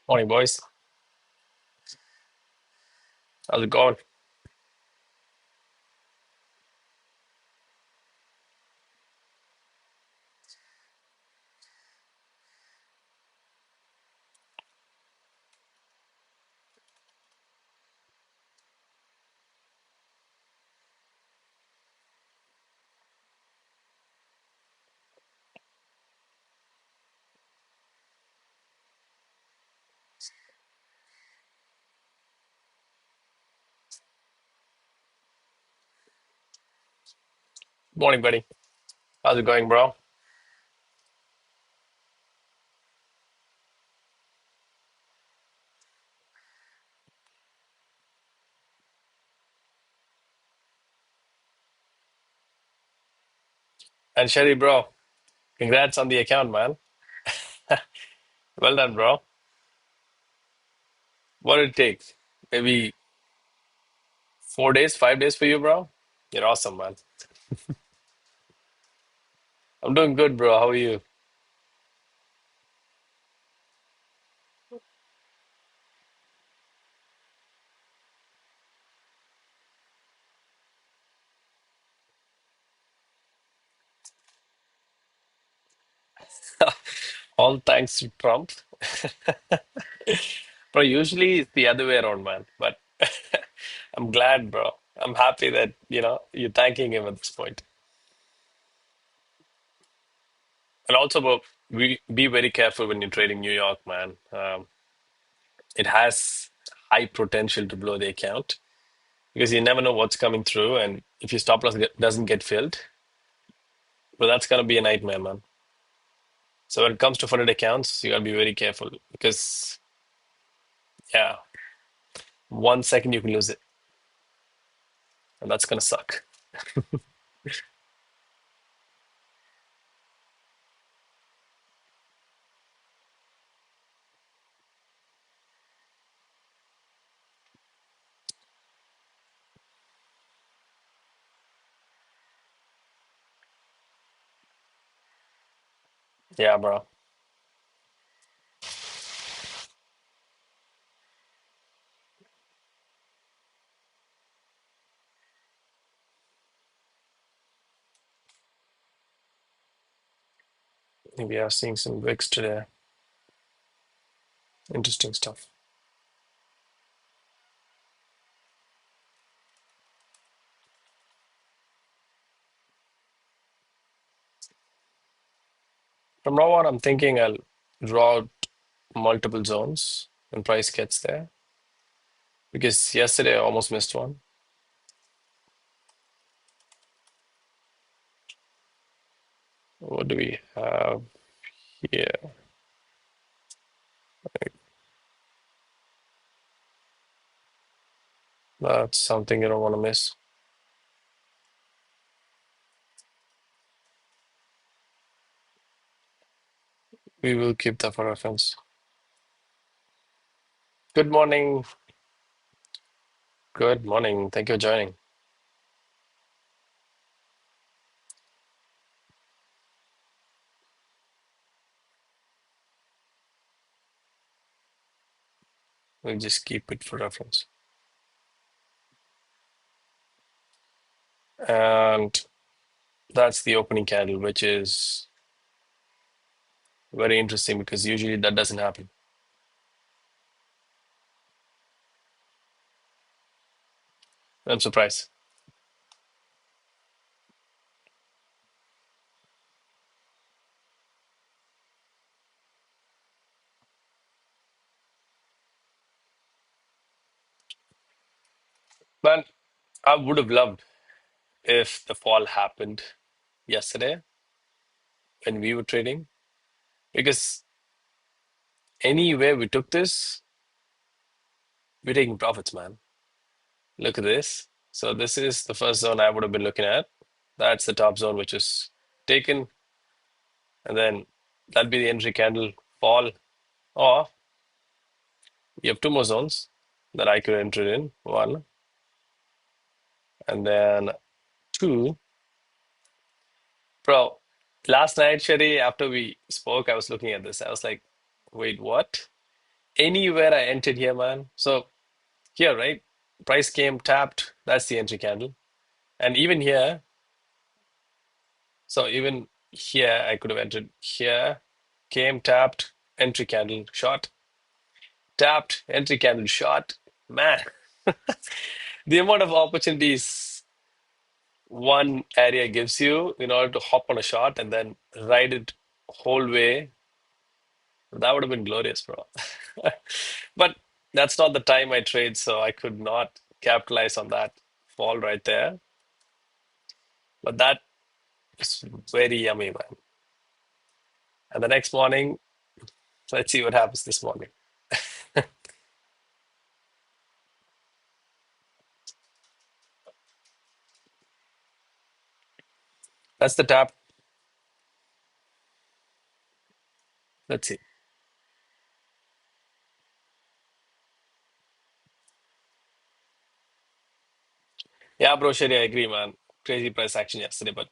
Morning, boys. How's it going? Morning, buddy. How's it going, bro? And Sherry, bro, congrats on the account, man. Well done, bro. What did it take? Maybe 4 days, 5 days for you, bro? You're awesome, man. I'm doing good, bro. How are you? All thanks to Trump. Bro, usually it's the other way around, man. But I'm glad, bro. I'm happy that, you're thanking him at this point. And also, bro, be very careful when you're trading New York, man. It has high potential to blow the account because you never know what's coming through, and if your stop loss doesn't get filled, well, that's gonna be a nightmare, man. So when it comes to funded accounts, you gotta be very careful because yeah, 1 second you can lose it, and that's gonna suck. Yeah, bro. We are seeing some wicks today. Interesting stuff. From now on, I'm thinking I'll draw out multiple zones when price gets there because yesterday I almost missed one. What do we have here? That's something you don't want to miss. We will keep that for reference. Good morning. Good morning. Thank you for joining. We'll just keep it for reference. And that's the opening candle, which is very interesting because usually that doesn't happen. I'm surprised. Man, I would have loved if the fall happened yesterday when we were trading because anywhere we took this, we're taking profits, man. Look at this. So this is the first zone I would have been looking at. That's the top zone, which is taken. And then that'll be the entry candle fall. Or you have two more zones that I could enter in. One, and then two. Bro, last night, Sherry, after we spoke, I was looking at this. I was like, wait, what? Anywhere I entered here, man. So here, right? Price came tapped. That's the entry candle. And even here, so even here, I could have entered here, came tapped, entry candle, short, tapped, entry candle, short. Man, the amount of opportunities one area gives you in order to hop on a shot and then ride it whole way, that would have been glorious, bro. But that's not the time I trade, so I could not capitalize on that fall right there. But that is very yummy, man. And the next morning, let's see what happens this morning. That's the tap. Let's see. Yeah, bro, Sherry, I agree, man. Crazy price action yesterday, but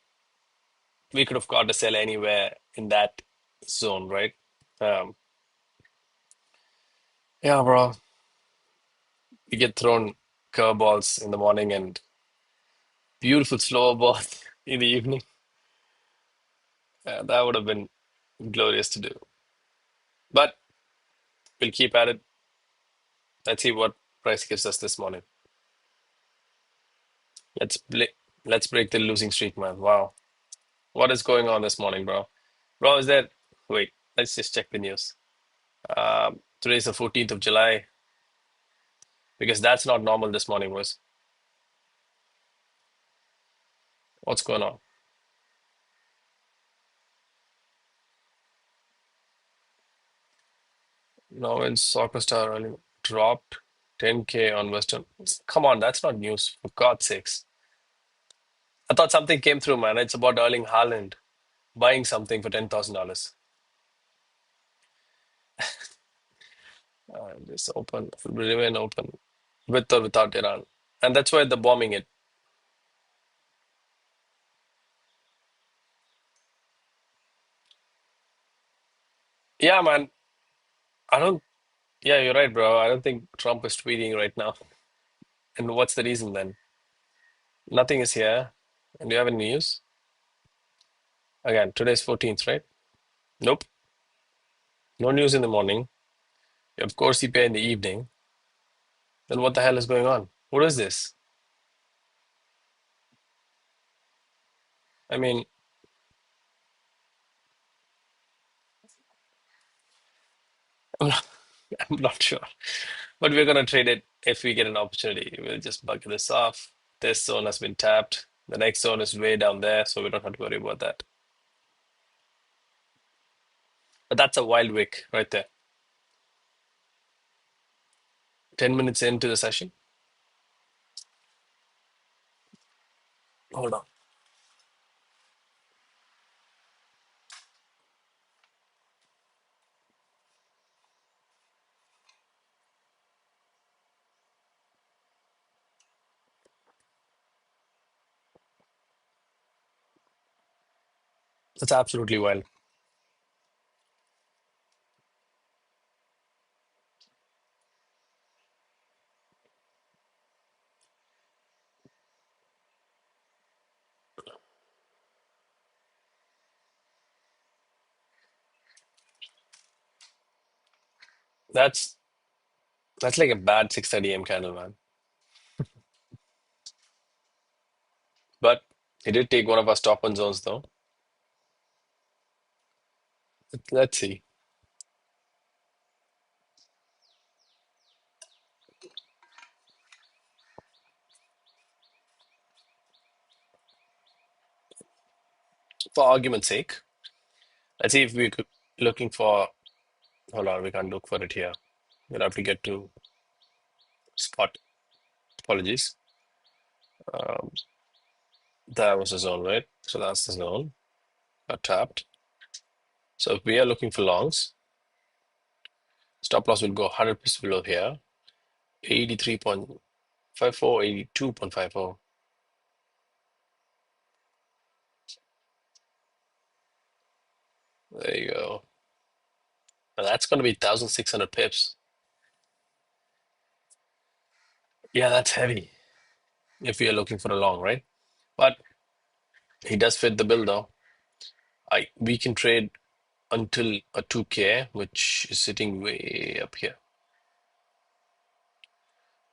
we could have got a sell anywhere in that zone, right? Um, yeah, bro. You get thrown curveballs in the morning and beautiful slower ball in the evening. That would have been glorious to do. But we'll keep at it. Let's see what price gives us this morning. Let's bl let's break the losing streak, man. Wow. What is going on this morning, bro? Bro, is that wait, let's just check the news. Today's the 14th of July, because that's not normal this morning, was what's going on? Now in soccer star earning dropped 10K on Western. Come on, that's not news, for God's sakes. I thought something came through, man. It's about Erling Haaland buying something for $10,000. Just open, remain open, with or without Iran. And that's why the bombing it. Yeah, man. I don't, yeah, you're right, bro. I don't think Trump is tweeting right now. And what's the reason then? Nothing is here. And do you have any news? Again, today's 14th, right? Nope. No news in the morning. Of course, CPI in the evening. Then what the hell is going on? What is this? I mean, I'm not, I'm not sure. But we're going to trade it if we get an opportunity. We'll just bucket this off. This zone has been tapped. The next zone is way down there, so we don't have to worry about that. But that's a wild wick right there. 10 minutes into the session. Hold on. That's absolutely wild. That's that's like a bad 6:30 a.m. candle, man. But he did take one of our stop on zones, though. Let's see. For argument's sake, let's see if we're looking for. Hold on, we can't look for it here. We'll have to get to spot. Apologies. Um, that was the zone, right? So that's the zone. Got tapped. So if we are looking for longs, stop loss will go 100 pips below here. 83.54, 82.54. There you go. Now that's going to be 1,600 pips. Yeah, that's heavy if you're looking for a long, right? But he does fit the bill though. We can trade until a 2K, which is sitting way up here.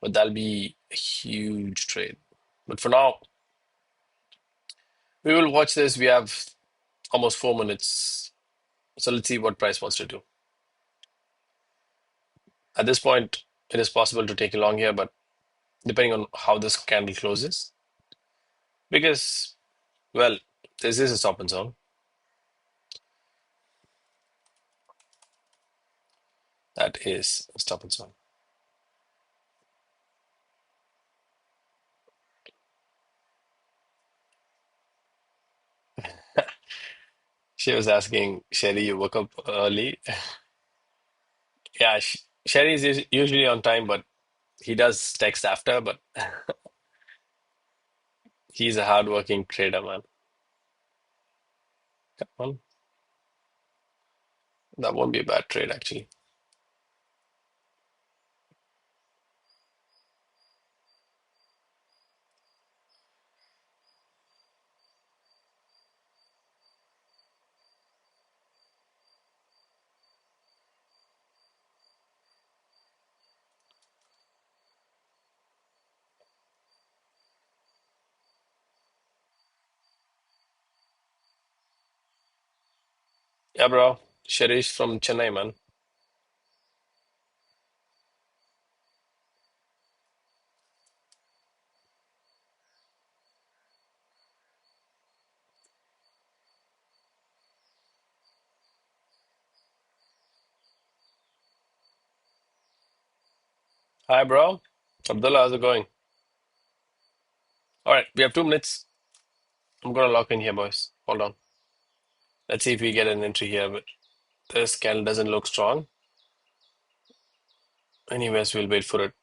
But that'll be a huge trade. But for now, we will watch this. We have almost 4 minutes. So let's see what price wants to do. At this point, it is possible to take a long here, but depending on how this candle closes, because, well, this is a stop and zone. That is a stop and zone. She was asking, Sherry, you woke up early? Yeah, Sherry is usually on time, but he does text after, but he's a hardworking trader, man. Well, that won't be a bad trade, actually. Yeah, bro. Sherry's from Chennai, man. Hi, bro. Abdullah, how's it going? All right, we have 2 minutes. I'm gonna lock in here, boys. Hold on. Let's see if we get an entry here, but this candle doesn't look strong. Anyways, we'll wait for it.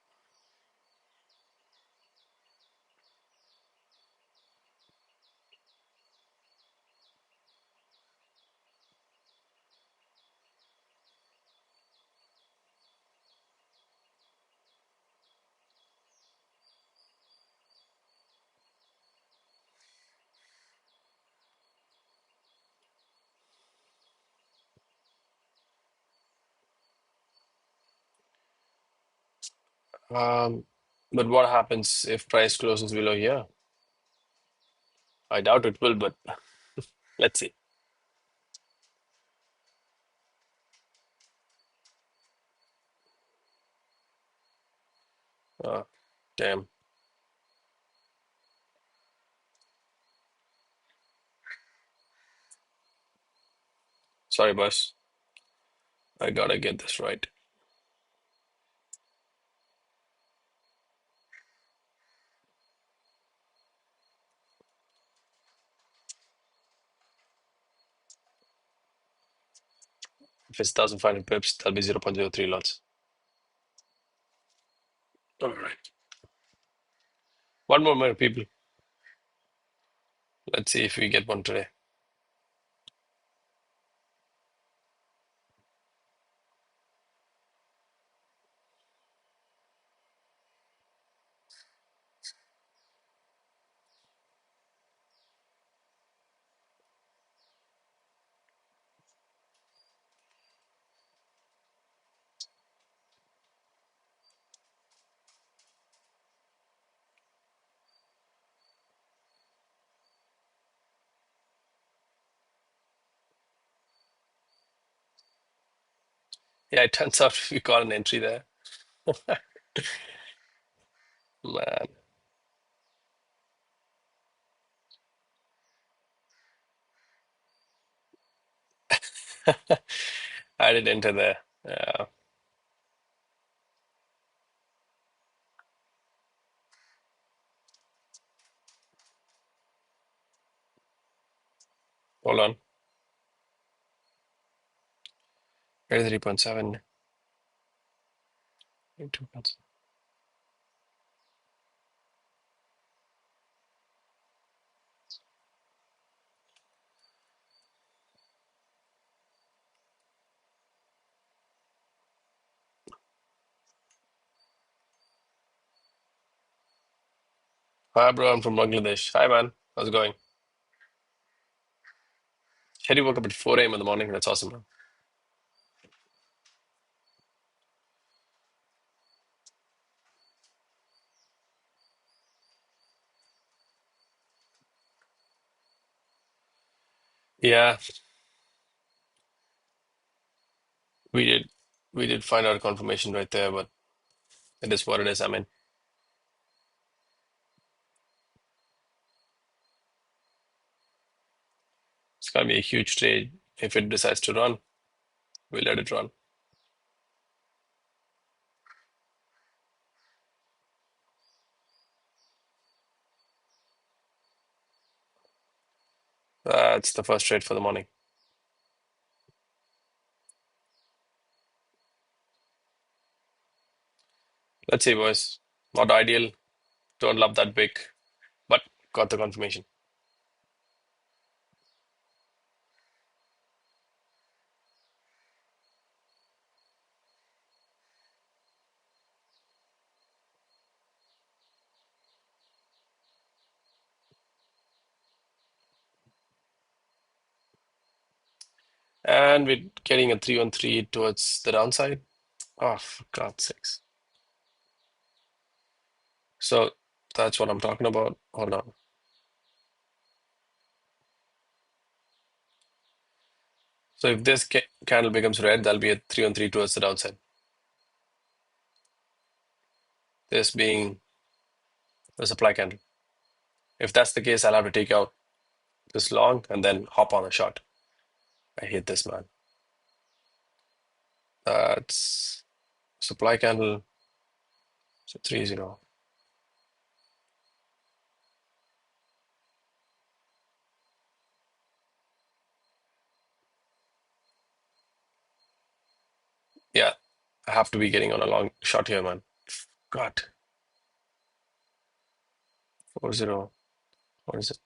Um, but what happens if price closes below here? I doubt it will, but let's see. Uh, damn. Sorry, boss. I gotta get this right. If it's 1,500 pips, that'll be 0.03 lots. All right. One more minute, people. Let's see if we get one today. Yeah, it turns out we got an entry there. Man. I did enter there. Yeah. Hold on. 33.7. 2 Hi, bro. I'm from Bangladesh. Hi, man. How's it going? Sherry woke up at 4 a.m. in the morning. That's awesome, man. Yeah, we did. We did find out confirmation right there, but it is what it is. I mean, it's gonna be a huge trade. If it decides to run, we let it run. That's the first trade for the morning. Let's see, boys. Not ideal. Don't love that big, but got the confirmation. And we're getting a 3-on-3 towards the downside. Oh, for God's sakes. So that's what I'm talking about. Hold on. So if this candle becomes red, that'll be a 3-on-3 towards the downside. This being the supply candle. If that's the case, I'll have to take out this long and then hop on a short. I hate this, man. It's supply candle. So 3-0. Yeah, I have to be getting on a long shot here, man. God, 4-0. What is it?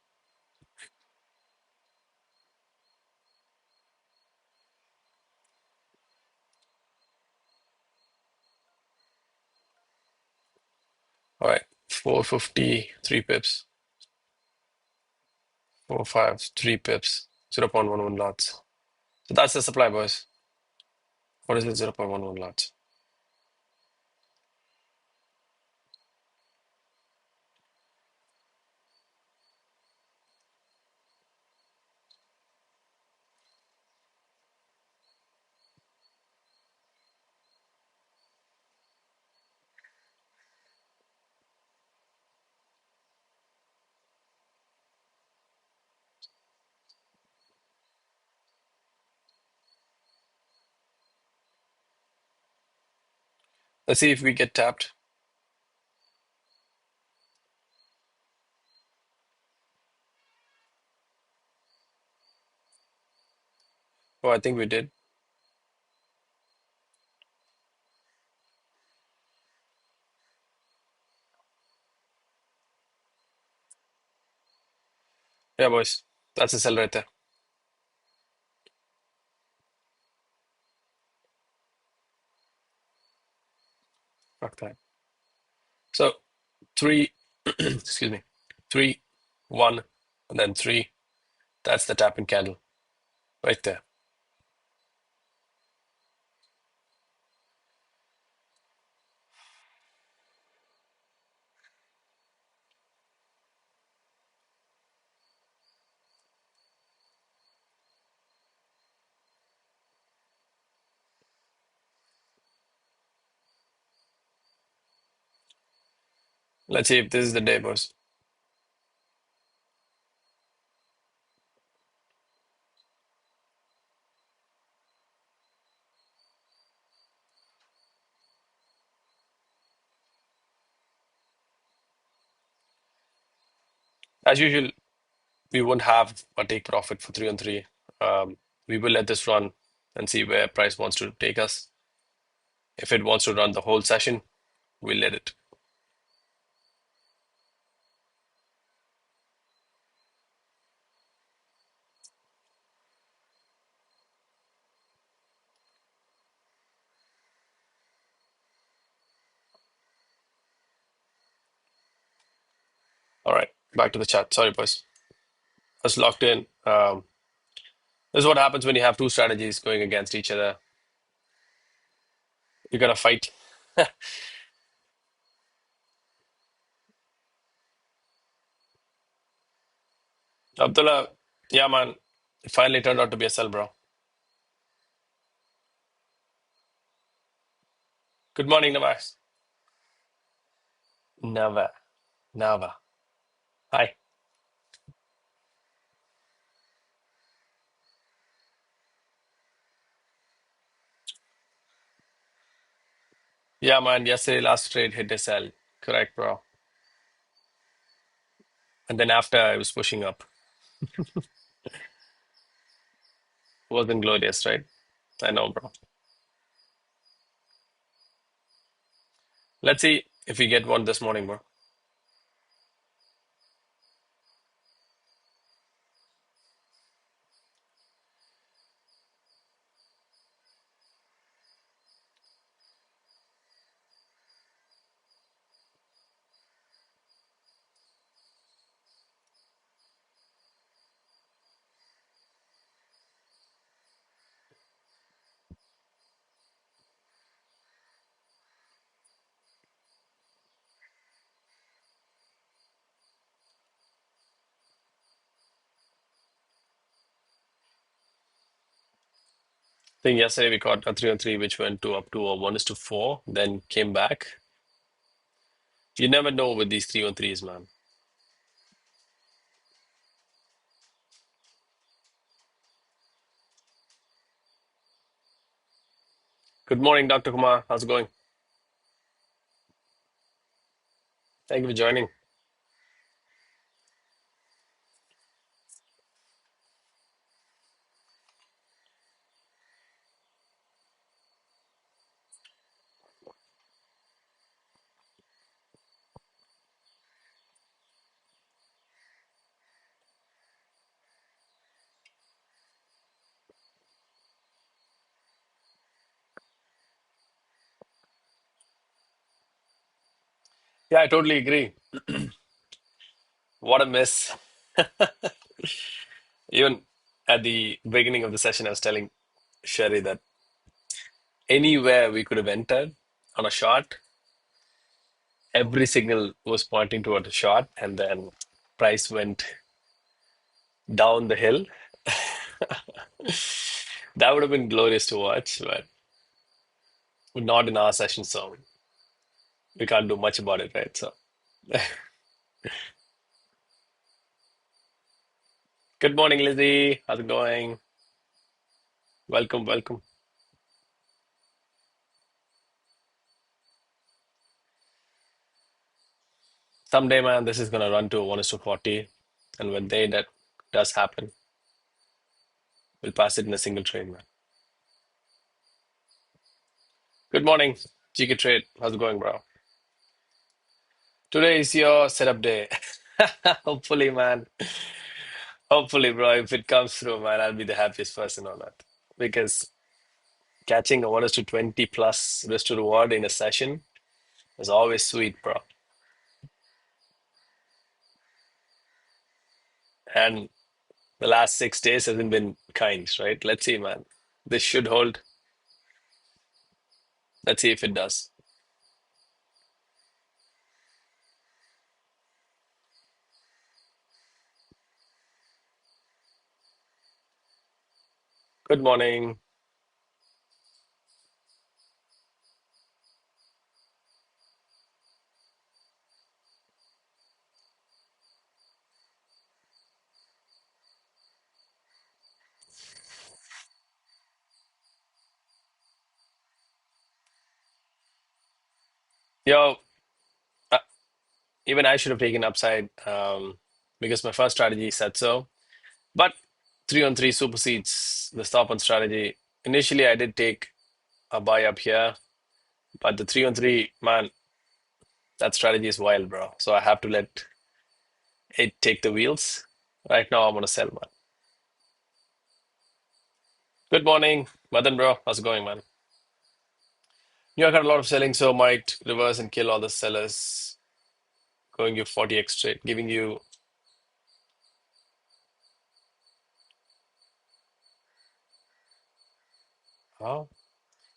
All right, 450, 3 pips. 4.5, 3 pips. 0.11 lots. So that's the supply, boys. What is it? 0.11 lots. Let's see if we get tapped. Oh, I think we did. Yeah, boys. That's a sell right there. Fuck that. So three, excuse me, 3, 1, and then 3. That's the tapping candle right there. Let's see if this is the day, boys. As usual, we won't have a take profit for 3-on-3. We will let this run and see where price wants to take us. If it wants to run the whole session, we'll let it. All right, back to the chat. Sorry, boys. I was locked in. This is what happens when you have two strategies going against each other. You gotta fight. Abdullah, yeah, man. It finally turned out to be a sell, bro. Good morning, Navas. Nava. Nava. Hi. Yeah, man. Yesterday, last trade hit a sell. Correct, bro. And then after, I was pushing up. Wasn't glorious, right? I know, bro. Let's see if we get one this morning, bro. I think yesterday we caught a 3 on 3, which went to up to a 1:4, then came back. You never know with these 3 on 3s, man. Good morning, Dr. Kumar. How's it going? Thank you for joining. Yeah, I totally agree. What a miss. Even at the beginning of the session, I was telling Sherry that anywhere we could have entered on a shot, every signal was pointing toward a shot, and then price went down the hill. That would have been glorious to watch, but not in our session, so we can't do much about it, right? So, good morning, Lizzie. How's it going? Welcome, welcome. Someday, man, this is gonna run to a 1:40, and when that does happen, we'll pass it in a single trade, man. Good morning, GK Trade. How's it going, bro? Today is your setup day. Hopefully, man. Hopefully, bro. If it comes through, man, I'll be the happiest person on that. Because catching a 1:20 plus risk to reward in a session is always sweet, bro. And the last 6 days hasn't been kind, right? Let's see, man. This should hold. Let's see if it does. Good morning. Yo, uh, even I should have taken upside because my first strategy said so. But 3 on 3 supersedes the stop on strategy. Initially, I did take a buy up here, but the 3 on 3, man, that strategy is wild, bro. So I have to let it take the wheels. Right now, I'm gonna sell, man. Good morning, Madan, bro. How's it going, man? New York had a lot of selling, so might reverse and kill all the sellers. going you 40x trade, giving you. Oh,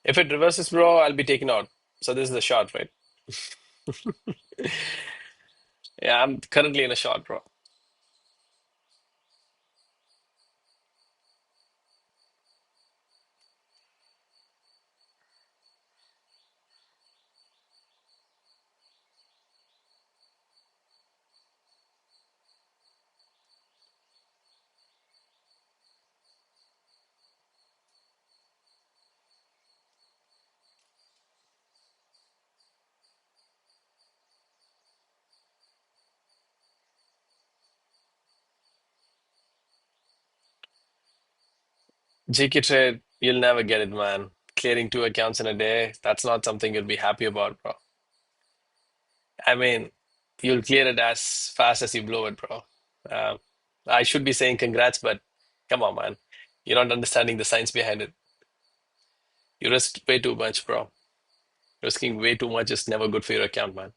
if it reverses, bro, I'll be taken out. So this is the short, right? Yeah, I'm currently in a short, bro. GK trade, you'll never get it, man. Clearing 2 accounts in a day, that's not something you'll be happy about, bro. I mean, you'll clear it as fast as you blow it, bro. Um, I should be saying congrats, but come on, man. You're not understanding the science behind it. You risk way too much, bro. Risking way too much is never good for your account, man.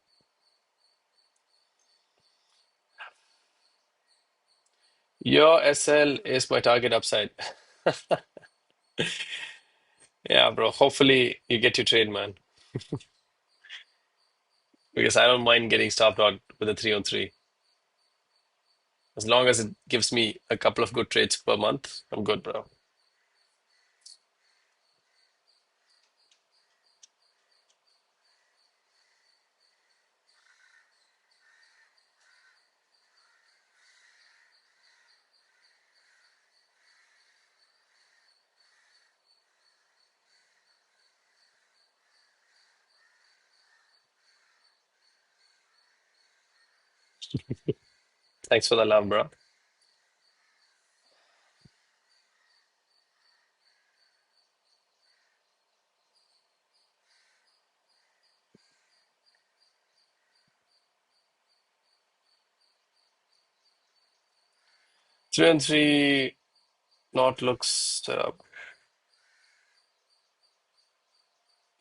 Your SL is my target upside. Yeah, bro. Hopefully you get your trade, man. Because I don't mind getting stopped out with a 3 on 3. As long as it gives me a couple of good trades per month, I'm good, bro. Thanks for the love, bro. 3 on 3 not looks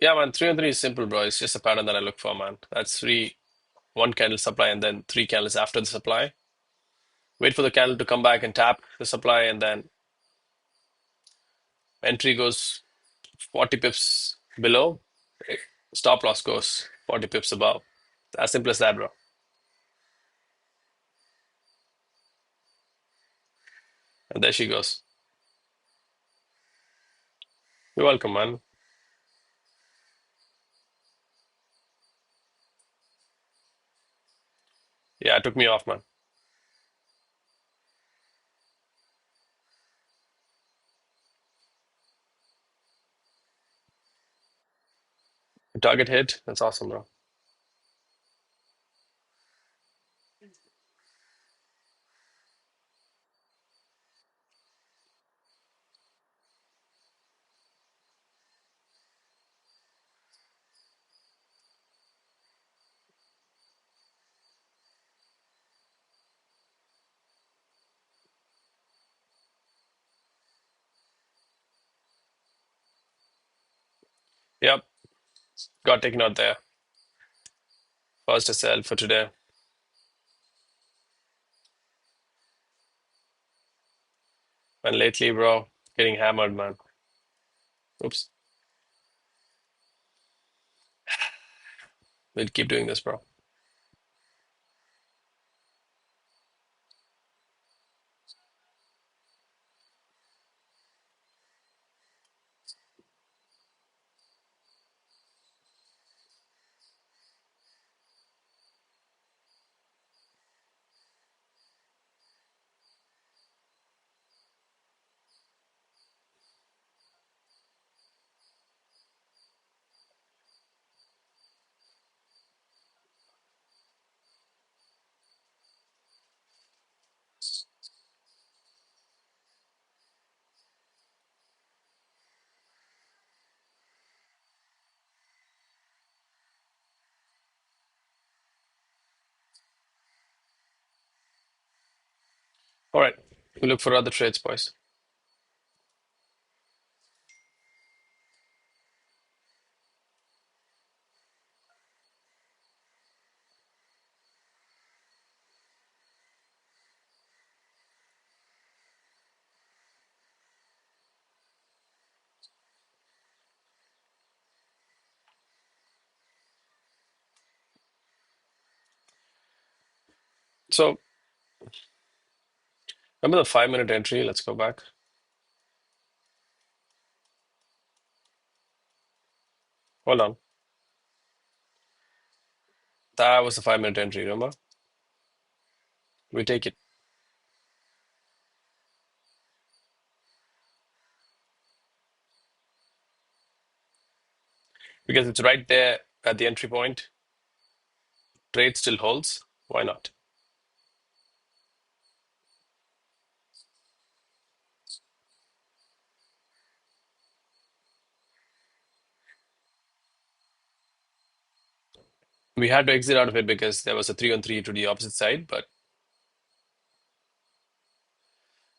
yeah, man. 3 on 3 is simple, bro. It's just a pattern that I look for, man. That's three, one candle supply, and then 3 candles after the supply. Wait for the candle to come back and tap the supply, and then entry goes 40 pips below. Stop loss goes 40 pips above. As simple as that, bro. And there she goes. You're welcome, man. Yeah, it took me off, man. Target hit. That's awesome, bro. Yep, got taken out there. First SL for today. And lately, bro, getting hammered, man. Oops. We'll keep doing this, bro. All right. We look for other trades, boys. So remember the 5-minute entry? Let's go back. Hold on. That was the 5-minute entry, remember? We take it. Because it's right there at the entry point. Trade still holds. Why not? We had to exit out of it because there was a 3-on-3 to the opposite side. But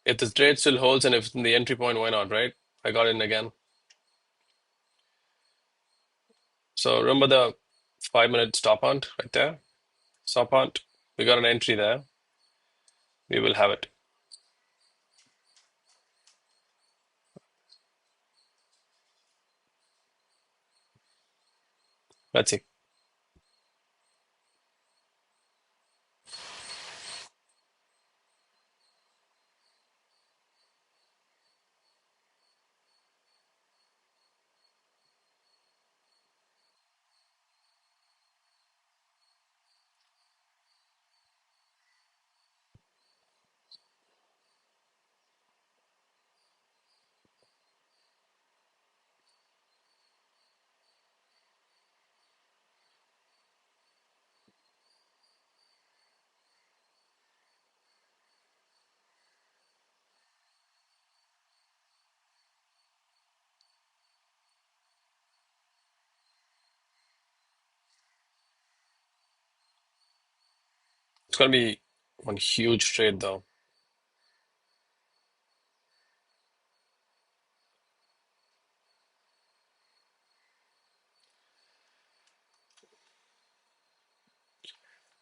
if the trade still holds and if it's in the entry point, why not, right? I got in again. So remember the 5-minute stop hunt right there? Stop hunt. We got an entry there. We will have it. Let's see. It's going to be one huge trade, though.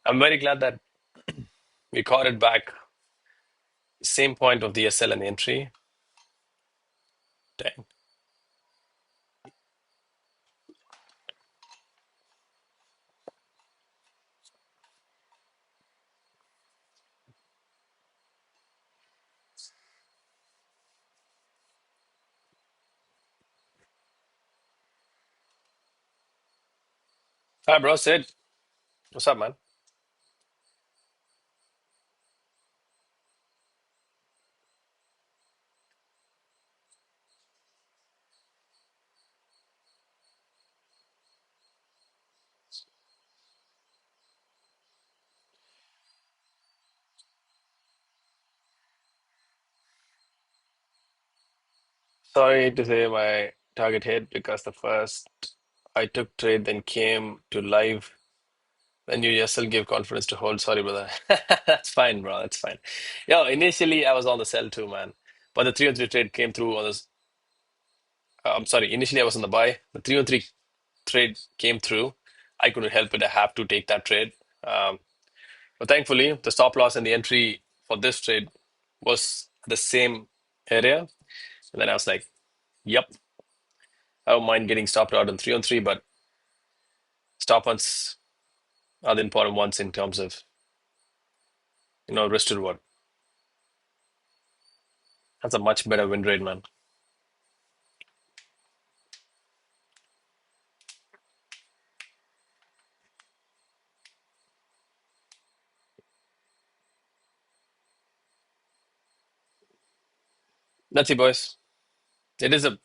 I'm very glad that we caught it back. Same point of the SL and the entry. Dang. Hi, bro. Sid. What's up, man? Sorry to say my target hit because the first I took trade, then came to live. Then you yourself gave confidence to hold. Sorry, brother. That's fine, bro. That's fine. Yo, initially I was on the sell too, man. But the 3-on-3 trade came through on this. I'm sorry. Initially I was on the buy. The 3-on-3 trade came through. I couldn't help it. I have to take that trade. Um, but thankfully, the stop loss and the entry for this trade was the same area. And then I was like, yep, I don't mind getting stopped out on 3-on-3, but stop ons are the important ones in terms of, risk to reward. That's a much better win rate, man. Let's see, boys. It is a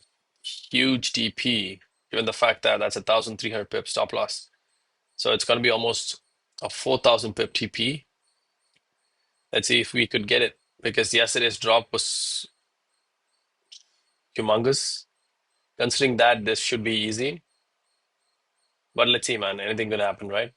huge DP, given the fact that that's 1,300 pip stop loss. So it's going to be almost a 4,000 pip TP. Let's see if we could get it because yesterday's drop was humongous. Considering that, this should be easy. But let's see, man. Anything gonna happen, right?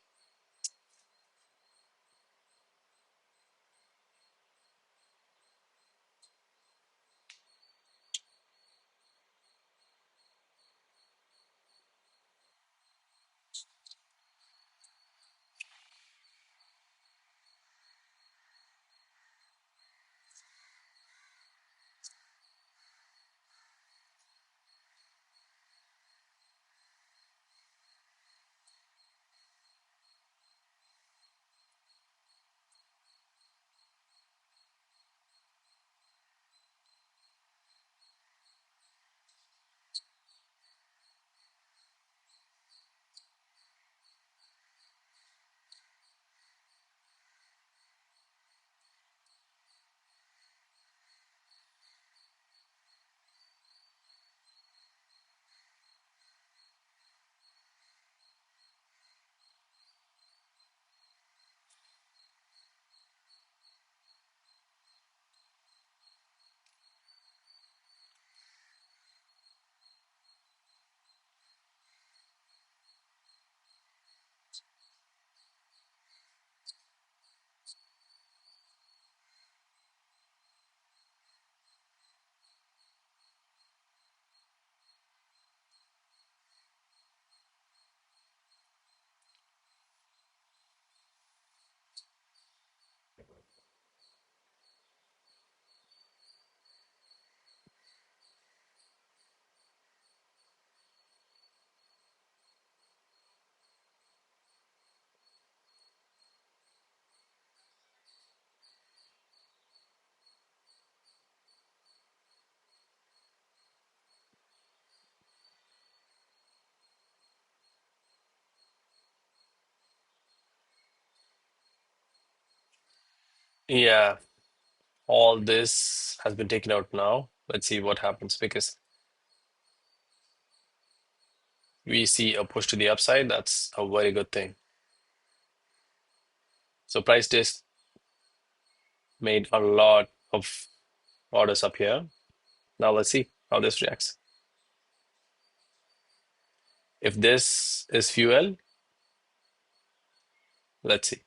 Yeah, all this has been taken out now. Let's see what happens because we see a push to the upside. That's a very good thing. So price test made a lot of orders up here. Now let's see how this reacts. If this is fuel, let's see.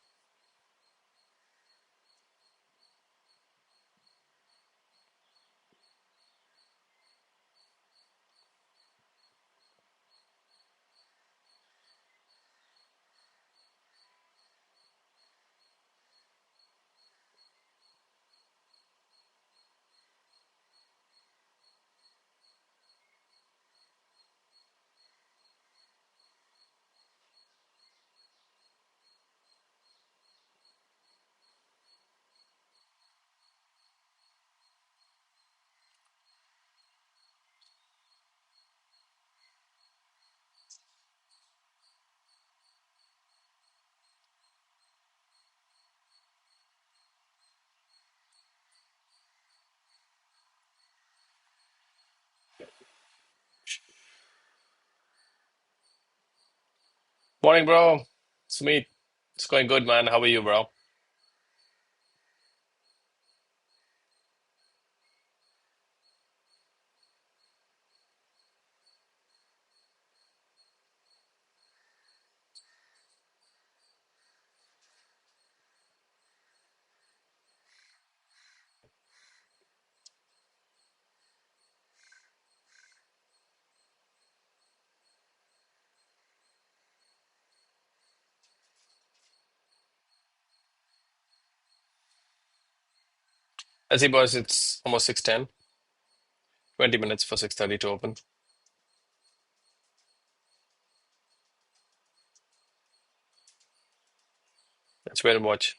Morning, bro. Sumit, it's going good, man. How are you, bro? I see, boys, it's almost 6:10. 20 minutes for 6:30 to open. Let's wait and watch.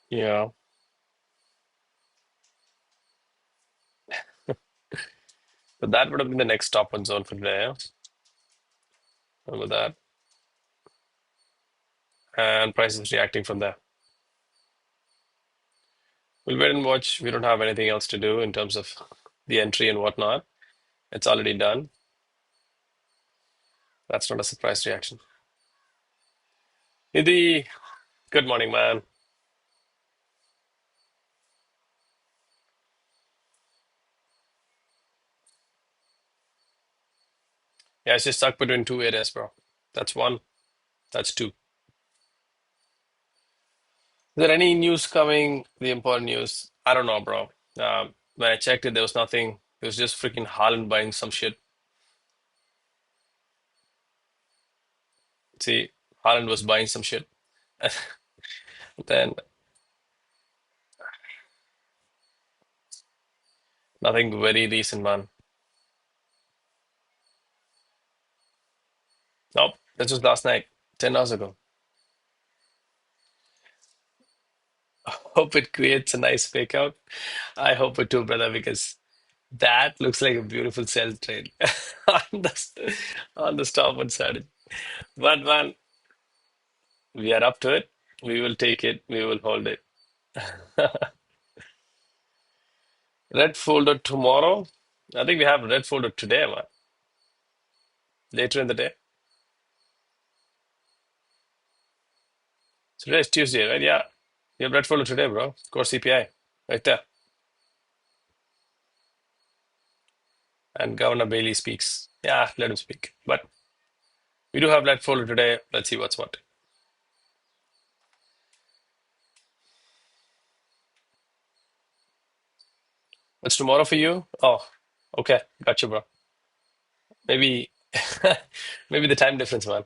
Yeah, but that would have been the next stop on zone for today. Yeah? Remember that. And price is reacting from there. We'll wait and watch. We don't have anything else to do in terms of the entry and whatnot. It's already done. That's not a surprise reaction. Nidhi, good morning, man. Yeah, it's just stuck between two areas, bro. That's one. That's two. Is there any news coming? The important news? I don't know, bro. When I checked it, there was nothing. It was just freaking Haaland buying some shit. See, Haaland was buying some shit. Then nothing very recent, man. Nope, this was last night, 10 hours ago. Hope it creates a nice fake out. I hope it too, brother, because that looks like a beautiful sell trade on the stop and side. But man, we are up to it. We will take it. We will hold it. Red folder tomorrow. I think we have red folder today, man. Later in the day. Today is Tuesday, right? Yeah. You have red folder today, bro. Core CPI. Right there. And Governor Bailey speaks. Yeah, let him speak. But we do have red folder today. Let's see what's what. What's tomorrow for you? Oh, okay. Got you, bro. Maybe maybe the time difference, man.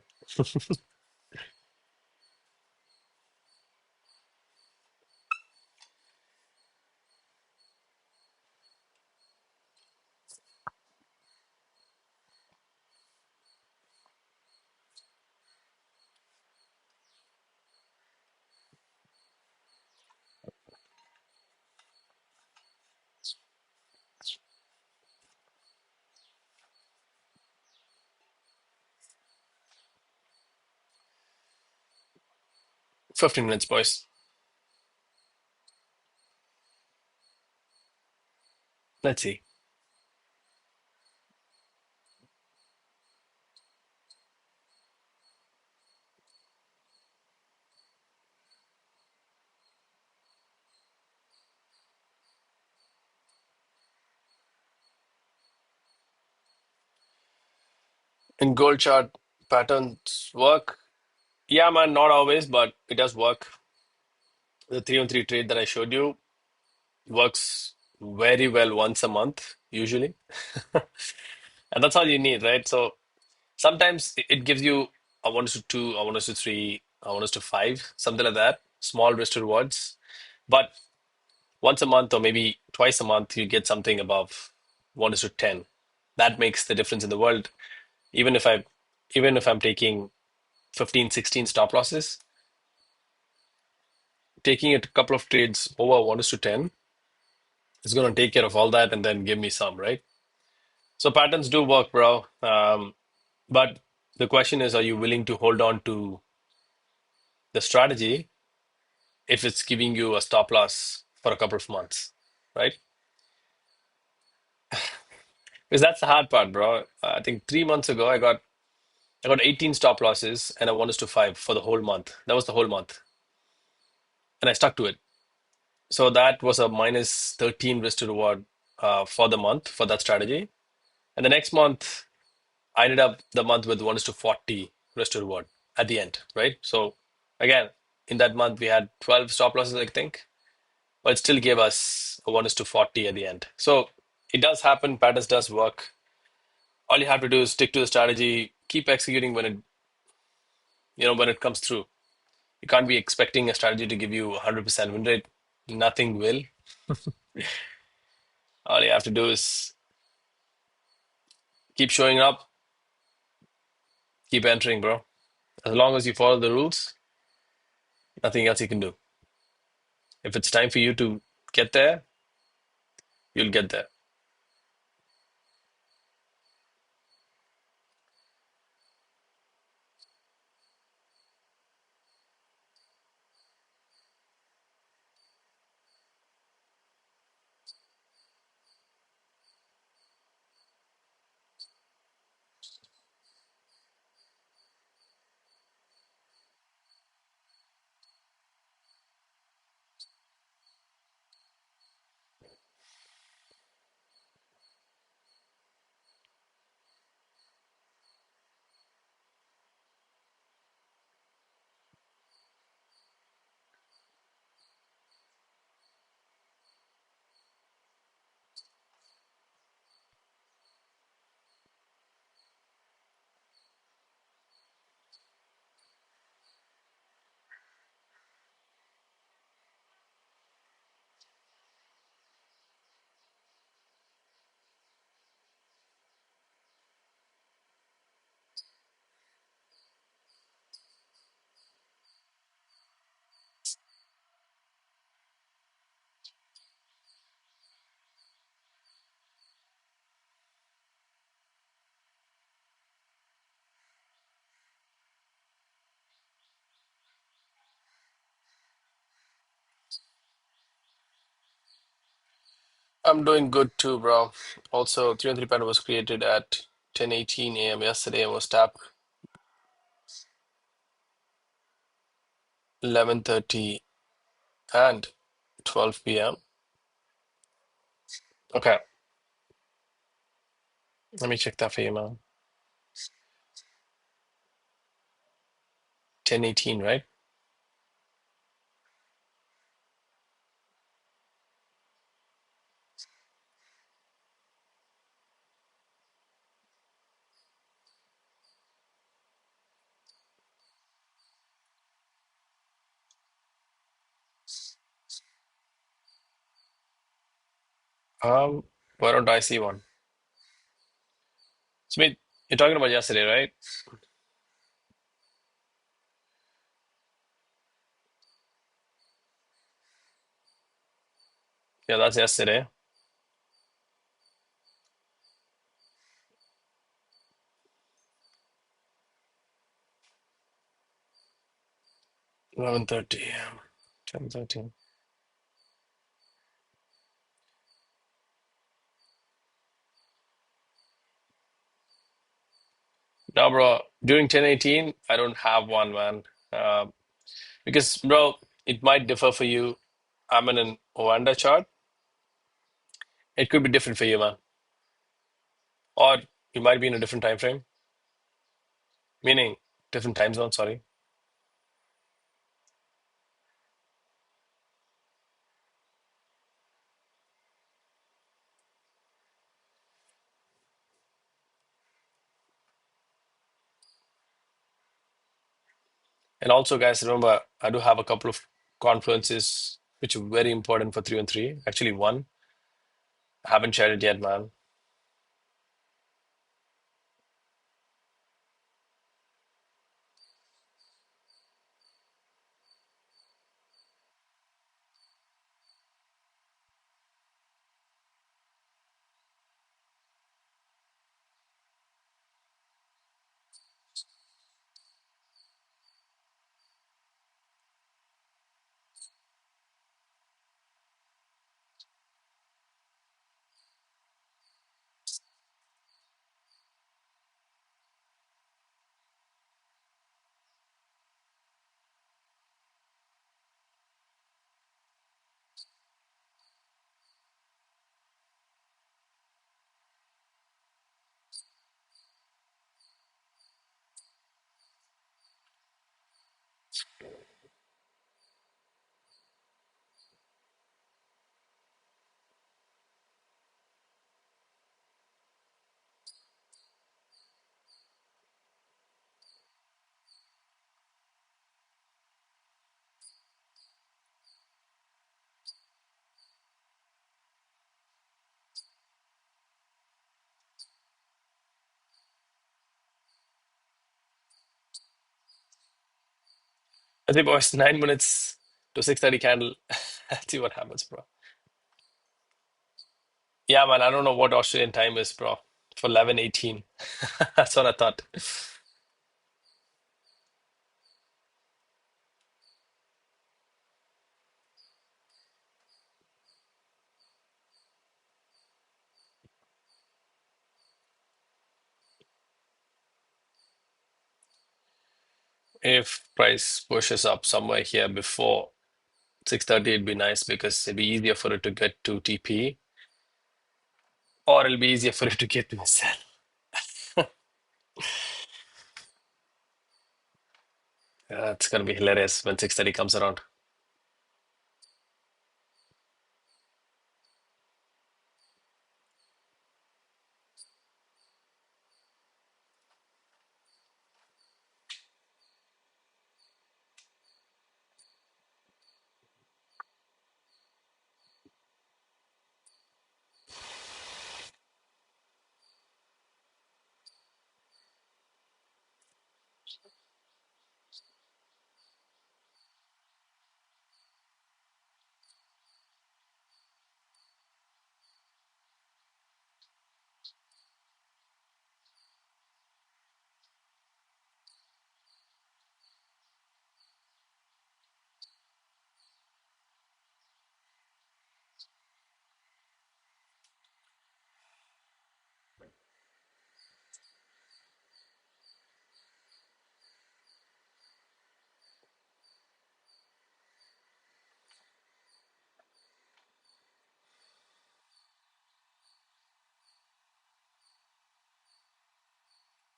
15 minutes, boys. Let's see. In gold chart, patterns work. Yeah, man, not always, but it does work. The 3 on 3 trade that I showed you works very well once a month, usually. And that's all you need, right? So sometimes it gives you a 1 to 2, a 1 to 3, a 1 to 5, something like that. Small risk rewards. But once a month or maybe twice a month, you get something above 1 to 10. That makes the difference in the world. Even if I'm taking 15, 16 stop losses, taking it a couple of trades over 1 to 10 is going to take care of all that and then give me some, right? So patterns do work, bro. But the question is, are you willing to hold on to the strategy if it's giving you a stop loss for a couple of months, right? Because that's the hard part, bro. I think 3 months ago I got 18 stop losses and a 1 to 5 for the whole month. That was the whole month, and I stuck to it. So that was a minus 13 risk to reward for the month for that strategy. And the next month, I ended up the month with 1 to 40 risk to reward at the end, right? So again, in that month we had 12 stop losses, I think, but it still gave us a 1 to 40 at the end. So it does happen. Patterns does work. All you have to do is stick to the strategy, keep executing when it comes through. You can't be expecting a strategy to give you 100% win rate. Nothing will. All you have to do is keep showing up, keep entering, bro. As long as you follow the rules, nothing else you can do. If it's time for you to get there, you'll get there. I'm doing good too, bro. Also, 3 and 3 pattern was created at 10:18 a.m. yesterday and was tapped 11:30 and 12 p.m. Okay, let me check that for you, man. 10:18, right? Why don't I see one? Smith, you're talking about yesterday, right? Yeah, that's yesterday. 11:30 a.m. 10:13. Now, bro, during 10:18, I don't have one, man. Uh, because, bro, it might differ for you. I'm in an Oanda chart. It could be different for you, man. Or you might be in a different time frame, meaning different time zone, sorry. And also, guys, remember, I do have a couple of confluences which are very important for 3 and 3. Actually, one, I haven't shared it yet, man. I think, boys, 9 minutes to 6:30 candle. Let's see what happens, bro. Yeah, man, I don't know what Australian time is, bro, for 11:18. That's what I thought. If price pushes up somewhere here before 6:30, it'd be nice because it'd be easier for it to get to TP, or it'll be easier for it to get to the sell. It's gonna be hilarious when 6:30 comes around.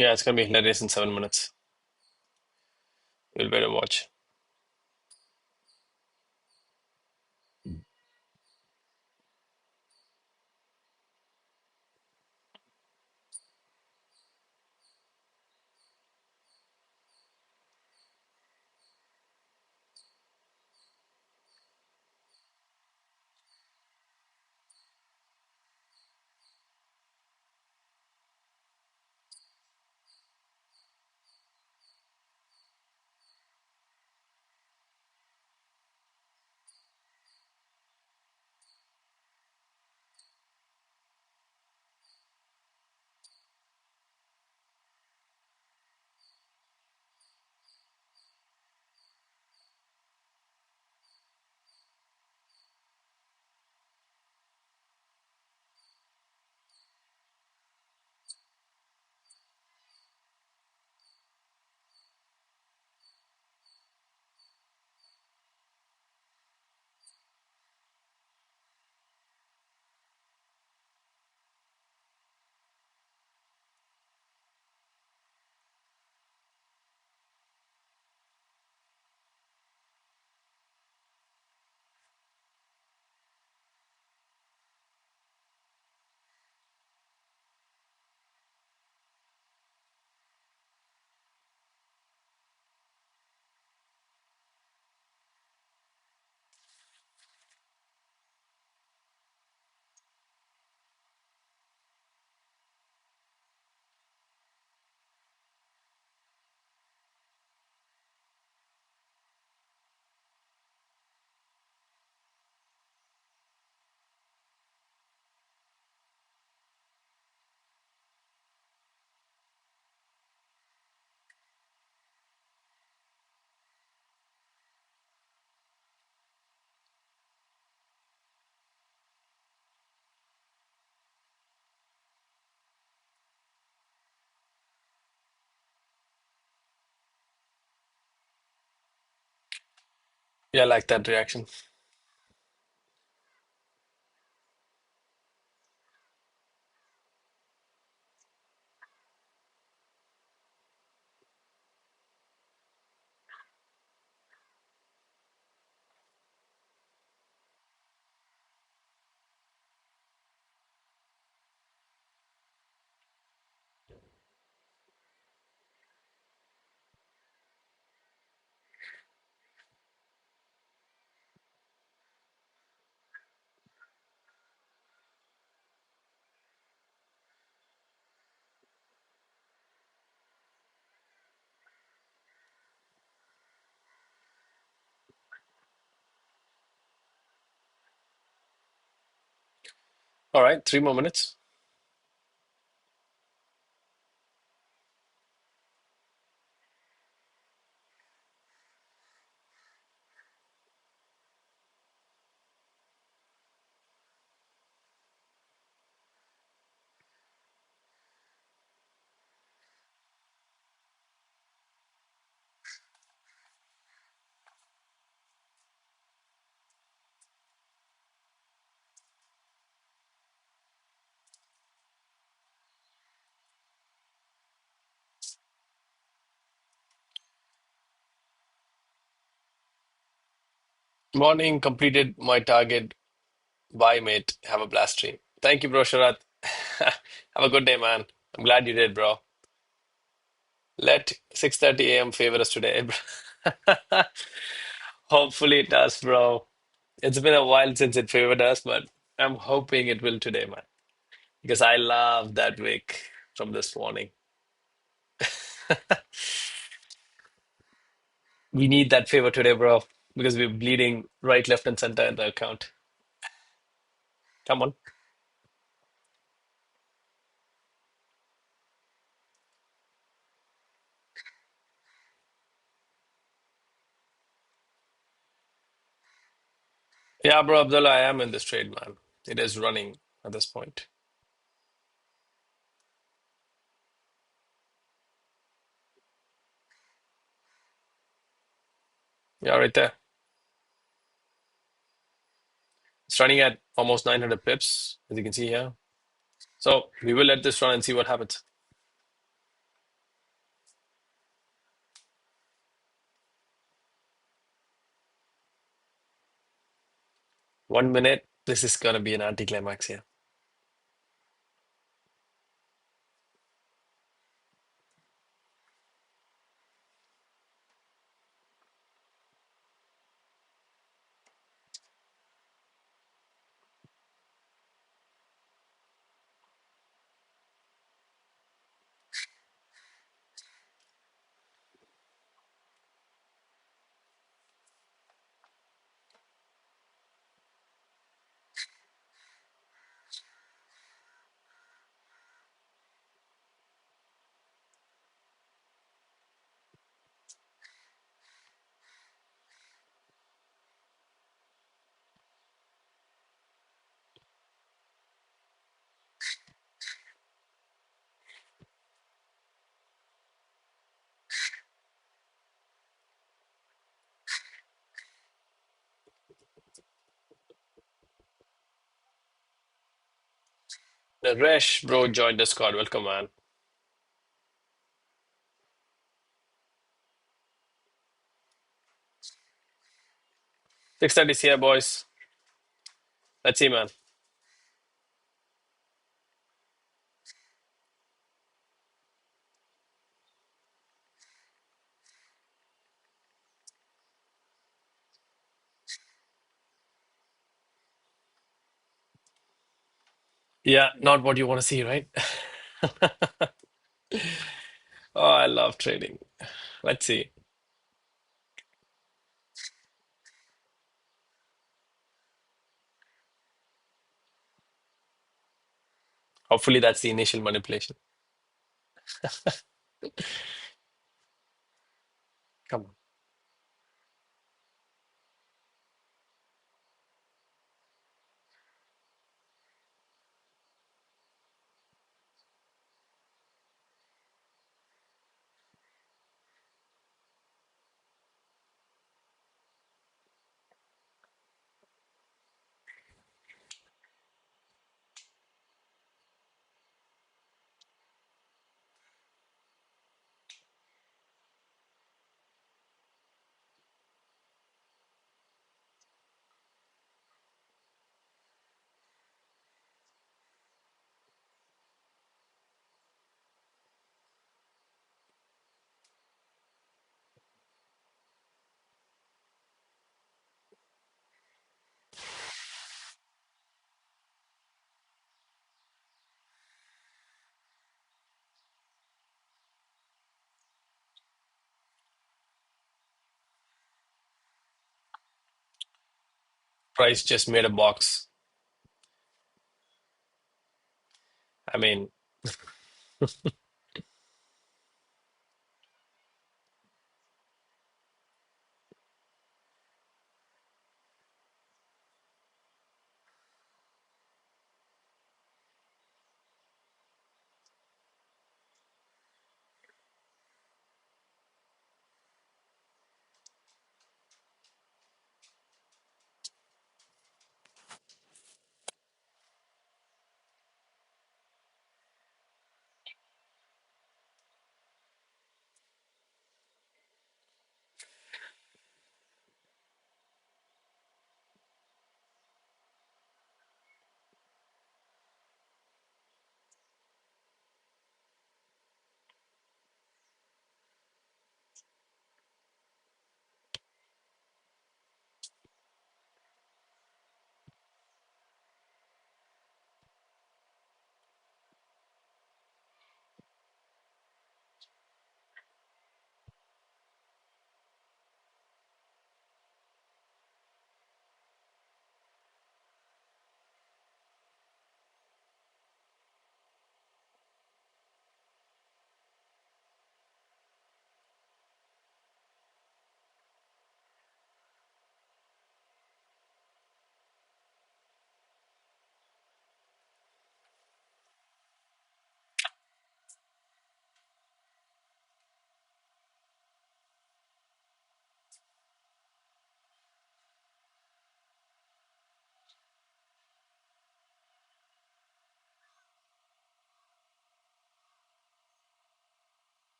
Yeah, it's gonna be hilarious in 7 minutes. You'll better watch. Yeah, I like that reaction. All right, 3 more minutes. Morning, completed my target. Bye, mate. Have a blast stream. Thank you, bro, Sharat. Have a good day, man. I'm glad you did, bro. Let 6:30 a.m. favor us today, bro. Hopefully it does, bro. It's been a while since it favored us, but I'm hoping it will today, man. Because I love that wick from this morning. We need that favor today, bro, because we're bleeding right, left, and center in the account. Come on. Yeah, bro, Abdullah, I am in this trade, man. It is running at this point. Yeah, right there. It's running at almost 900 pips, as you can see here. So we will let this run and see what happens. 1 minute. This is gonna be an anticlimax here. Naresh, bro, joined the squad. Welcome, man. 6:30 here, boys. Let's see, man. Yeah, not what you want to see, right? Oh, I love trading. Let's see. Hopefully, that's the initial manipulation. Come on. Price just made a box. I mean,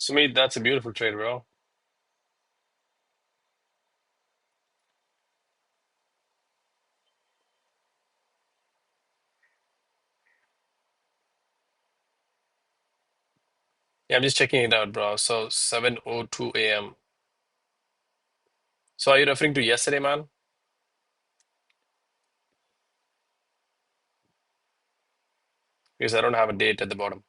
Sumit, that's a beautiful trade, bro. Yeah, I'm just checking it out, bro. So 7:02 a.m. So are you referring to yesterday, man? Because I don't have a date at the bottom.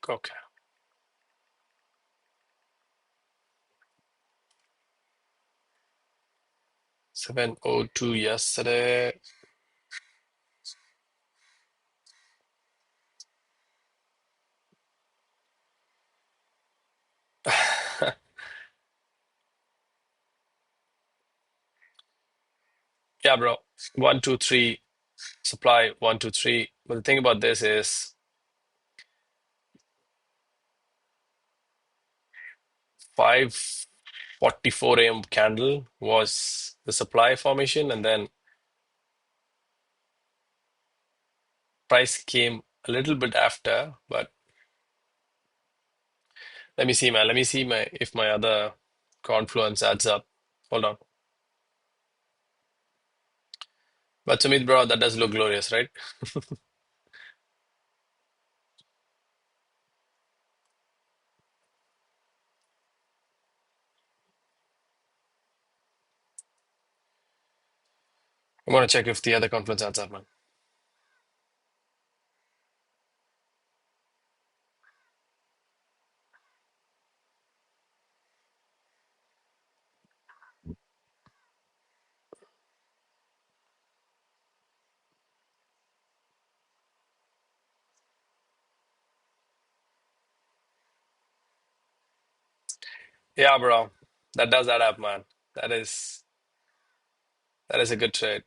Okay. 7:02 yesterday. Yeah, bro. One, two, three. Supply 1, 2, 3. But the thing about this is 5:44 a.m. candle was the supply formation, and then price came a little bit after. But let me see, man. Let me see my if my other confluence adds up. Hold on. But Sumit, bro, that does look glorious, right? I'm gonna check if the other confluence adds up, man. Yeah, bro, that does add up, man. That is that is a good trade.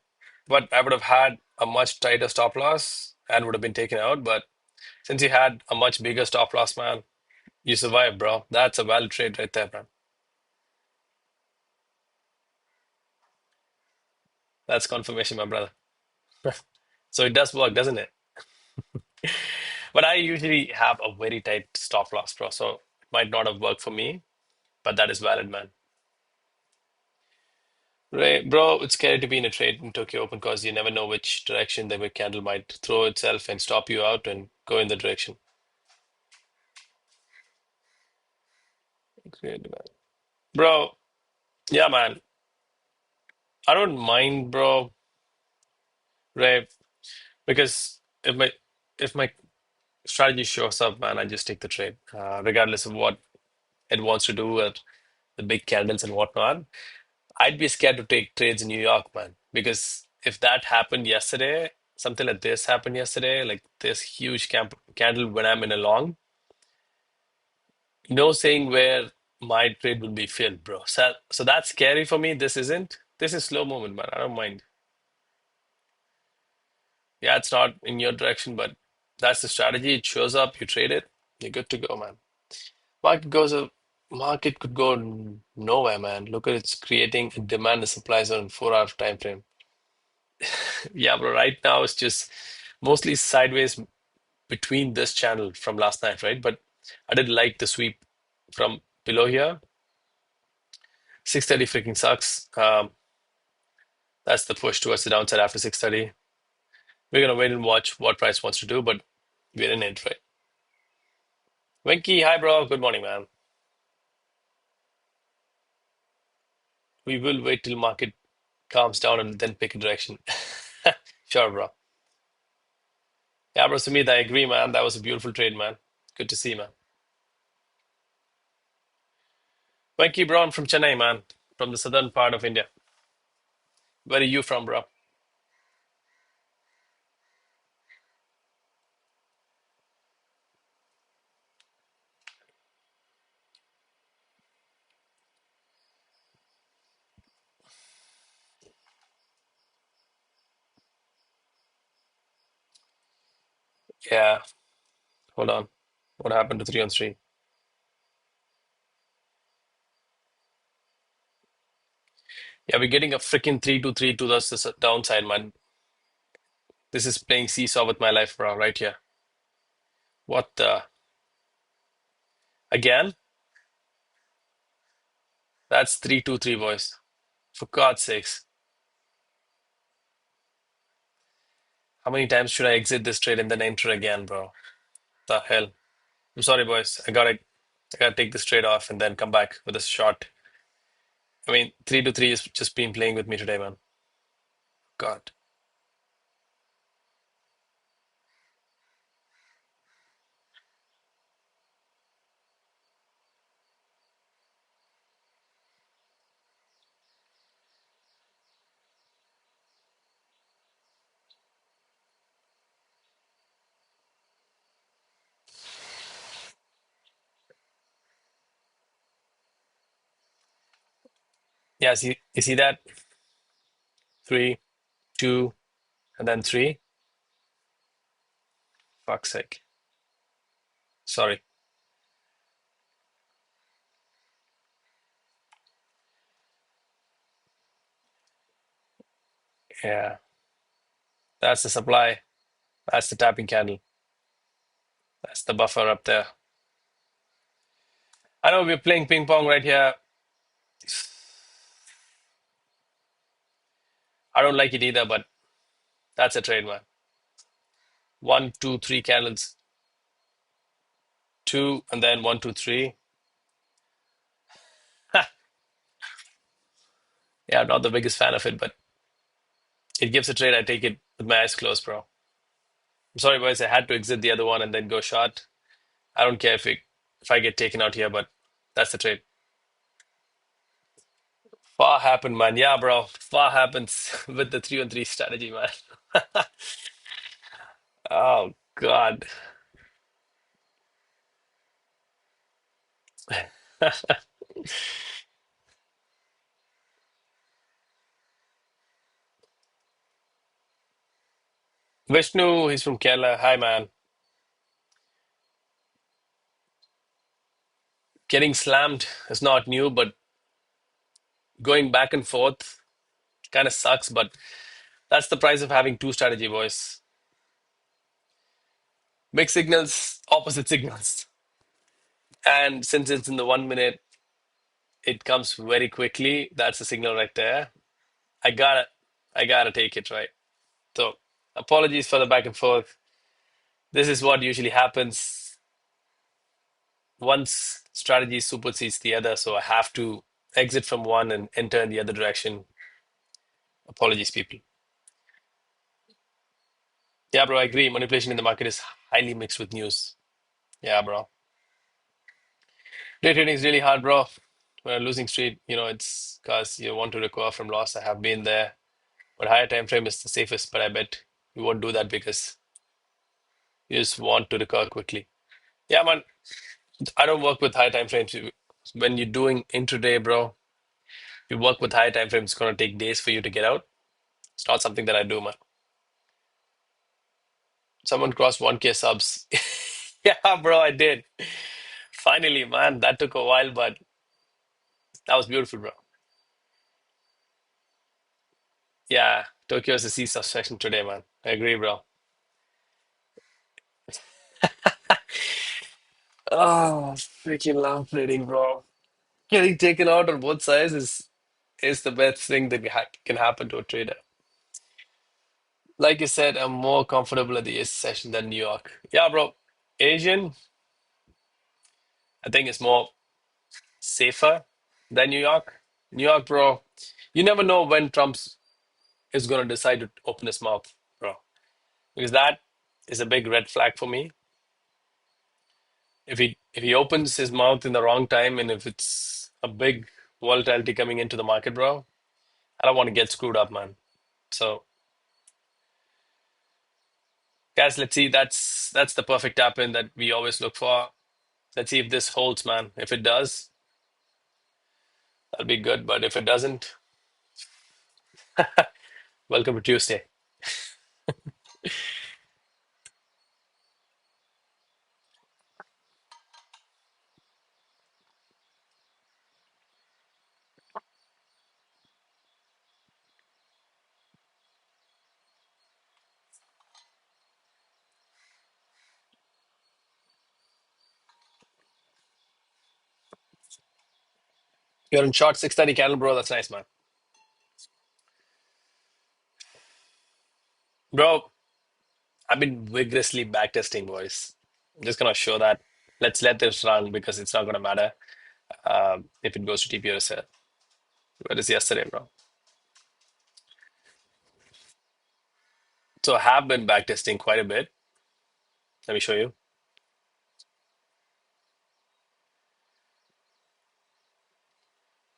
But I would have had a much tighter stop loss and would have been taken out. But since you had a much bigger stop loss, man, you survived, bro. That's a valid trade right there, man. That's confirmation, my brother. So it does work, doesn't it? But I usually have a very tight stop loss, bro. So it might not have worked for me, but that is valid, man. Right, bro, it's scary to be in a trade in Tokyo Open because you never know which direction the wick candle might throw itself and stop you out and go in the direction. Great, man. Bro, yeah, man. I don't mind, bro, right? Because if my strategy shows up, man, I just take the trade, regardless of what it wants to do with the big candles and whatnot. I'd be scared to take trades in New York, man, because if that happened yesterday, something like this happened yesterday, like this huge candle when I'm in a long, no saying where my trade will be filled, bro. So that's scary for me. This isn't. This is slow movement, man. I don't mind. Yeah, it's not in your direction, but that's the strategy. It shows up, you trade it, you're good to go, man. Market goes up, market could go nowhere, man. Look at it's creating a demand and supply zone in 4 hour time frame. Yeah, bro. Right now it's just mostly sideways between this channel from last night, right? But I did like the sweep from below here. 6:30 freaking sucks. That's the push towards the downside after 6:30. We're gonna wait and watch what price wants to do, but we're in it, right? Venky, hi, bro. Good morning, man. We will wait till market calms down and then pick a direction. Sure, bro. Yeah, bro, Sumit, I agree, man. That was a beautiful trade, man. Good to see, man. Venky, bro, I'm from Chennai, man. From the southern part of India. Where are you from, bro? Yeah, hold on. What happened to 3 on 3? Yeah, we're getting a freaking 3 to 3 to the downside, man. This is playing seesaw with my life, bro, right here. What the? Again? That's 323, boys. For God's sakes. How many times should I exit this trade and then enter again, bro? The hell? I'm sorry, boys. I gotta take this trade off and then come back with a shot. I mean, 323 is just been playing with me today, man. God. Yeah, see, you see that? Three, two, and then three. Fuck's sake. Sorry. Yeah, that's the supply. That's the tapping candle. That's the buffer up there. I know we're playing ping pong right here. I don't like it either, but that's a trade, man. One, two, three candles. Two, and then one, two, three. Yeah, I'm not the biggest fan of it, but it gives a trade. I take it with my eyes closed, bro. I'm sorry, boys. I had to exit the other one and then go short. I don't care if I get taken out here, but that's the trade. Far happened, man. Yeah, bro. Far happens with the 3-on-3 strategy, man. Oh God. Vishnu, he's from Kerala. Hi, man. Getting slammed is not new, but going back and forth kind of sucks. But that's the price of having two strategy, boys. Mixed signals, opposite signals. And since it's in the 1 minute, it comes very quickly. That's the signal right there. I gotta, I gotta take it, right? So apologies for the back and forth. This is what usually happens once strategy supersedes the other. So I have to exit from one and enter in the other direction. Apologies, people. Yeah, bro, I agree. Manipulation in the market is highly mixed with news. Yeah, bro. Day trading is really hard, bro. When a losing streak, it's because you want to recover from loss. I have been there. But higher time frame is the safest, but I bet you won't do that because you just want to recover quickly. Yeah, man. I don't work with high time frames. When you're doing intraday, bro, you work with high time frames, it's gonna take days for you to get out. It's not something that I do, man. Someone crossed 1K subs. Yeah, bro, I did. Finally, man. That took a while, but that was beautiful, bro. Yeah, Tokyo is a C subsection today, man. I agree, bro. Oh, freaking love trading, bro. Getting taken out on both sides is the best thing that can happen to a trader. Like you said, I'm more comfortable at the Ace session than New York. Yeah, bro. Asian, I think it's more safer than New York. New York, bro, you never know when Trump's is going to decide to open his mouth, bro. Because that is a big red flag for me. If he opens his mouth in the wrong time and if it's a big volatility coming into the market, bro, I don't want to get screwed up, man. So, guys, let's see. That's the perfect tap in that we always look for. Let's see if this holds, man. If it does, that'll be good. But if it doesn't, welcome to Tuesday. You're in short 630 candle, bro. That's nice, man. Bro, I've been vigorously backtesting, boys. I'm just gonna show that. Let's let this run because it's not gonna matter if it goes to TP or sell. What is yesterday, bro? So I have been backtesting quite a bit. Let me show you.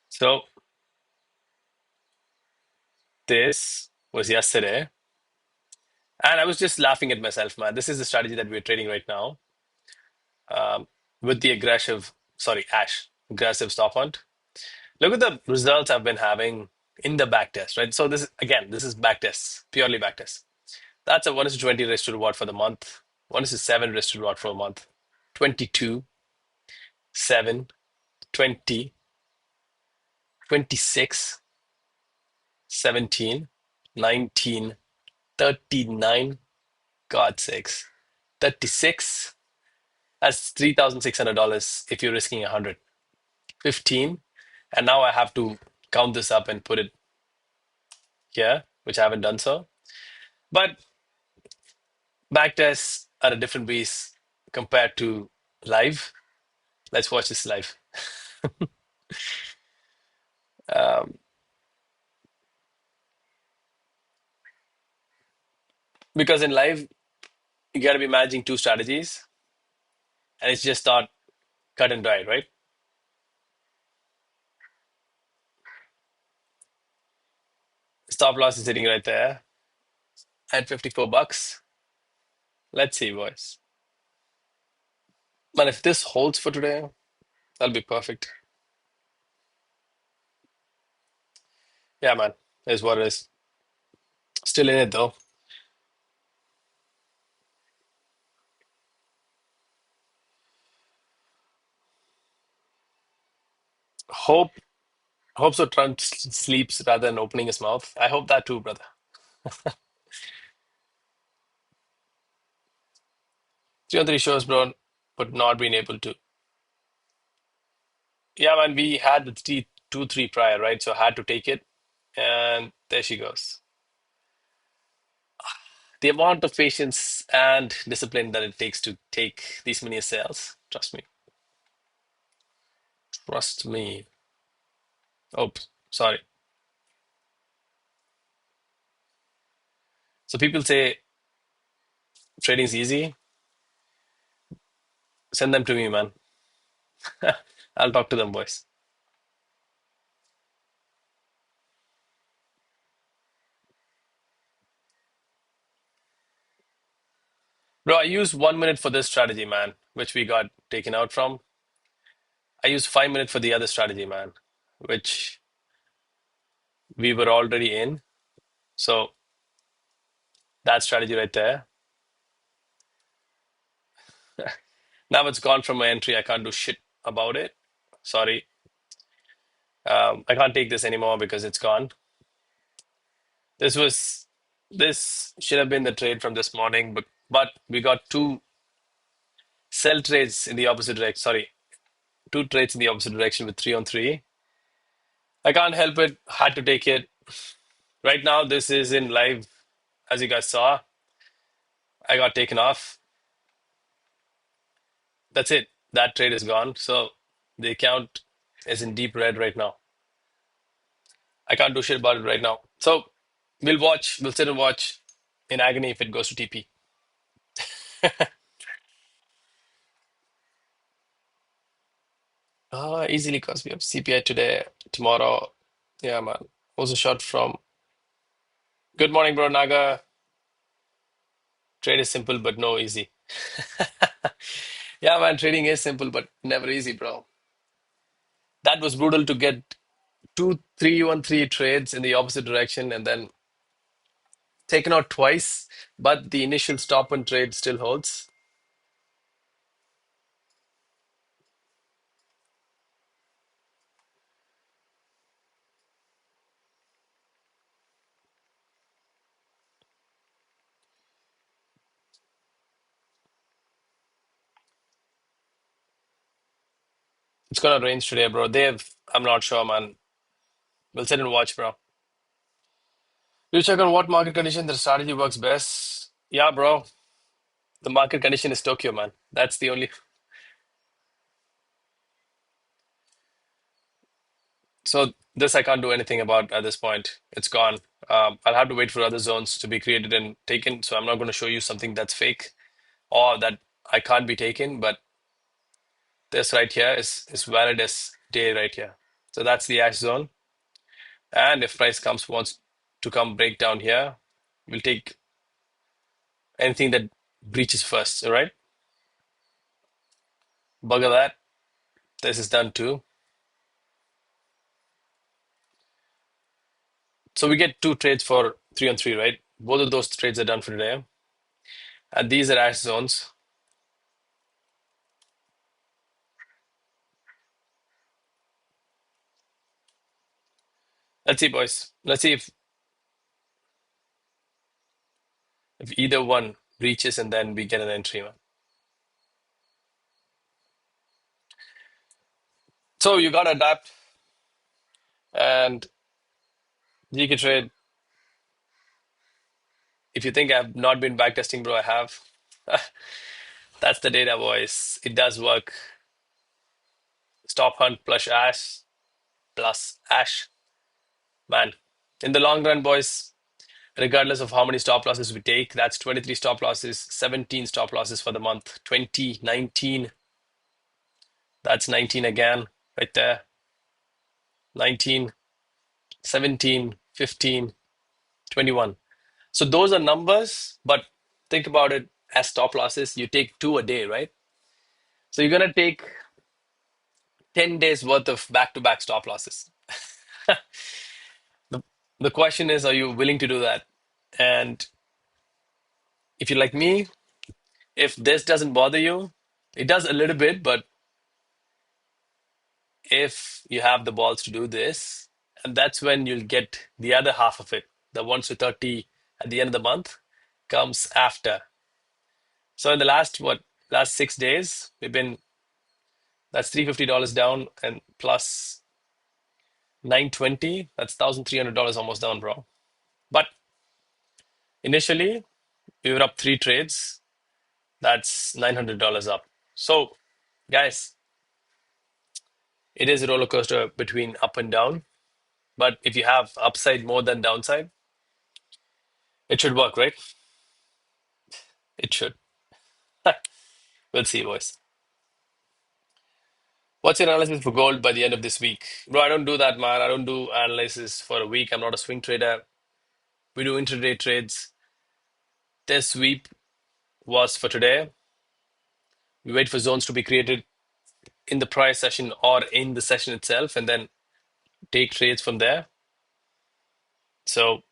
So this was yesterday, and I was just laughing at myself, man. This is the strategy that we're trading right now with the aggressive stop hunt. Look at the results I've been having in the backtest, right? So this is backtests, purely backtest. That's a 1 is to 20 risk to reward for the month. 1 is to 7 risk to reward for a month. 22, 7, 20, 26, 17, 19, 39, God sakes, 36. That's $3,600 if you're risking 100. 15. And now I have to count this up and put it here, which I haven't done so. But backtests are a different beast compared to live. Let's watch this live. Um, because in live, you got to be managing two strategies, and it's just not cut and dry, right? Stop loss is sitting right there at $54. Let's see, boys. Man, if this holds for today, that'll be perfect. Yeah, man, is what it is. Still in it though. Hope so. Trump sleeps rather than opening his mouth. I hope that too, brother. 3 on 3 shows, bro, but not being able to. Yeah, man, we had the 2-3 prior, right? So I had to take it, and there she goes. The amount of patience and discipline that it takes to take these many sales, trust me. Trust me. Oh, sorry. So people say trading's easy. Send them to me, man. I'll talk to them, boys. Bro, I used 1 minute for this strategy, man, which we got taken out from. I used 5 minutes for the other strategy, man, which we were already in. So that strategy right there. Now it's gone from my entry. I can't do shit about it. Sorry. I can't take this anymore because it's gone. This was this should have been the trade from this morning, but we got two sell trades in the opposite direction. Sorry, two trades in the opposite direction with 3 on 3. I can't help it. Had to take it. Right now, this is in live, as you guys saw. I got taken off. That's it. That trade is gone. So the account is in deep red right now. I can't do shit about it right now. So we'll watch. We'll sit and watch in agony if it goes to TP. Easily because we have CPI today, tomorrow. Yeah, man. Also shot from. Good morning, bro. Naga. Trade is simple, but no easy. Yeah, man. Trading is simple, but never easy, bro. That was brutal to get 2 3 on 3 trades in the opposite direction and then taken out twice, but the initial stop and trade still holds. It's gonna range today, bro. They have I'm not sure, man. We'll sit and watch, bro. You check on what market condition the strategy works best. Yeah, bro. The market condition is Tokyo, man. That's the only. So this I can't do anything about at this point. It's gone. I'll have to wait for other zones to be created and taken. So I'm not going to show you something that's fake or that I can't be taken. But this right here is valid as day right here. So that's the ash zone. And if price comes wants to come break down here, we'll take anything that breaches first. All right. Bugger that. This is done too. So we get two trades for 3 on 3, right? Both of those trades are done for today. And these are ash zones. Let's see, boys. Let's see if either one breaches and then we get an entry, man. So you gotta adapt and you can trade. If you think I've not been backtesting, bro, I have. That's the data, boys. It does work. Stop hunt plus ash. Man, in the long run, boys, regardless of how many stop losses we take, that's 23 stop losses, 17 stop losses for the month, 20, 19. That's 19 again, right there. 19, 17, 15, 21. So those are numbers, but think about it as stop losses. You take two a day, right? So you're going to take 10 days worth of back-to-back stop losses. The, the question is, are you willing to do that? And if you're like me, if this doesn't bother you, it does a little bit, but if you have the balls to do this, and that's when you'll get the other half of it, the 1 to 30 at the end of the month comes after. So in the last 6 days, that's $350 down and plus 920, that's $1,300 almost down, bro. But initially, we were up three trades, that's $900 up. So, guys, it is a roller coaster between up and down. But if you have upside more than downside, it should work, right? It should. We'll see, boys. What's your analysis for gold by the end of this week? Bro, I don't do that, man. I don't do analysis for a week. I'm not a swing trader. We do intraday trades. This sweep was for today. We wait for zones to be created in the prior session or in the session itself and then take trades from there. So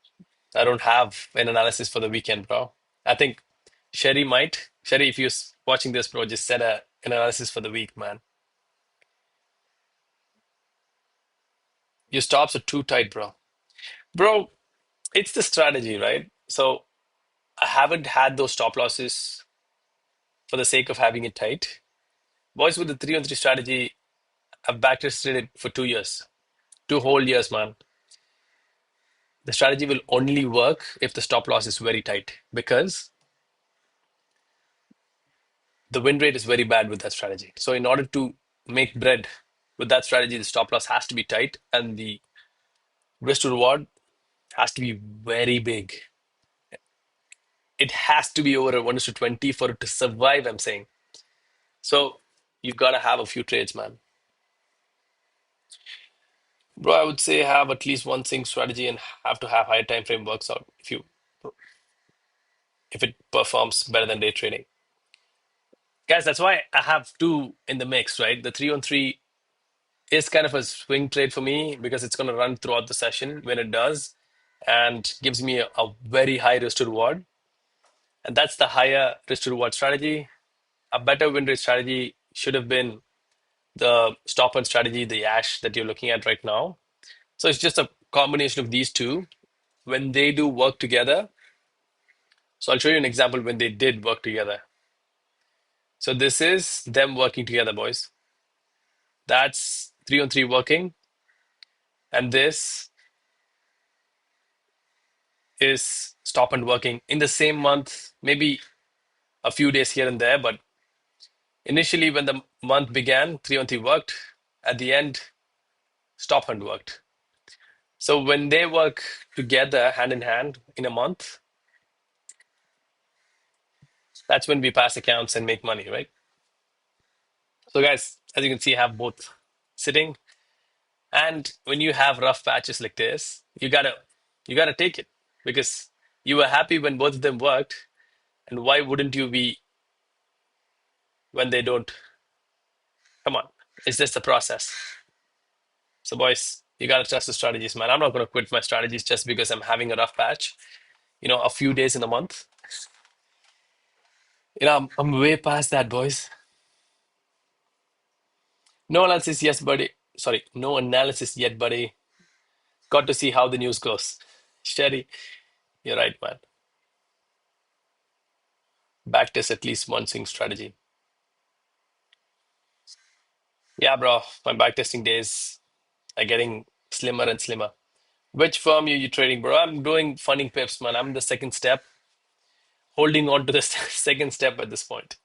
I don't have an analysis for the weekend, bro. I think Sherry might. Sherry, if you're watching this, bro, just set an analysis for the week, man. Your stops are too tight, bro. Bro, it's the strategy, right? So I haven't had those stop losses for the sake of having it tight. Boys, with the 3 on 3 strategy, I've backtested it for 2 years, 2 whole years, man. The strategy will only work if the stop loss is very tight because the win rate is very bad with that strategy. So in order to make bread with that strategy, the stop loss has to be tight and the risk to reward has to be very big. It has to be over a 1:20 for it to survive, I'm saying. So you've got to have a few trades, man. Bro, I would say have at least one sync strategy and have to have higher time frame works out if it performs better than day trading. Guys, that's why I have two in the mix, right? The 3 on 3 is kind of a swing trade for me because it's going to run throughout the session when it does and gives me a very high risk to reward. And that's the higher risk to reward strategy. A better win rate strategy should have been the stop and strategy, the ash that you're looking at right now. So it's just a combination of these two. When they do work together, so I'll show you an example when they did work together. So this is them working together, boys. That's 3 on 3 working. And this is stop and working in the same month, maybe a few days here and there, but initially when the month began, 313 worked. At the end, stop and worked. So when they work together hand in hand in a month, that's when we pass accounts and make money, right? So guys, as you can see, I have both sitting. And when you have rough patches like this, you gotta take it because you were happy when both of them worked. And why wouldn't you be when they don't? Come on. It's just a process. So boys, you gotta trust the strategies, man. I'm not gonna quit my strategies just because I'm having a rough patch, a few days in a month. I'm way past that, boys. No analysis, yes, buddy. Sorry, no analysis yet, buddy. Got to see how the news goes. Sherry, you're right, man. Backtest at least one swing strategy. Yeah, bro. My backtesting days are getting slimmer and slimmer. Which firm are you trading, bro? I'm doing funding pips, man. I'm the second step, holding on to the second step at this point.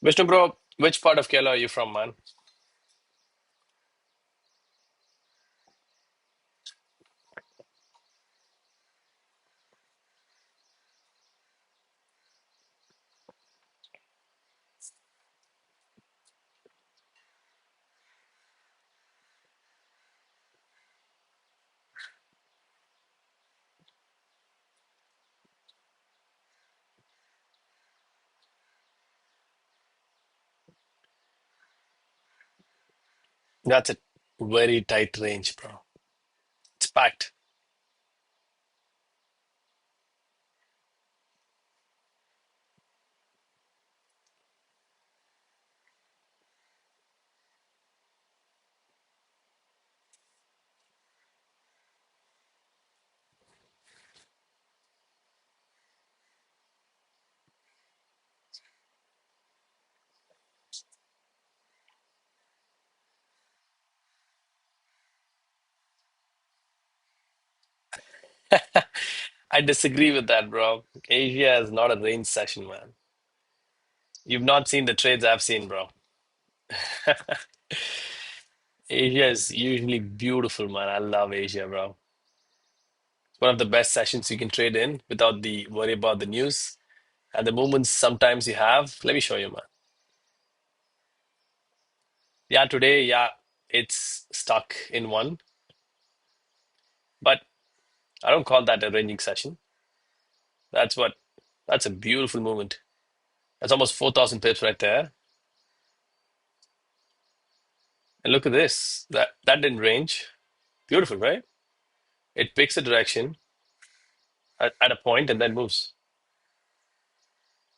Vishnu, bro, which part of Kerala are you from, man? That's a very tight range, bro. It's packed. I disagree with that, bro. Asia is not a range session, man. You've not seen the trades I've seen, bro. Asia is usually beautiful, man. I love Asia, bro. It's one of the best sessions you can trade in without the worry about the news and the movements sometimes you have. Let me show you, man. Yeah, today, yeah, it's stuck in one, but I don't call that a ranging session. That's what, that's a beautiful movement. That's almost 4,000 pips right there. And look at this. That didn't range. Beautiful, right? It picks a direction at a point and then moves.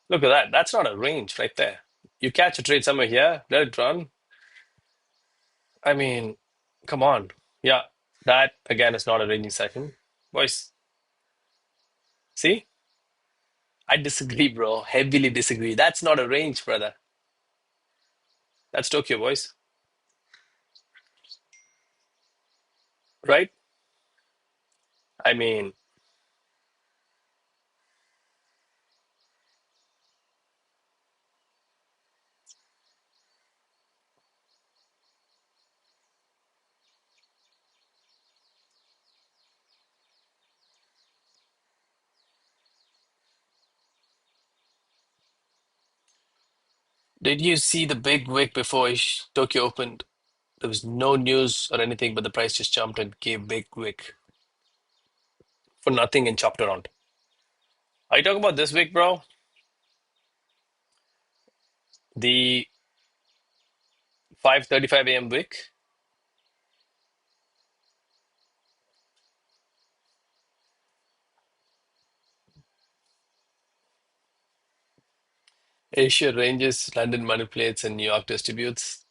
Look at that. That's not a range right there. You catch a trade somewhere here, let it run. I mean, come on. Yeah, that again is not a ranging session. Boys, see? I disagree, bro. Heavily disagree. That's not a range, brother. That's Tokyo, boys. Right? I mean, did you see the big wick before Tokyo opened? There was no news or anything, but the price just jumped and gave big wick for nothing and chopped around. Are you talking about this wick, bro? The 5:35 a.m. wick? Asia ranges, London manipulates, and New York distributes.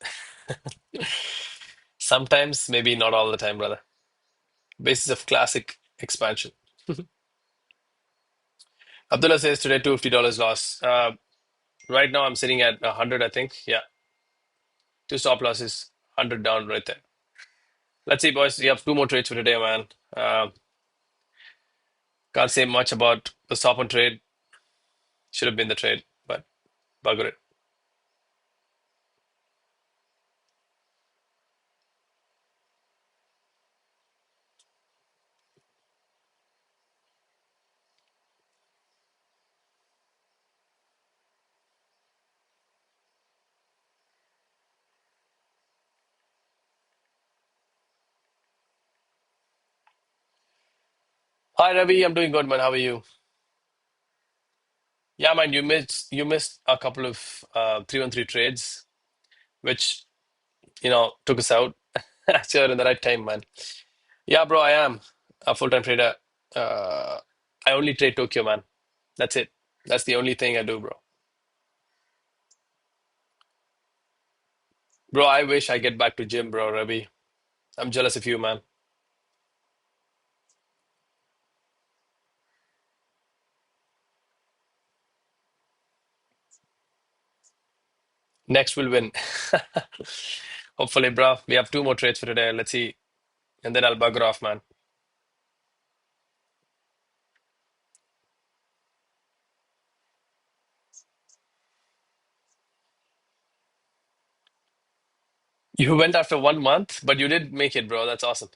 Sometimes, maybe not all the time, brother. Basis of classic expansion. Abdullah says today $250 loss. Right now I'm sitting at 100, I think. Yeah, two stop losses, 100 down right there. Let's see, boys. You have two more trades for today, man. Can't say much about the stop on trade. Should have been the trade, but bugger it. Hi, Ravi. I'm doing good, man. How are you? Yeah, man. You missed a couple of 313 trades, which took us out. So you're in the right time, man. Yeah, bro. I am a full-time trader. Uh, I only trade Tokyo, man. That's it. That's the only thing I do, bro. Bro, I wish I get back to gym, bro, Ravi. I'm jealous of you, man. Next will win. Hopefully, bro. We have two more trades for today. Let's see. And then I'll bugger off, man. You went after 1 month, but you did make it, bro. That's awesome.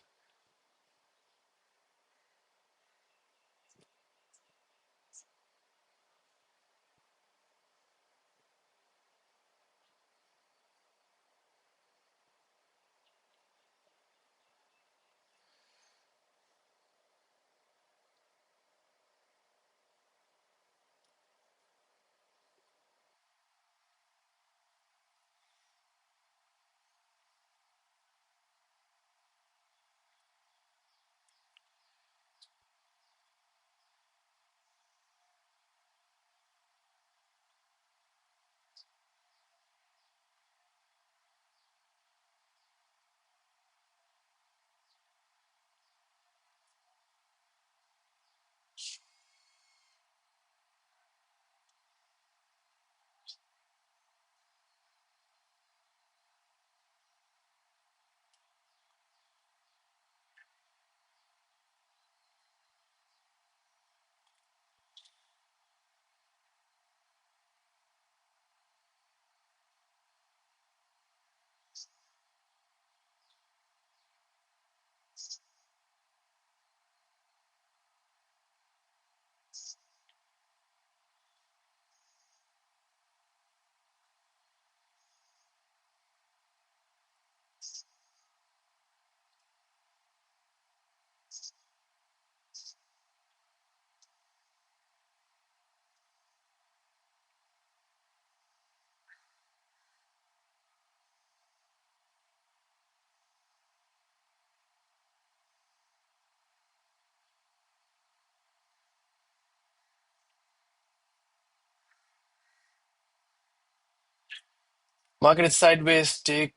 Market is sideways. Take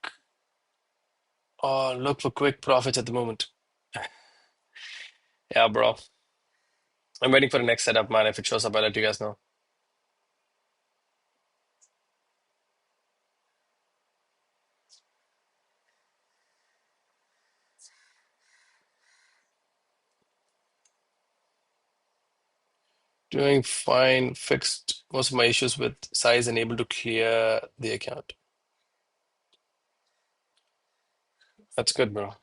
or look for quick profits at the moment. Yeah, bro. I'm waiting for the next setup, man. If it shows up, I'll let you guys know. Doing fine. Fixed most of my issues with size and able to clear the account. That's good, bro.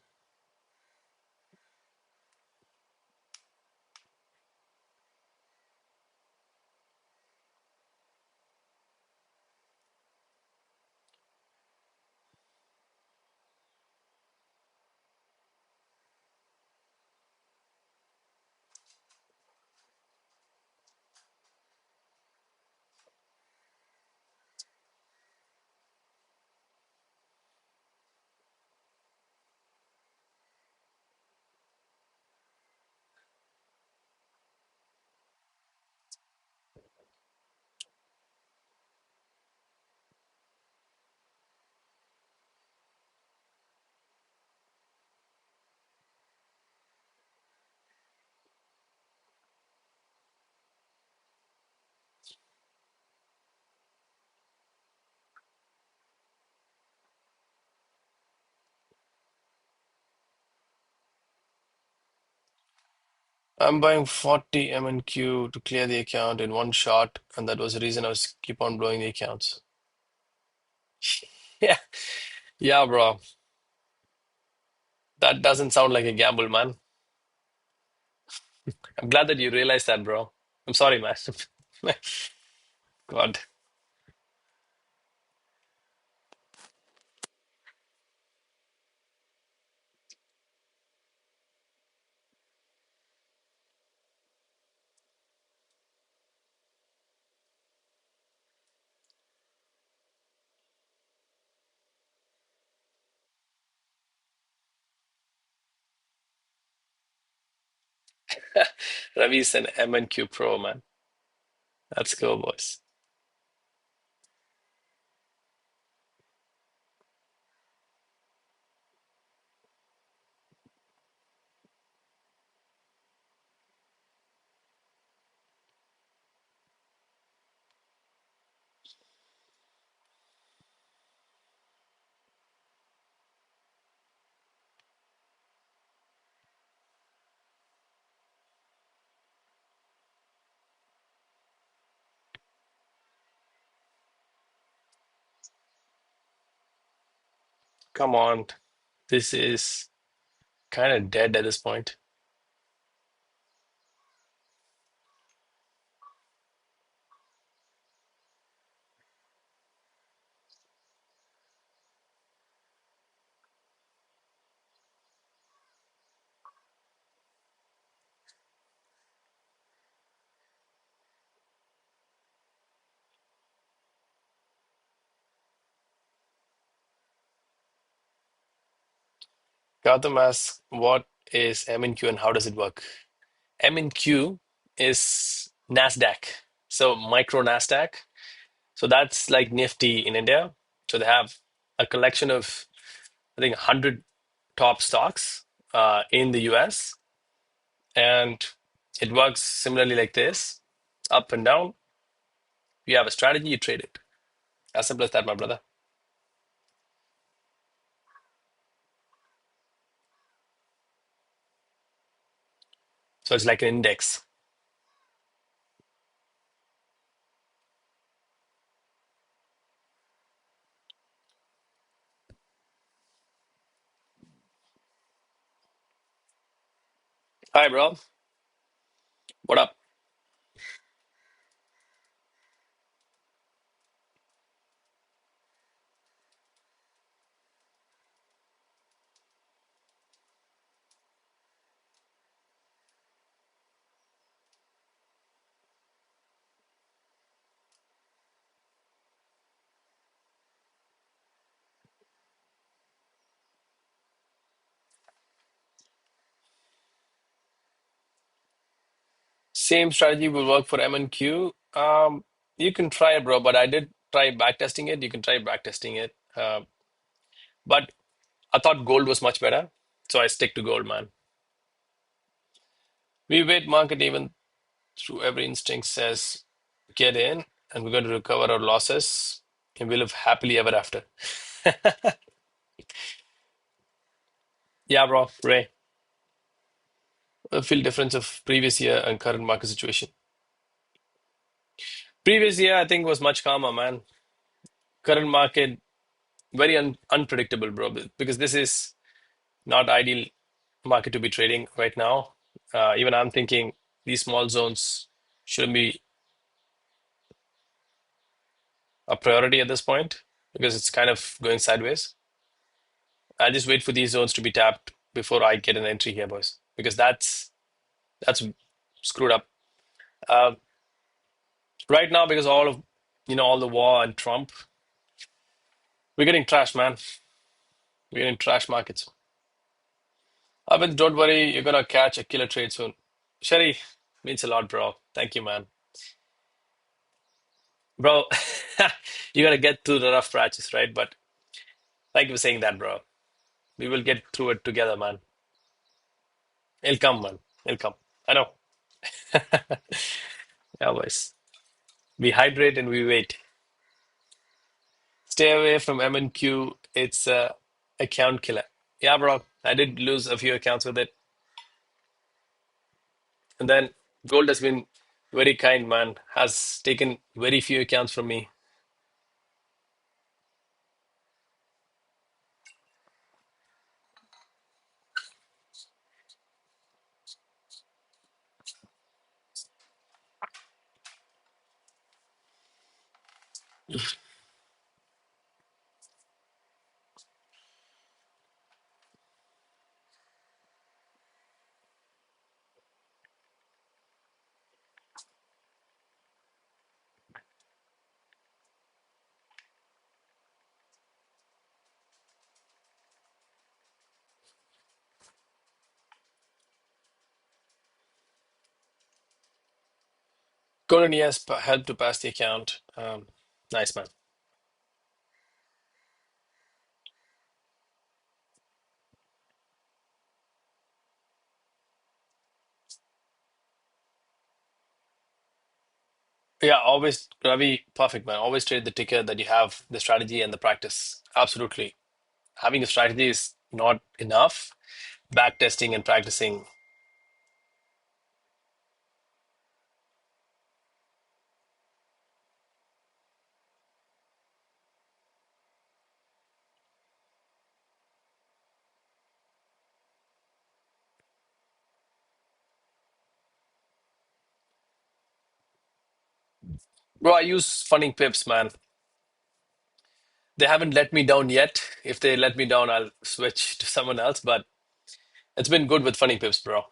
I'm buying 40 MNQ to clear the account in one shot, and that was the reason I was keep on blowing the accounts. Yeah, yeah, bro. That doesn't sound like a gamble, man. I'm glad that you realized that, bro. I'm sorry, man. God, Ravi's an MNQ pro, man. Let's go, boys. Come on. This is kind of dead at this point. Gautam asks, what is MNQ and how does it work? MNQ is NASDAQ, so micro NASDAQ. So that's like Nifty in India. So they have a collection of, I think, 100 top stocks in the US. And it works similarly like this, up and down. You have a strategy, you trade it. As simple as that, my brother. So it's like an index. Hi, bro. What up? Same strategy will work for M&Q. You can try it, bro, but I did try backtesting it. You can try backtesting it. But I thought gold was much better, so I stick to gold, man. We wait market even through every instinct says get in, and we're going to recover our losses, and we live happily ever after. Yeah, bro, Ray. I feel difference of previous year and current market situation. Previous year, I think, was much calmer, man. Current market, very unpredictable, bro, because this is not ideal market to be trading right now. Even I'm thinking these small zones shouldn't be a priority at this point because it's kind of going sideways. I'll just wait for these zones to be tapped before I get an entry here, boys, because that's screwed up. Uh, right now, because all of all the war and Trump, we're getting trash, man. We're getting trash markets. Abid, don't worry, you're gonna catch a killer trade soon. Sherry, means a lot, bro. Thank you, man. Bro, you gotta get through the rough patches, right? But thank you for saying that, bro. We will get through it together, man. It'll come, man. It'll come. I know. Yeah, boys. We hydrate and we wait. Stay away from M&Q. It's a account killer. Yeah, bro. I did lose a few accounts with it. And then gold has been very kind, man. Has taken very few accounts from me. Golden, yes, helped to pass the account. Nice, man. Yeah, always, Ravi, perfect, man. Always trade the ticker that you have, the strategy and the practice. Absolutely. Having a strategy is not enough. Back testing and practicing. Bro, I use funding pips, man. They haven't let me down yet. If they let me down, I'll switch to someone else. But it's been good with funding pips, bro.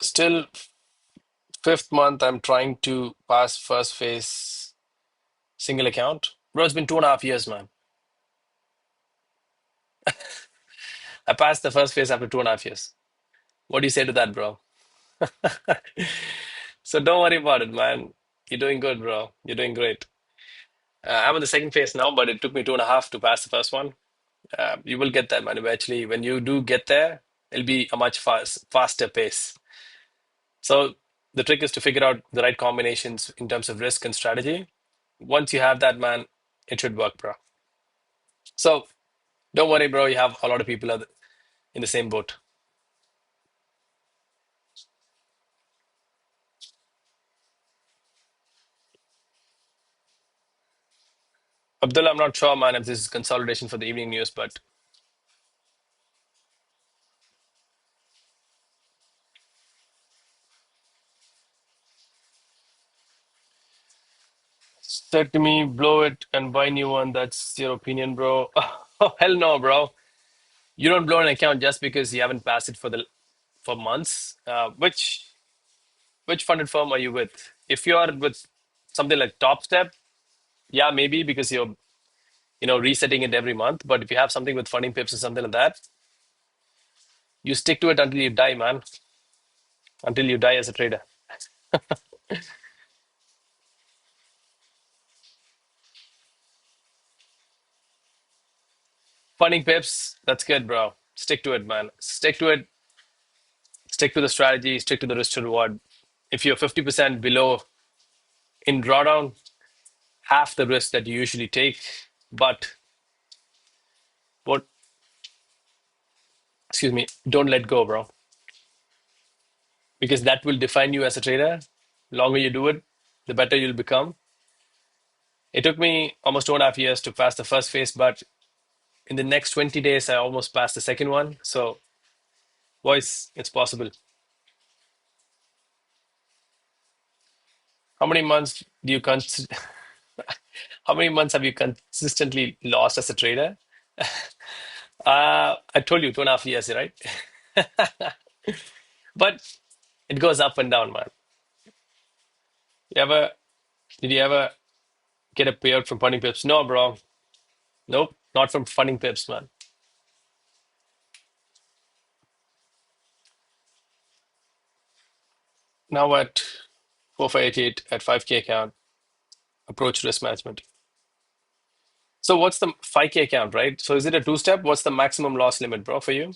Still, fifth month, I'm trying to pass first phase single account. Bro, it's been 2.5 years, man. I passed the first phase after 2.5 years. What do you say to that, bro? So don't worry about it, man. You're doing good, bro. You're doing great. I'm in the second phase now, but it took me 2.5 to pass the first one. You will get there, man. Eventually, when you do get there, it'll be a much faster pace. So the trick is to figure out the right combinations in terms of risk and strategy. Once you have that, man, it should work, bro. So don't worry, bro. You have a lot of people in the same boat. Abdullah, I'm not sure, man, if this is consolidation for the evening news, but said to me, blow it and buy new one. That's your opinion, bro. Oh, hell no, bro. You don't blow an account just because you haven't passed it for months. Which funded firm are you with? If you are with something like Top Step, yeah, maybe because you're resetting it every month. But if you have something with funding pips or something like that, you stick to it until you die, man. Until you die as a trader. Funding pips, that's good, bro. Stick to it, man. Stick to it. Stick to the strategy. Stick to the risk to reward. If you're 50% below in drawdown, half the risk that you usually take. But what? Excuse me. Don't let go, bro, because that will define you as a trader. Longer you do it, the better you'll become. It took me almost 2.5 years to pass the first phase, but in the next 20 days, I almost passed the second one. So, boys, it's possible. How many months do you consider? How many months have you consistently lost as a trader? I told you 2.5 years, right? But it goes up and down, man. You ever did you ever get a payout from funding pips? No, bro. Nope, not from funding pips, man. Now at 4588 at 5K account, approach risk management. So what's the 5K account, right? So is it a two-step? What's the maximum loss limit, bro, for you?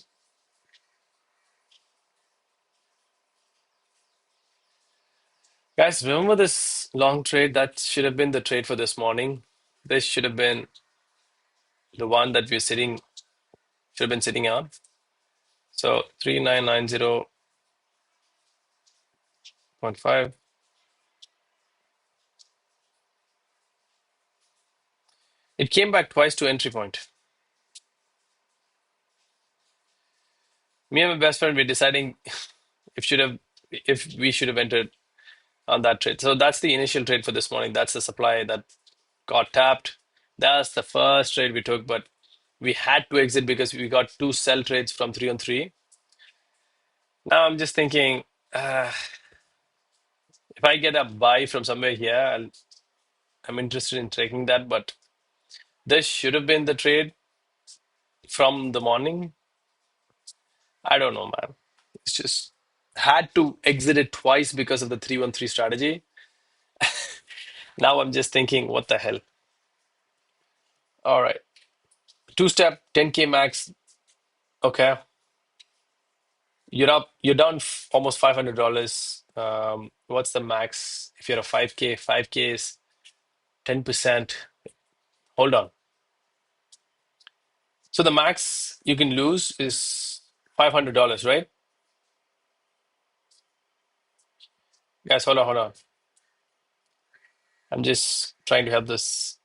Guys, remember this long trade? That should have been the trade for this morning. This should have been the one that we're sitting, should have been sitting on. So 3990.5. It came back twice to entry point. Me and my best friend, we're deciding if we should have entered on that trade. So that's the initial trade for this morning. That's the supply that got tapped. That's the first trade we took, but we had to exit because we got two sell trades from 3 on 3. Now I'm just thinking, if I get a buy from somewhere here, I'm interested in taking that, but this should have been the trade from the morning. I don't know, man. It's just had to exit it twice because of the 3-1-3 strategy. Now I'm just thinking, what the hell? All right. Two-step, 10K max. Okay. You're up. You're down almost $500. What's the max? If you're a 5K, 5K is 10%. Hold on. So the max you can lose is $500, right? Guys, hold on, hold on. I'm just trying to help this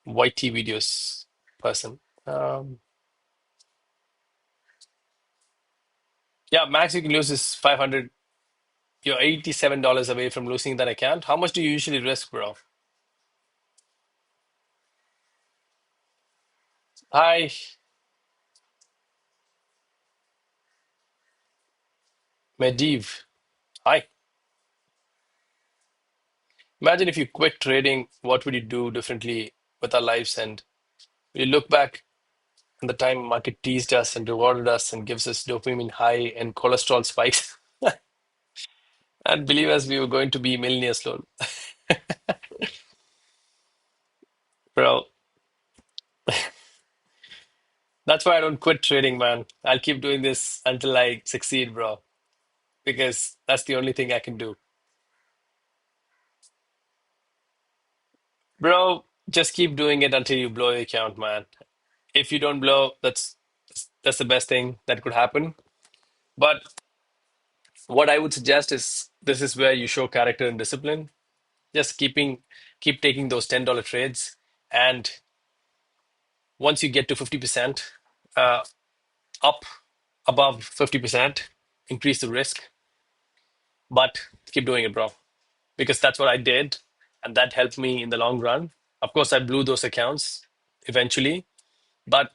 YT videos person. Yeah, max you can lose is 500. You're $87 away from losing that account. How much do you usually risk, bro? Hi, Mediv. Hi. Imagine if you quit trading, what would you do differently with our lives? And we look back on the time market teased us and rewarded us and gives us dopamine high and cholesterol spikes. And believe us, we were going to be millionaires, lol. Bro, that's why I don't quit trading, man. I'll keep doing this until I succeed, bro, because that's the only thing I can do. Bro, just keep doing it until you blow your account, man. If you don't blow, that's the best thing that could happen. But what I would suggest is this is where you show character and discipline. Just keep taking those $10 trades, and once you get to 50%, uh, up above 50%, increase the risk, but keep doing it, bro, because that's what I did, and that helped me in the long run. Of course, I blew those accounts eventually, but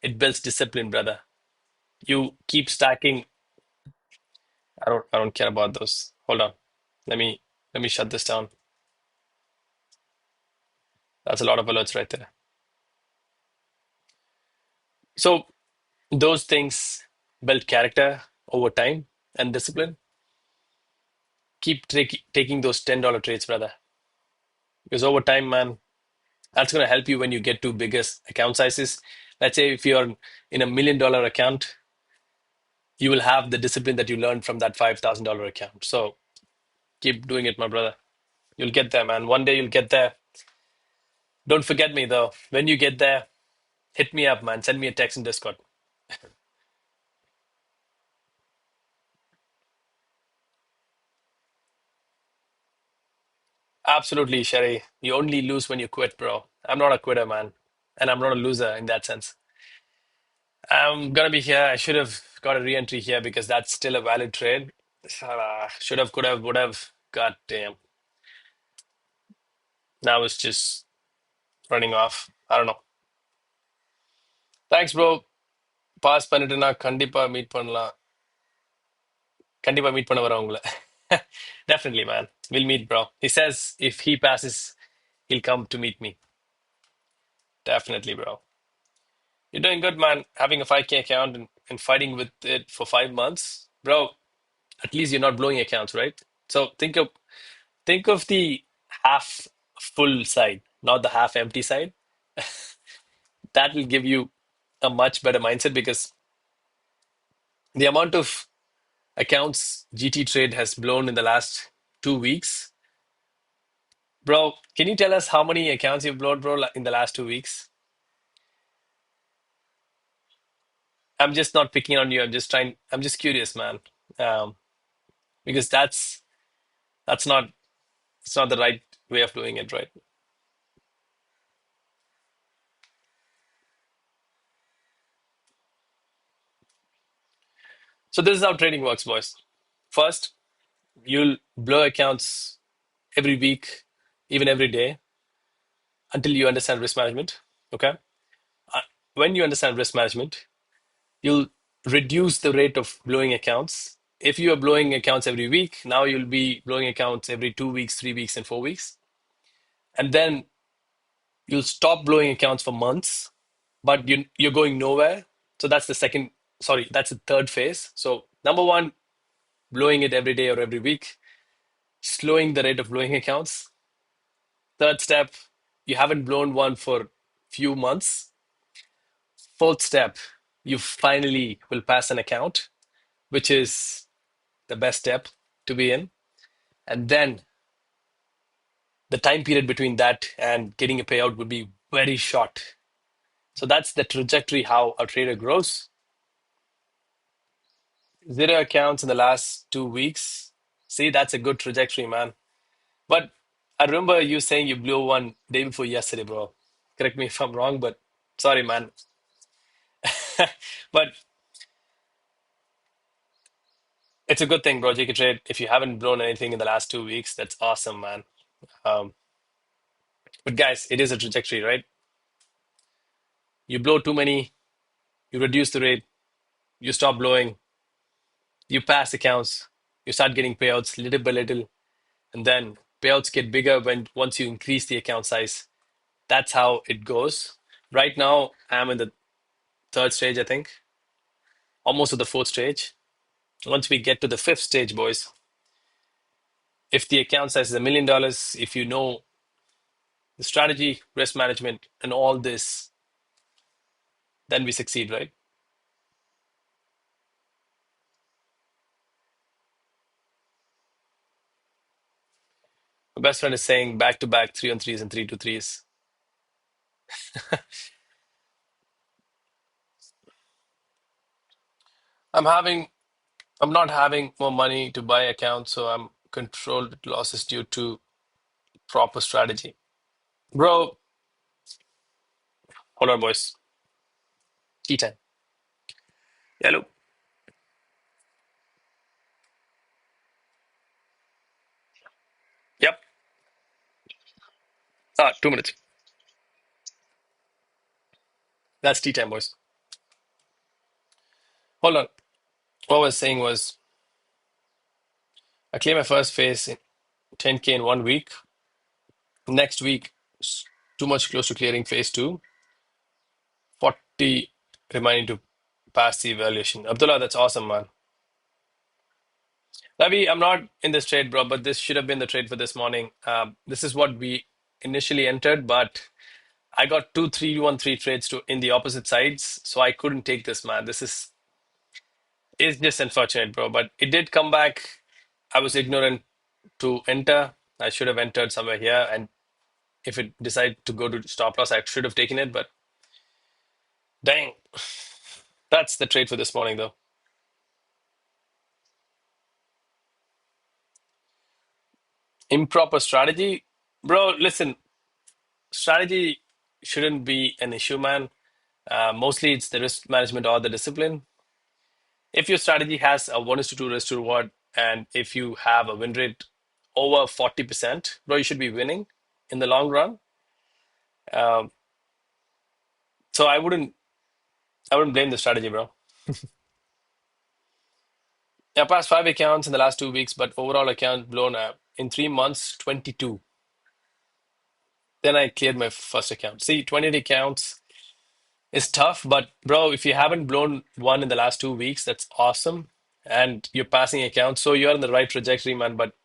it builds discipline, brother. You keep stacking. I don't care about those. Hold on. Let me shut this down. That's a lot of alerts right there. So those things build character over time and discipline. Keep taking those $10 trades, brother, because over time, man, that's going to help you when you get to biggest account sizes. Let's say if you're in $1 million account, you will have the discipline that you learned from that $5,000 account. So keep doing it, my brother. You'll get there, man. One day you'll get there. Don't forget me, though. When you get there, hit me up, man. Send me a text in Discord. Absolutely, Sherry. You only lose when you quit, bro. I'm not a quitter, man. And I'm not a loser in that sense. I'm gonna be here. I should have got a re-entry here because that's still a valid trade. Should have, could have, would have. God damn. Now it's just running off. I don't know. Thanks, bro. Pass பண்ணிட்டுனா கண்டிப்பா meet பண்ண வரேன் உங்களை. Definitely, man. We'll meet, bro. He says if he passes, he'll come to meet me. Definitely, bro. You're doing good, man. Having a 5K account and fighting with it for 5 months, bro. At least you're not blowing accounts, right? So think of the half full side, not the half empty side. That will give you a much better mindset because the amount of accounts GT Trade has blown in the last 2 weeks. Bro, can you tell us how many accounts you've blown, bro, in the last 2 weeks? I'm just not picking on you. I'm just curious, man. Um, because that's not it's not the right way of doing it, right? So this is how trading works, boys. First, you'll blow accounts every week, even every day, until you understand risk management. Okay? Uh, When you understand risk management, you'll reduce the rate of blowing accounts. If you are blowing accounts every week, now you'll be blowing accounts every 2 weeks, 3 weeks, and 4 weeks. And then you'll stop blowing accounts for months, but you're going nowhere. So that's the third phase. So number one, blowing it every day or every week, slowing the rate of blowing accounts. Third step, you haven't blown one for few months. Fourth step, you finally will pass an account, which is the best step to be in. And then the time period between that and getting a payout would be very short. So that's the trajectory how a trader grows. Zero accounts in the last 2 weeks. See, that's a good trajectory, man. But I remember you saying you blew one day before yesterday, bro. Correct me if I'm wrong, but sorry, man. But it's a good thing, bro, JK Trade. If you haven't blown anything in the last 2 weeks, that's awesome, man. Um, but guys, it is a trajectory, right? You blow too many, you reduce the rate, you stop blowing, you pass accounts, you start getting payouts little by little, and then payouts get bigger when once you increase the account size. That's how it goes. Right now, I'm in the third stage, I think, almost to the fourth stage. Once we get to the fifth stage, boys, if the account size is $1 million, if you know the strategy, risk management, and all this, then we succeed, right? My best friend is saying back to back 3-on-3s and 3-2-3s. I'm having, I'm not having more money to buy accounts, so I'm controlled losses due to proper strategy. Bro, hold on, boys. Tea time. Hello. Yep. 2 minutes. That's tea time, boys. Hold on. What I was saying was I cleared my first phase in 10K in 1 week. Next week, too much close to clearing phase two. 40 remaining to pass the evaluation. Abdullah, that's awesome, man. Ravi, I'm not in this trade, bro, but this should have been the trade for this morning. This is what we initially entered, but I got 2 3-1-3 trades to in the opposite sides, so I couldn't take this, man. This is just unfortunate, bro. But it did come back. I was ignorant to enter. I should have entered somewhere here, and if it decided to go to stop loss, I should have taken it. But dang, that's the trade for this morning, though. Improper strategy, bro. Listen, strategy shouldn't be an issue, man. Mostly it's the risk management or the discipline. If your strategy has a 1:2 risk to reward, and if you have a win rate over 40%, bro, you should be winning in the long run. Um, so I wouldn't blame the strategy, bro. Yeah, past 5 accounts in the last 2 weeks, but overall account blown up in 3 months, 22. Then I cleared my first account. See, 20 accounts is tough, but bro, if you haven't blown one in the last 2 weeks, that's awesome. And you're passing accounts, so you're on the right trajectory, man. But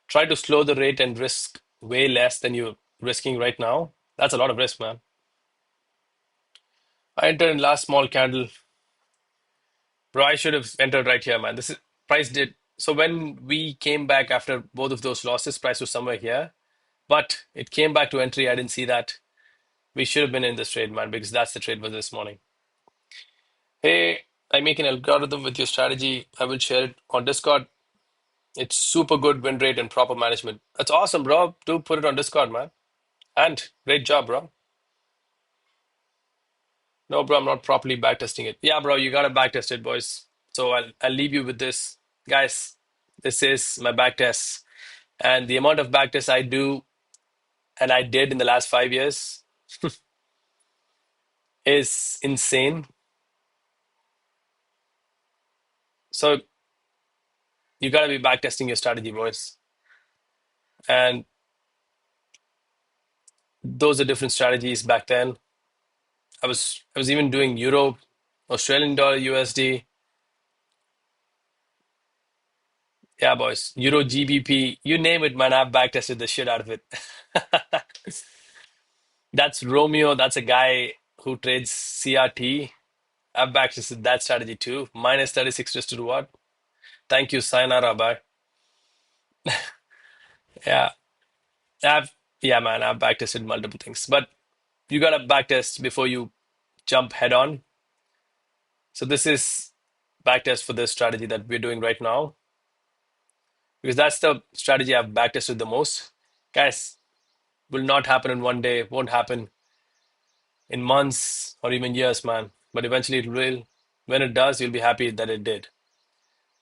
try to slow the rate and risk way less than you're risking right now. That's a lot of risk, man. I entered in last small candle. Bro, I should have entered right here, man. This is price did so when we came back after both of those losses, price was somewhere here. But it came back to entry. I didn't see that. We should have been in this trade, man, because that's the trade for this morning. Hey, I make an algorithm with your strategy. I will share it on Discord. It's super good win rate and proper management. That's awesome, bro. Do put it on Discord, man. And great job, bro. No, bro, I'm not properly backtesting it. Yeah, bro, you gotta backtest it, boys. So I'll leave you with this. Guys, this is my backtest. And the amount of backtests I do and I did in the last 5 years is insane. So you gotta be backtesting your strategy, boys. And those are different strategies back then. I was even doing Euro, Australian dollar, USD. Yeah, boys. Euro, GBP, you name it, man. I've backtested the shit out of it. That's Romeo. That's a guy who trades CRT. I've backtested that strategy too. Minus 36 just to do what? Thank you, sayonara, bye. Yeah, I've yeah, man. I've backtested multiple things, but you gotta backtest before you jump head on. So this is backtest for this strategy that we're doing right now because that's the strategy I've backtested the most. Guys, will not happen in one day, won't happen in months or even years, man. But eventually it will. When it does, you'll be happy that it did.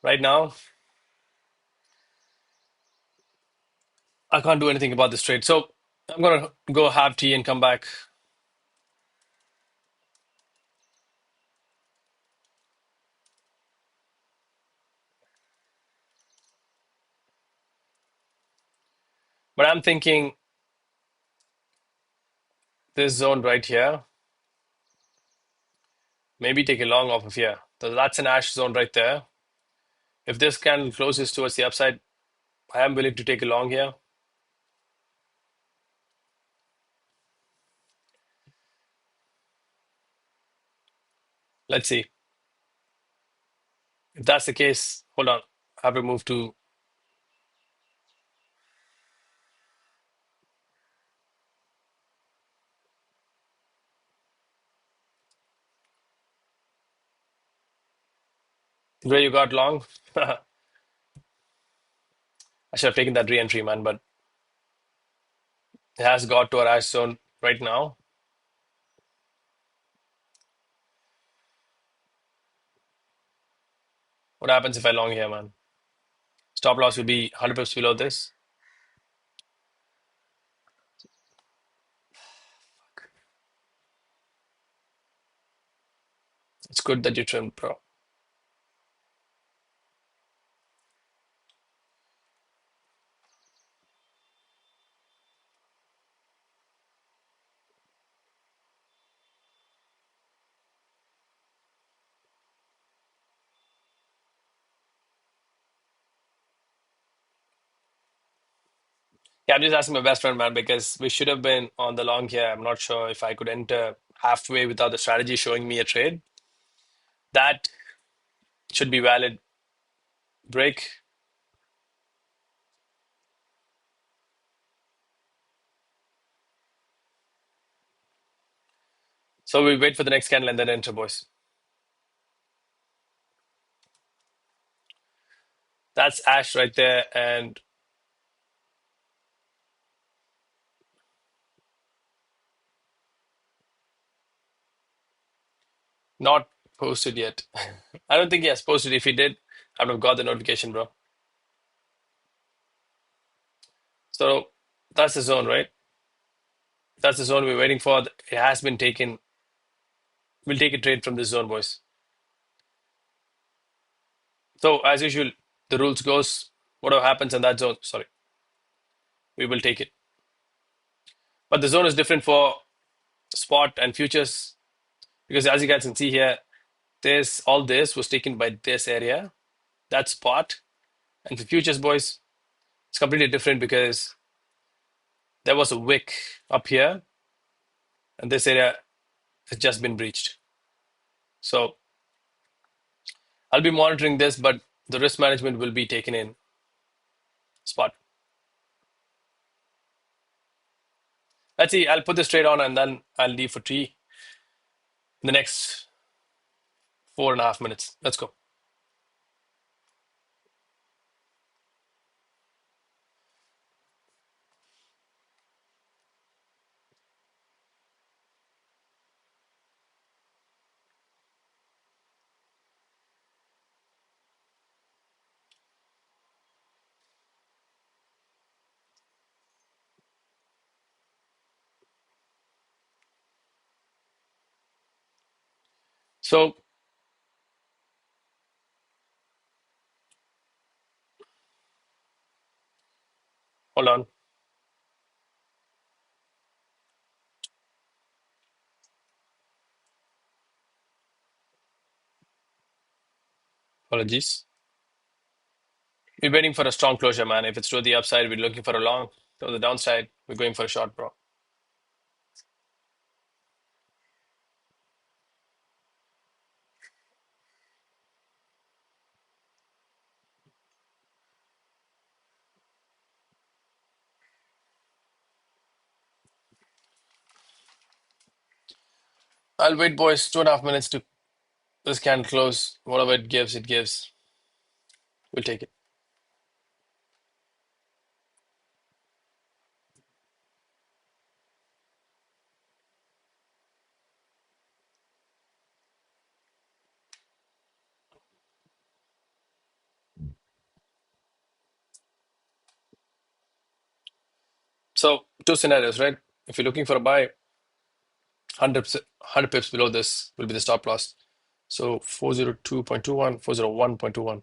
Right now, I can't do anything about this trade. So I'm gonna go have tea and come back. But I'm thinking this zone right here, maybe take a long off of here. So that's an ash zone right there. If this candle closes towards the upside, I am willing to take a long here. Let's see. If that's the case, hold on. I have to move to where you got long. I should have taken that re-entry, man, but it has got to our ash zone right now. What happens if I long here, man? Stop loss will be 100 pips below this. It's good that you trimmed, bro. Yeah, I'm just asking my best friend, man, because we should have been on the long here. I'm not sure if I could enter halfway without the strategy showing me a trade. That should be valid. Break. So we wait for the next candle and then enter, boys. That's ash right there and not posted yet. I don't think he has posted. If he did, I would have got the notification, bro. So that's the zone, right? That's the zone we're waiting for. It has been taken. We'll take a trade from this zone, boys. So as usual, the rules goes, whatever happens in that zone, sorry, we will take it. But the zone is different for spot and futures because as you guys can see here, all this was taken by this area. That's spot. And for futures, boys, it's completely different because there was a wick up here and this area has just been breached. So I'll be monitoring this, but the risk management will be taken in spot. Let's see, I'll put this trade on and then I'll leave for tea in the next 4.5 minutes. Let's go. So hold on. Apologies. We're waiting for a strong closure, man. If it's to the upside, we're looking for a long. To the downside, we're going for a short, bro. I'll wait, boys. 2.5 minutes to this can close. Whatever it gives, it gives. We'll take it. So two scenarios, right? If you're looking for a buy, 100 pips below this will be the stop loss. So 402.21, 401.21.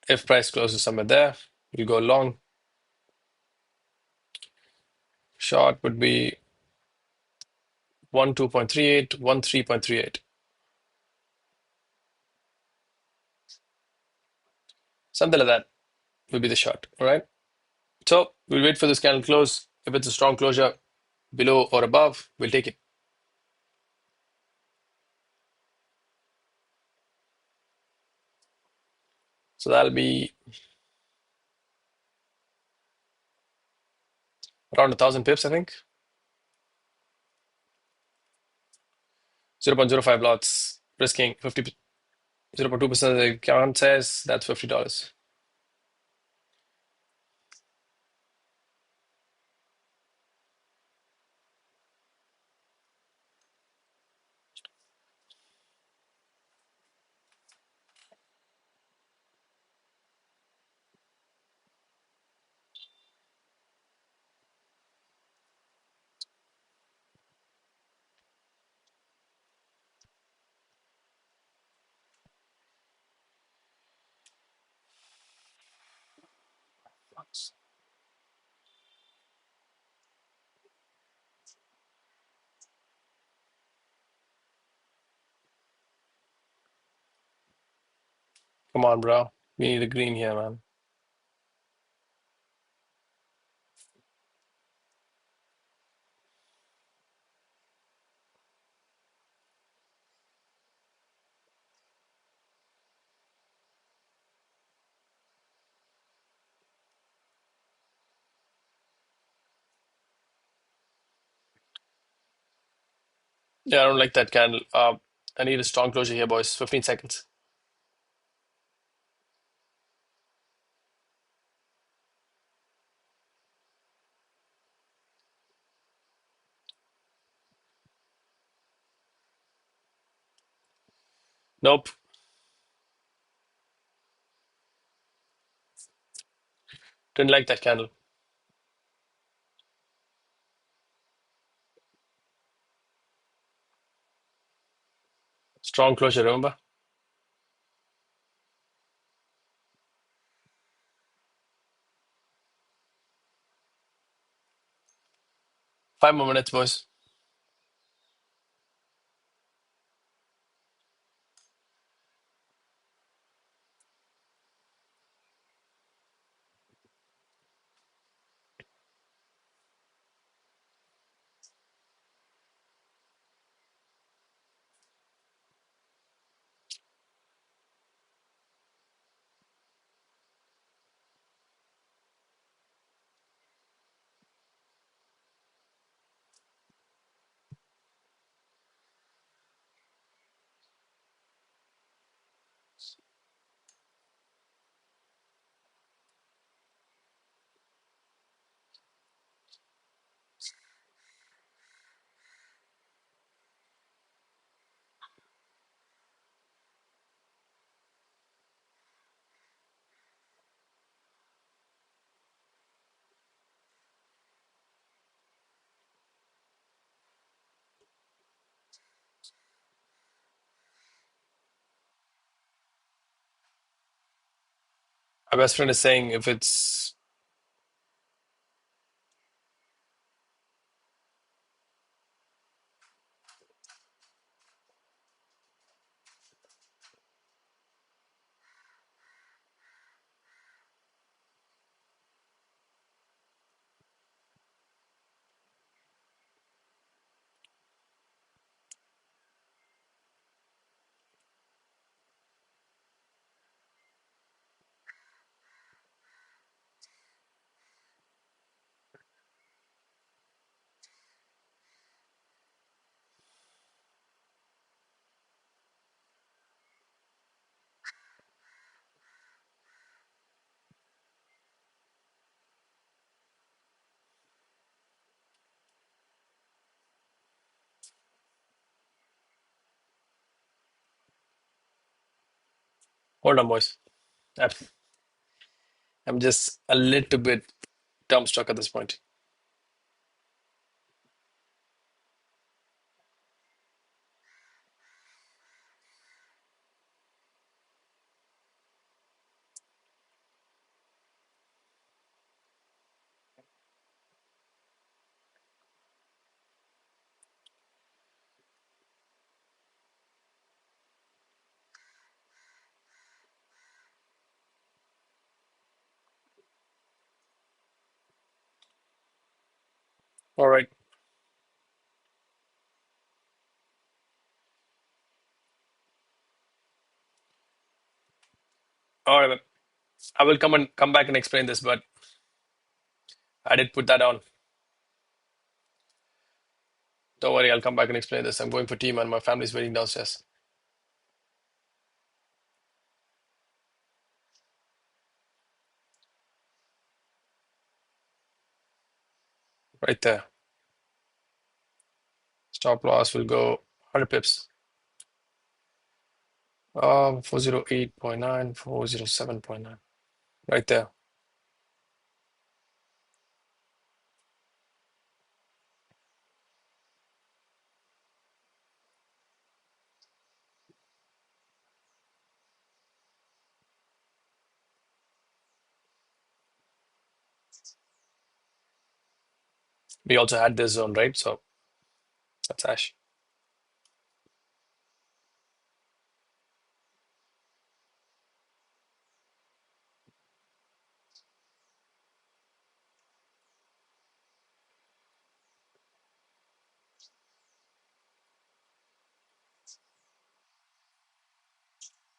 If price closes somewhere there, you go long. Short would be 12.38, 13.38. Something like that will be the short. All right. So we'll wait for this candle close. If it's a strong closure below or above, we'll take it. So that'll be around 1,000 pips, I think. 0.05 lots, risking 0.2% of the account says that's $50. Come on, bro. We need a green here, man. Yeah, I don't like that candle. I need a strong closure here, boys. 15 seconds. Nope. Didn't like that candle. Strong closure, remember? Five more minutes, boys. My best friend is saying if it's hold on, boys. I'm I'm just a little bit dumbstruck at this point. All right. All right, man. I will come back and explain this, but I did put that on. Don't worry, I'll come back and explain this. I'm going for tea, man. My family's waiting downstairs. Right there. Stop loss will go 100 pips. 408.9, 407.9. Right there. We also had this zone, right? So that's Ash.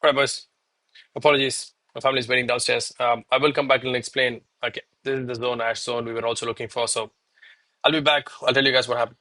All right, boys. Apologies. My family's waiting downstairs. I will come back and explain. Okay, this is the zone, Ash zone we were also looking for. So I'll be back. I'll tell you guys what happened.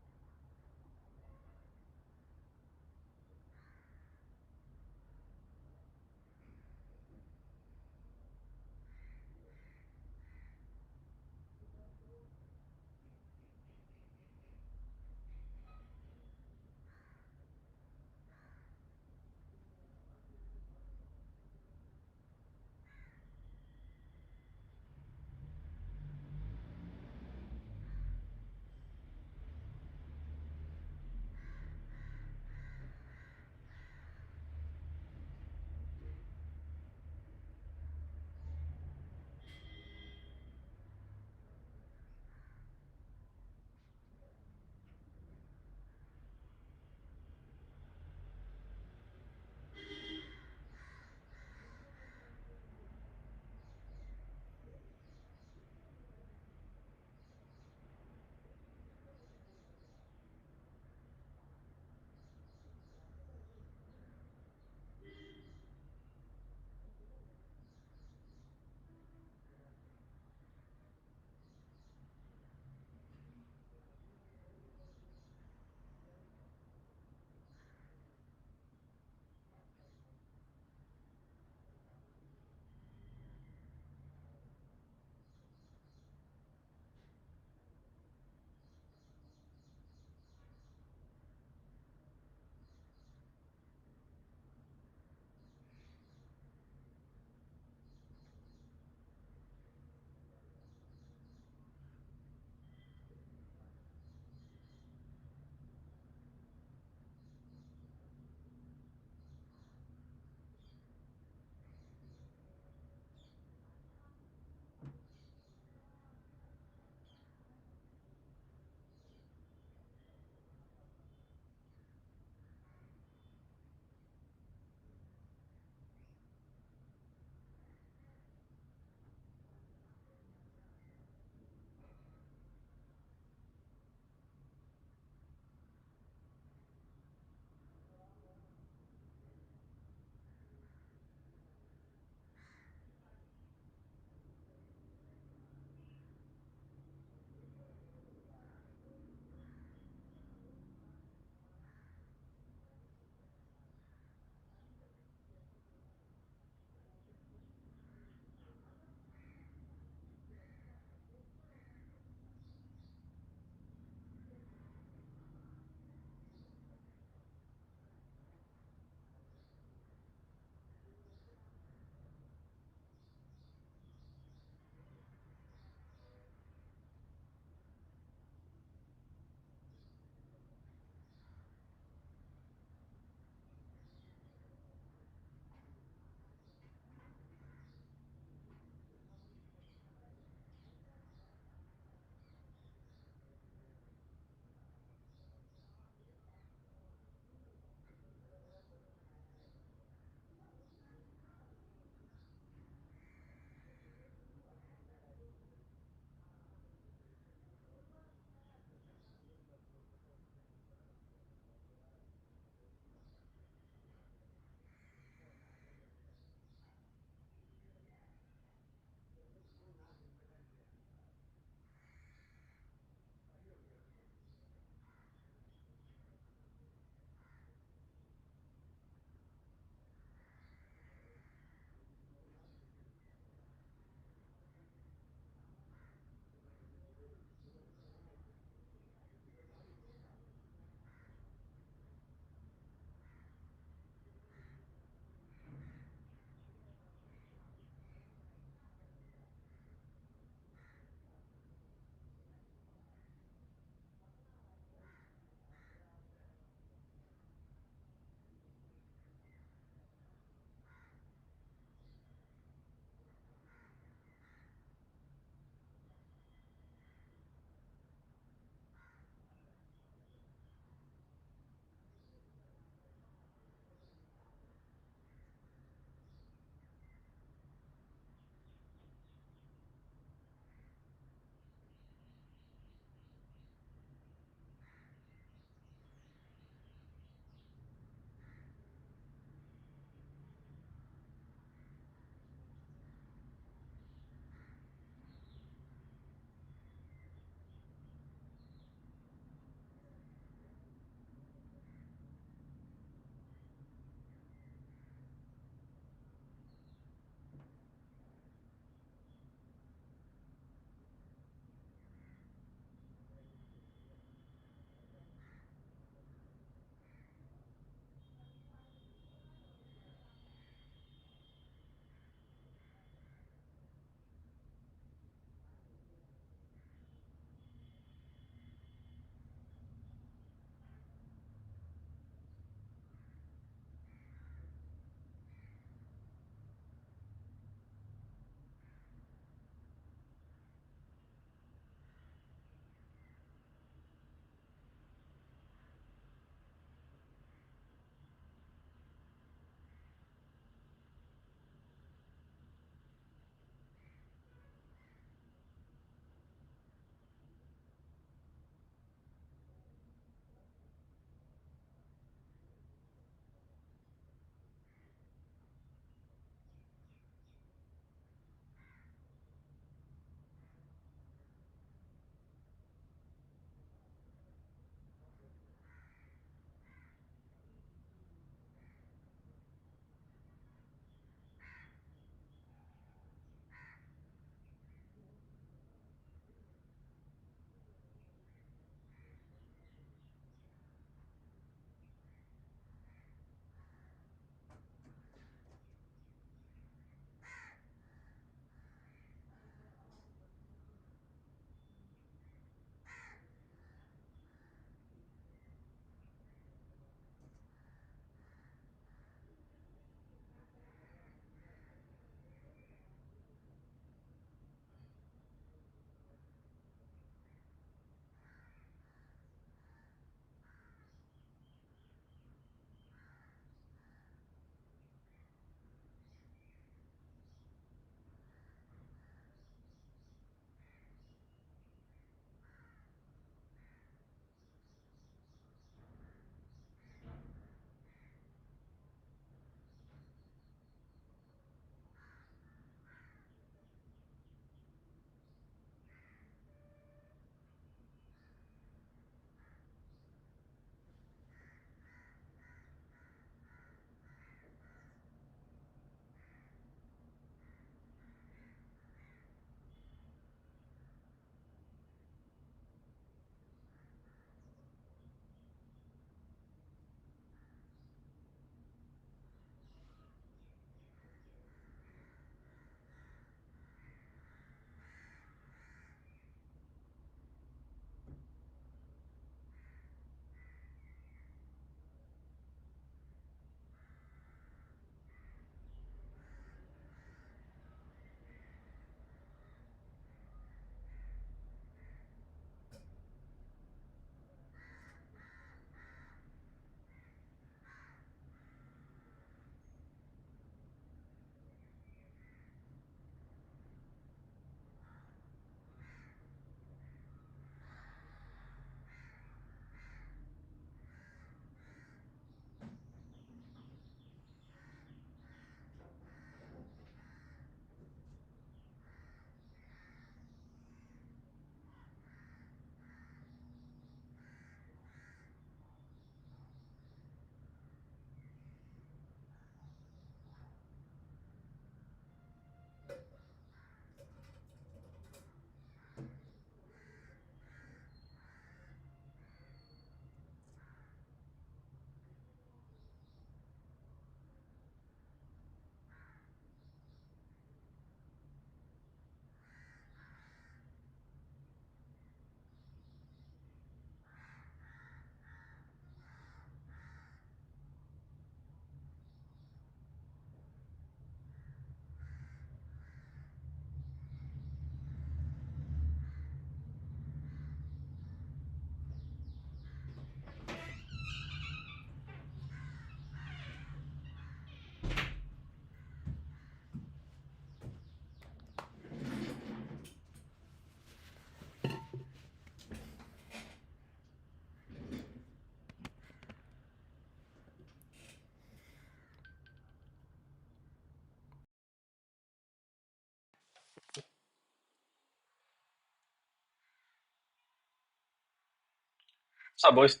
What's up, boys?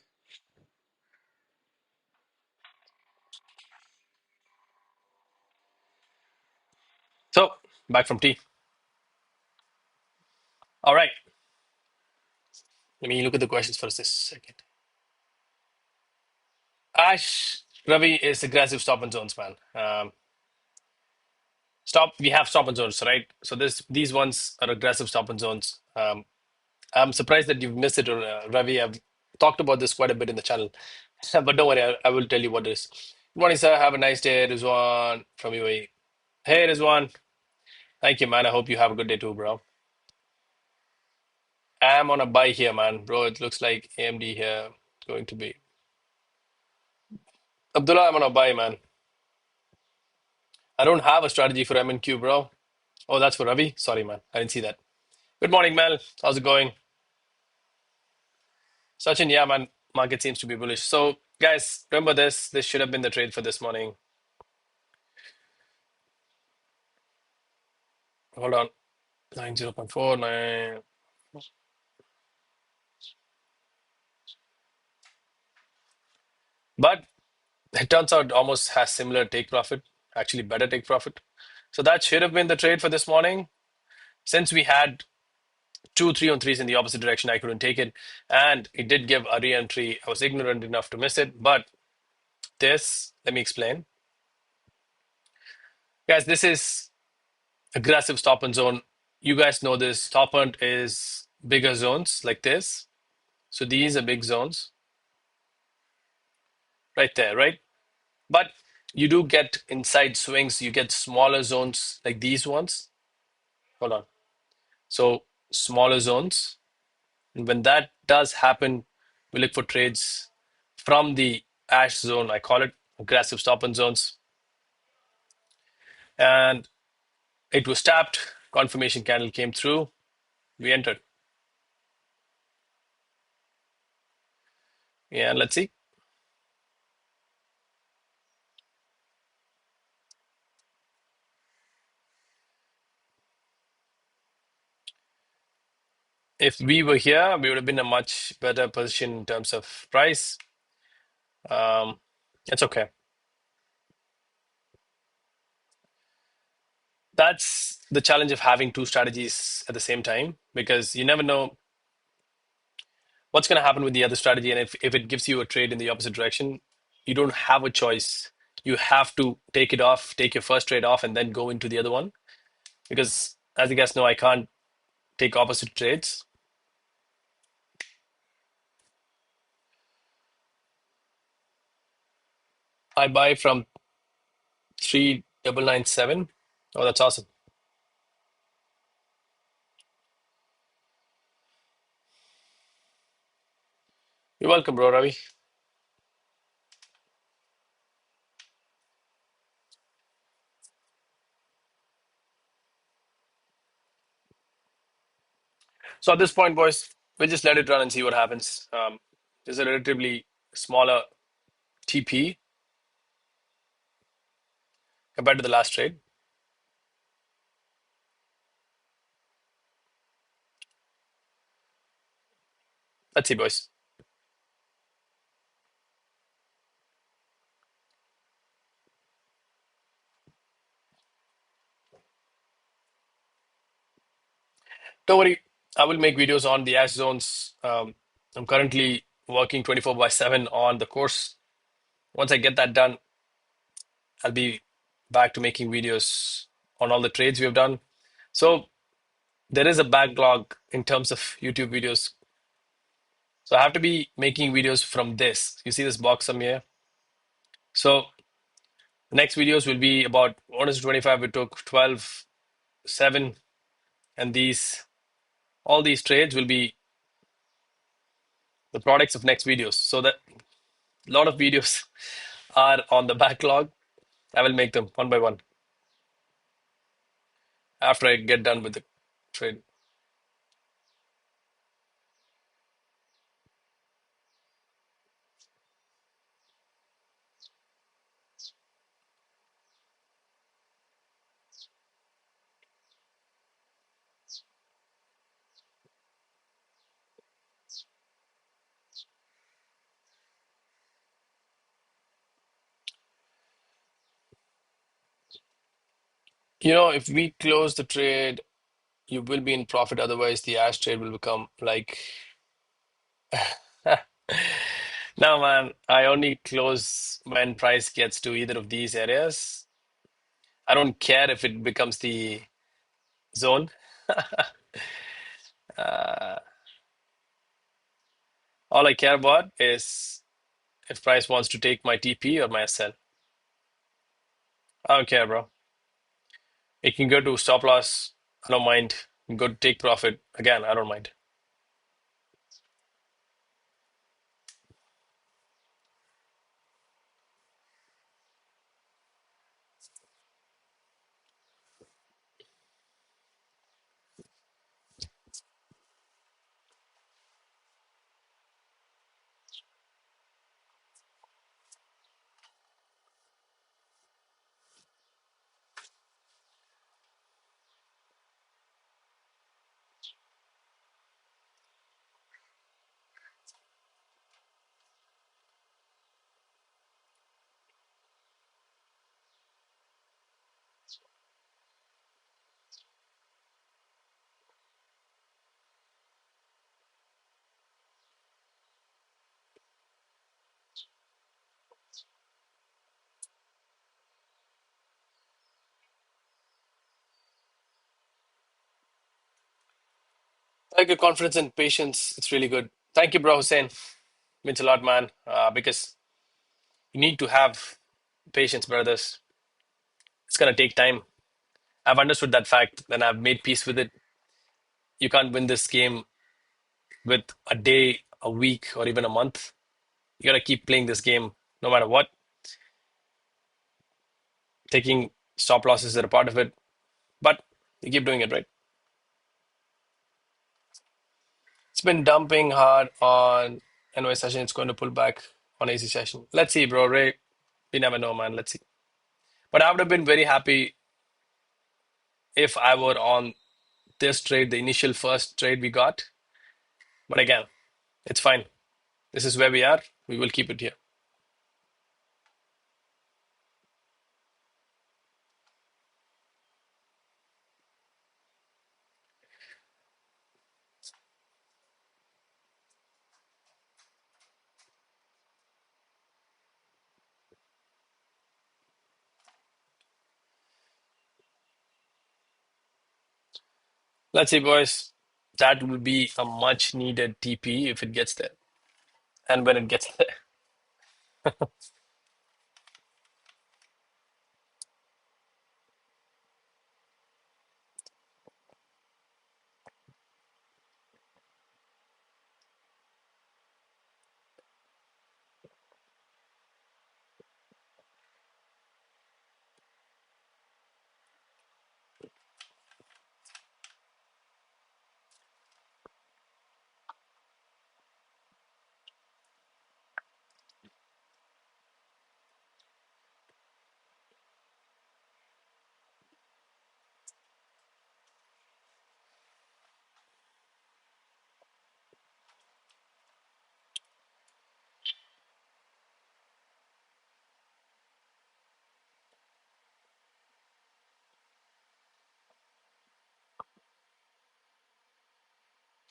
So, back from tea. All right. Let me look at the questions for this second. Ash Ravi is aggressive stop and zones, man. We have stop and zones, right? So these ones are aggressive stop and zones. I'm surprised that you've missed it, Ravi. I've talked about this quite a bit in the channel, but don't worry, I will tell you what it is. Good morning, sir. Have a nice day, Rizwan from UAE. Hey, Rizwan. Thank you, man. I hope you have a good day too, bro. I'm on a buy here, man. Bro, it looks like AMD here going to be. Abdullah, I'm on a buy, man. I don't have a strategy for MNQ, bro. Oh, that's for Ravi. Sorry, man. I didn't see that. Good morning, Mel. How's it going? Sachin, yeah, man. Market seems to be bullish. So, guys, remember this. This should have been the trade for this morning. Hold on. 90.49. But it turns out almost has similar take profit, actually better take profit. So that should have been the trade for this morning. Since we had two 3 on 3s in the opposite direction, I couldn't take it. And it did give a re-entry. I was ignorant enough to miss it. But this, let me explain. Guys, this is aggressive stop and zone. You guys know this. Stop hunt is bigger zones like this. So these are big zones right there, right? But you do get inside swings. You get smaller zones like these ones. Hold on. So smaller zones. And when that does happen, we look for trades from the ash zone. I call it aggressive stop and zones. And it was tapped. Confirmation candle came through. We entered. Yeah, and let's see. If we were here, we would have been in a much better position in terms of price. Um, it's okay. That's the challenge of having two strategies at the same time because you never know what's going to happen with the other strategy. And if it gives you a trade in the opposite direction, you don't have a choice. You have to take it off, take your first trade off, and then go into the other one. Because as you guys know, I can't take opposite trades. I buy from 3997. Oh, that's awesome. You're welcome, bro, Ravi. So at this point, boys, we'll just let it run and see what happens. There's a relatively smaller TP compared to the last trade. Let's see, boys. Don't worry, I will make videos on the ash zones. I'm currently working 24/7 on the course. Once I get that done, I'll be back to making videos on all the trades we have done. So there is a backlog in terms of YouTube videos. So I have to be making videos from this. You see this box somewhere? So the next videos will be about 1:25. We took 12, 7, and all these trades will be the products of next videos. So that a lot of videos are on the backlog. I will make them one by one after I get done with the trade. If we close the trade, you will be in profit. Otherwise, the ash trade will become like. No, man, I only close when price gets to either of these areas. I don't care if it becomes the zone. Uh, all I care about is if price wants to take my TP or my SL. I don't care, bro. It can go to stop loss. I don't mind. Go to take profit. Again, I don't mind. I like your confidence and patience. It's really good. Thank you, bro, Hussein. Means a lot, man. Because you need to have patience, brothers. It's gonna take time. I've understood that fact, and I've made peace with it. You can't win this game with a day, a week, or even a month. You gotta keep playing this game no matter what. Taking stop losses are a part of it, but you keep doing it, right? It's been dumping hard on NY session. It's going to pull back on AC session. Let's see, bro. Ray, we never know, man. Let's see. But I would have been very happy if I were on this trade, the initial first trade we got. But again, it's fine. This is where we are. We will keep it here. Let's see, boys. That will be a much needed TP if it gets there. And when it gets there.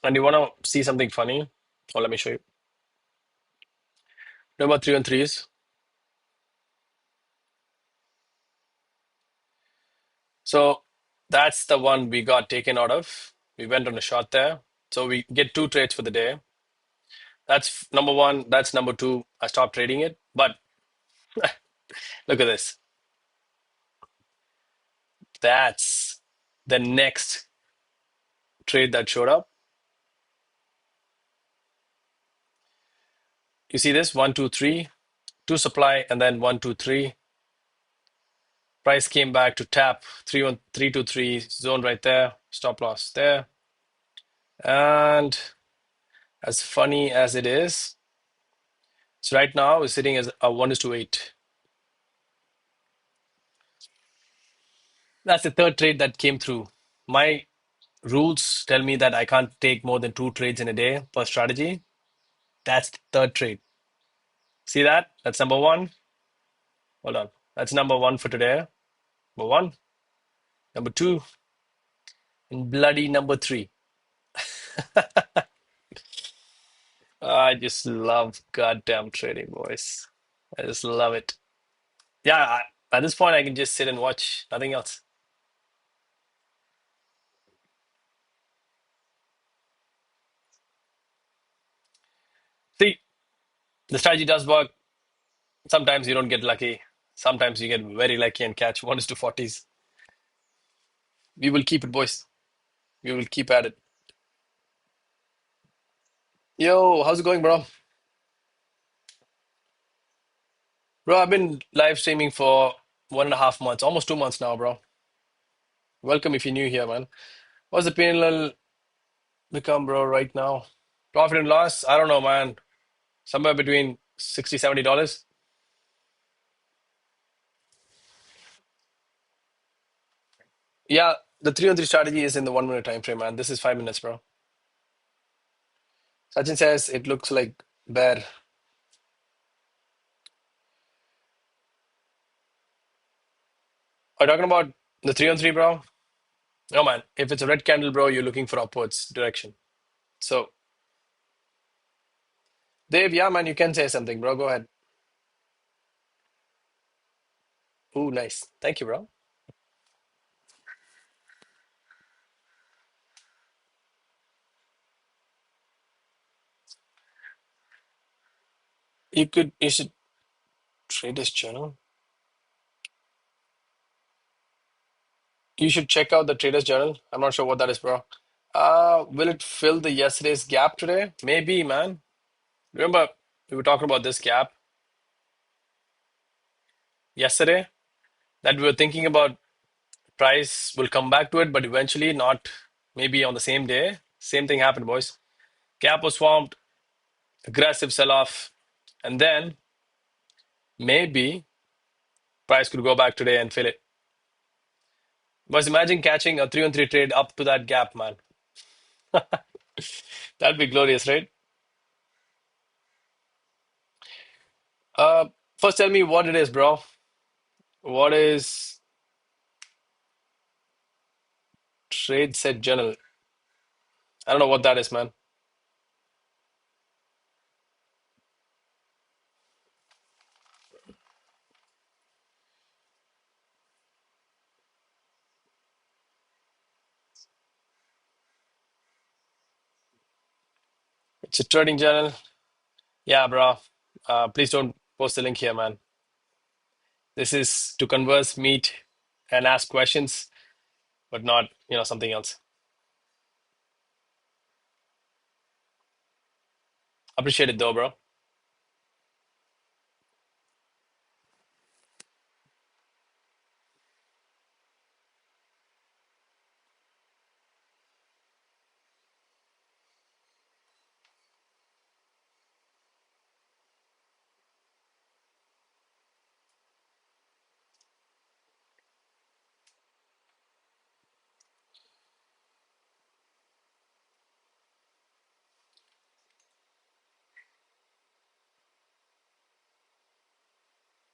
And you want to see something funny? Oh, let me show you. Number 3 on 3s. So that's the one we got taken out of. We went on a shot there. So we get 2 trades for the day. That's number one. That's number two. I stopped trading it. But look at this. That's the next trade that showed up. You see this? 1, 2, 3, 2 supply, and then 1, 2, 3. Price came back to tap 3 1 3 2 3 zone right there. Stop loss there. And as funny as it is, so right now we're sitting as a 1:8. That's the third trade that came through. My rules tell me that I can't take more than 2 trades in a day per strategy. That's the third trade. See that? That's number one. Hold on. That's number one for today. Number one. number two, and bloody number three. I just love goddamn trading, boys. I just love it. Yeah, at this point, I can just sit and watch, nothing else. See, the strategy does work. Sometimes you don't get lucky. Sometimes you get very lucky and catch 1 is to 40s. We will keep it, boys. We will keep at it. Yo, how's it going, bro? Bro, I've been live streaming for 1.5 months, almost 2 months now, bro. Welcome if you're new here, man. What's the PNL become, bro, right now? Profit and loss? I don't know, man. Somewhere between 60 $70. Yeah, the 3 on 3 strategy is in the 1 minute time frame, man. This is 5 minutes, bro. Sachin says it looks like bear. Are you talking about the 3 on 3, bro? No, man. If it's a red candle, bro, you're looking for upwards direction. So, Dave, yeah, man, you can say something, bro. Go ahead. Ooh, nice. Thank you, bro. You should trade this journal. You should check out the Traders Journal. I'm not sure what that is, bro. Will it fill the yesterday's gap today? Maybe, man. Remember, we were talking about this gap yesterday that we were thinking about price will come back to it, but eventually not maybe on the same day. Same thing happened, boys. Gap was formed, aggressive sell-off, and then maybe price could go back today and fill it. But imagine catching a 3 on 3 trade up to that gap, man. That'd be glorious, right? Uh, First tell me what it is, bro. What is trade set journal? I don't know what that is, man. It's a trading journal. Yeah, bro. Please don't post the link here, man. This is to converse, meet, and ask questions, but not, something else. Appreciate it though, bro.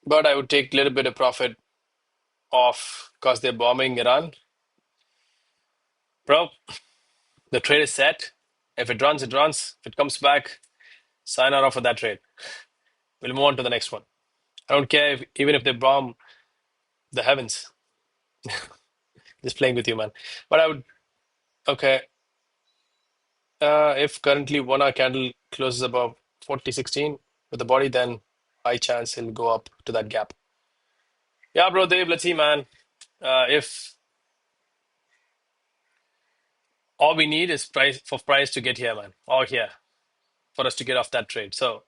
But I would take a little bit of profit off because they're bombing Iran. Bro, the trade is set. If it runs, it runs. If it comes back, sign out for that trade. We'll move on to the next one. I don't care even if they bomb the heavens. Just playing with you, man. But I would, okay. If currently 1 hour candle closes above 40.16 with the body, then high chance it'll go up to that gap. Yeah, bro, Dave, let's see, man. If all we need is price to get here, man, or here for us to get off that trade. So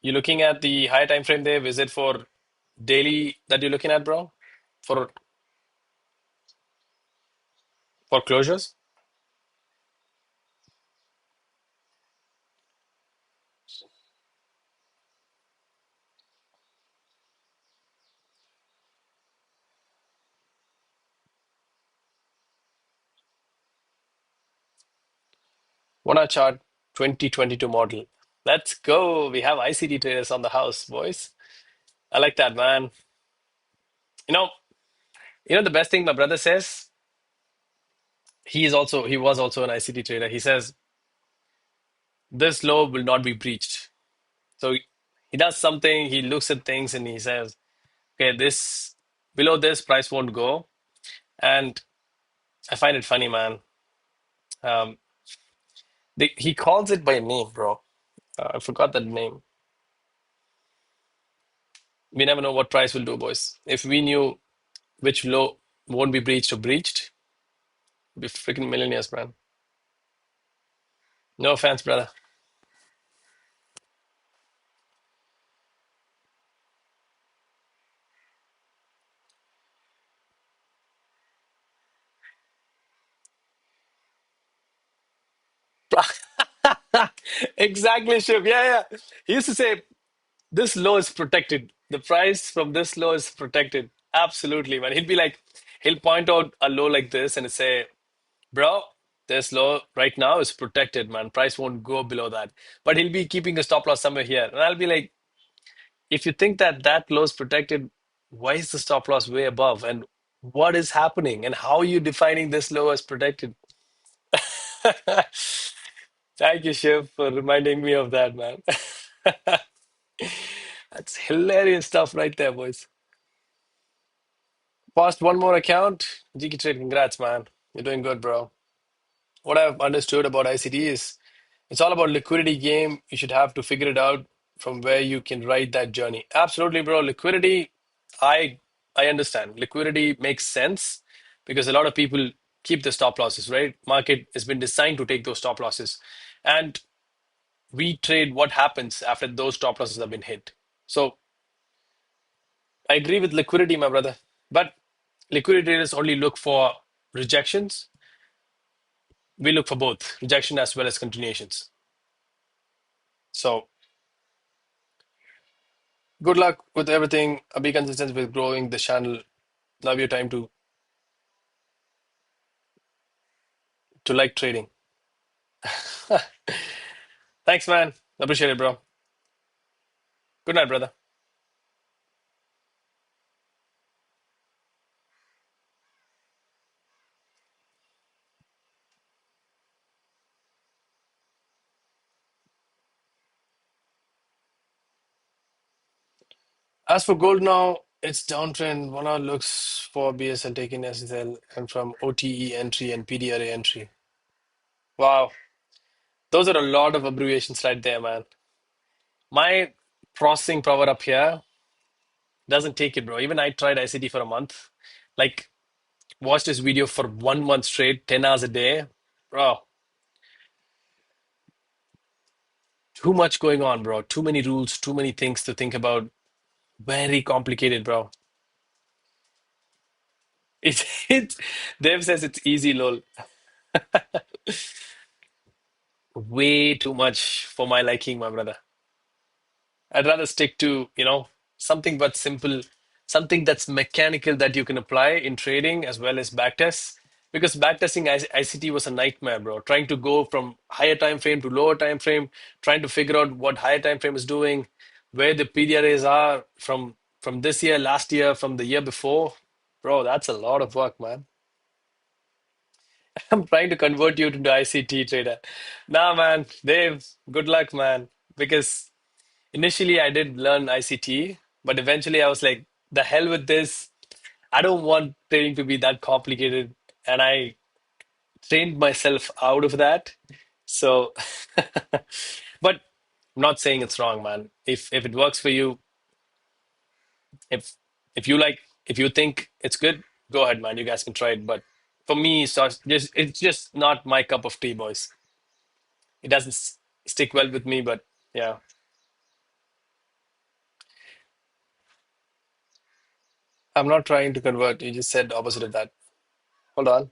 you're looking at the higher time frame, Dave. Is it for daily that you're looking at, bro? For closures? One hour chart, 2022 model. Let's go. We have ICD traders on the house, boys. I like that, man. You know, the best thing my brother says, he was also an ICT trader. He says this low will not be breached. So he does something, he looks at things and he says, okay, this below this price won't go. And I find it funny, man. Um, he calls it by a name, bro. I forgot that name. We never know what price will do, boys. If we knew which low won't be breached or breached, we'd be freaking millionaires, man. No offense, brother. Exactly, Shiv. Yeah, yeah. He used to say, this low is protected. The price from this low is protected. Absolutely, man. He'll point out a low like this and say, bro, this low right now is protected, man. Price won't go below that. But he'll be keeping a stop loss somewhere here. And I'll be like, if you think that that low is protected, why is the stop loss way above? And what is happening? And how are you defining this low as protected? Thank you, Shiv, for reminding me of that, man. That's hilarious stuff right there, boys. Past one more account. GK Trade, congrats, man. You're doing good, bro. What I've understood about ICT is it's all about liquidity game. You should have to figure it out from where you can ride that journey. Absolutely, bro. Liquidity, I I understand. Liquidity makes sense because a lot of people keep the stop losses, right? Market has been designed to take those stop losses. And we trade what happens after those stop losses have been hit. So I agree with liquidity, my brother. But liquidity traders only look for rejections. We look for both rejection as well as continuations. So good luck with everything. Be consistent with growing the channel. Love your time to like trading. Thanks, man. Appreciate it, bro. Good night, brother. As for gold now, it's downtrend. One hour looks for BSL taking SSL and from OTE entry and PDRA entry. Wow, those are a lot of abbreviations right there, man. My processing power up here doesn't take it, bro. Even I tried ICT for a month. Like, watched this video for 1 month straight, 10 hours a day. Bro, too much going on, bro. Too many rules, too many things to think about. Very complicated, bro. It's Dev says it's easy, lol. Way too much for my liking, my brother. I'd rather stick to, something but simple, something that's mechanical that you can apply in trading as well as backtests. Because backtesting ICT was a nightmare, bro. Trying to go from higher time frame to lower time frame, trying to figure out what higher time frame is doing, where the PDRAs are from this year, last year, from the year before. Bro, that's a lot of work, man. I'm trying to convert you to ICT trader. Nah, man, Dave, good luck, man. Because initially, I did learn ICT, but eventually I was like, the hell with this. I don't want trading to be that complicated. And I trained myself out of that. So, but I'm not saying it's wrong, man. If it works for you, if if you like, if you think it's good, go ahead, man. You guys can try it. But for me, it's just not my cup of tea, boys. It doesn't stick well with me, but yeah, I'm not trying to convert. You just said opposite of that. Hold on.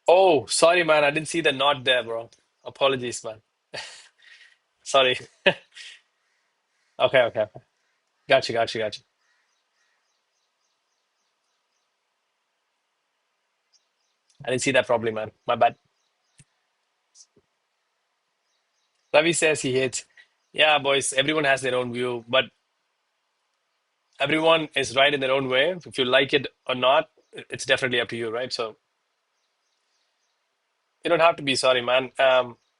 Oh, sorry, man. I didn't see the knot there, bro. Apologies, man. Sorry. Okay, okay, okay. Gotcha, gotcha, gotcha. I didn't see that properly, man. My bad. Ravi says he hates. Yeah, boys, everyone has their own view, but Everyone is right in their own way. If you like it or not, it's definitely up to you, right? So you don't have to be sorry, man.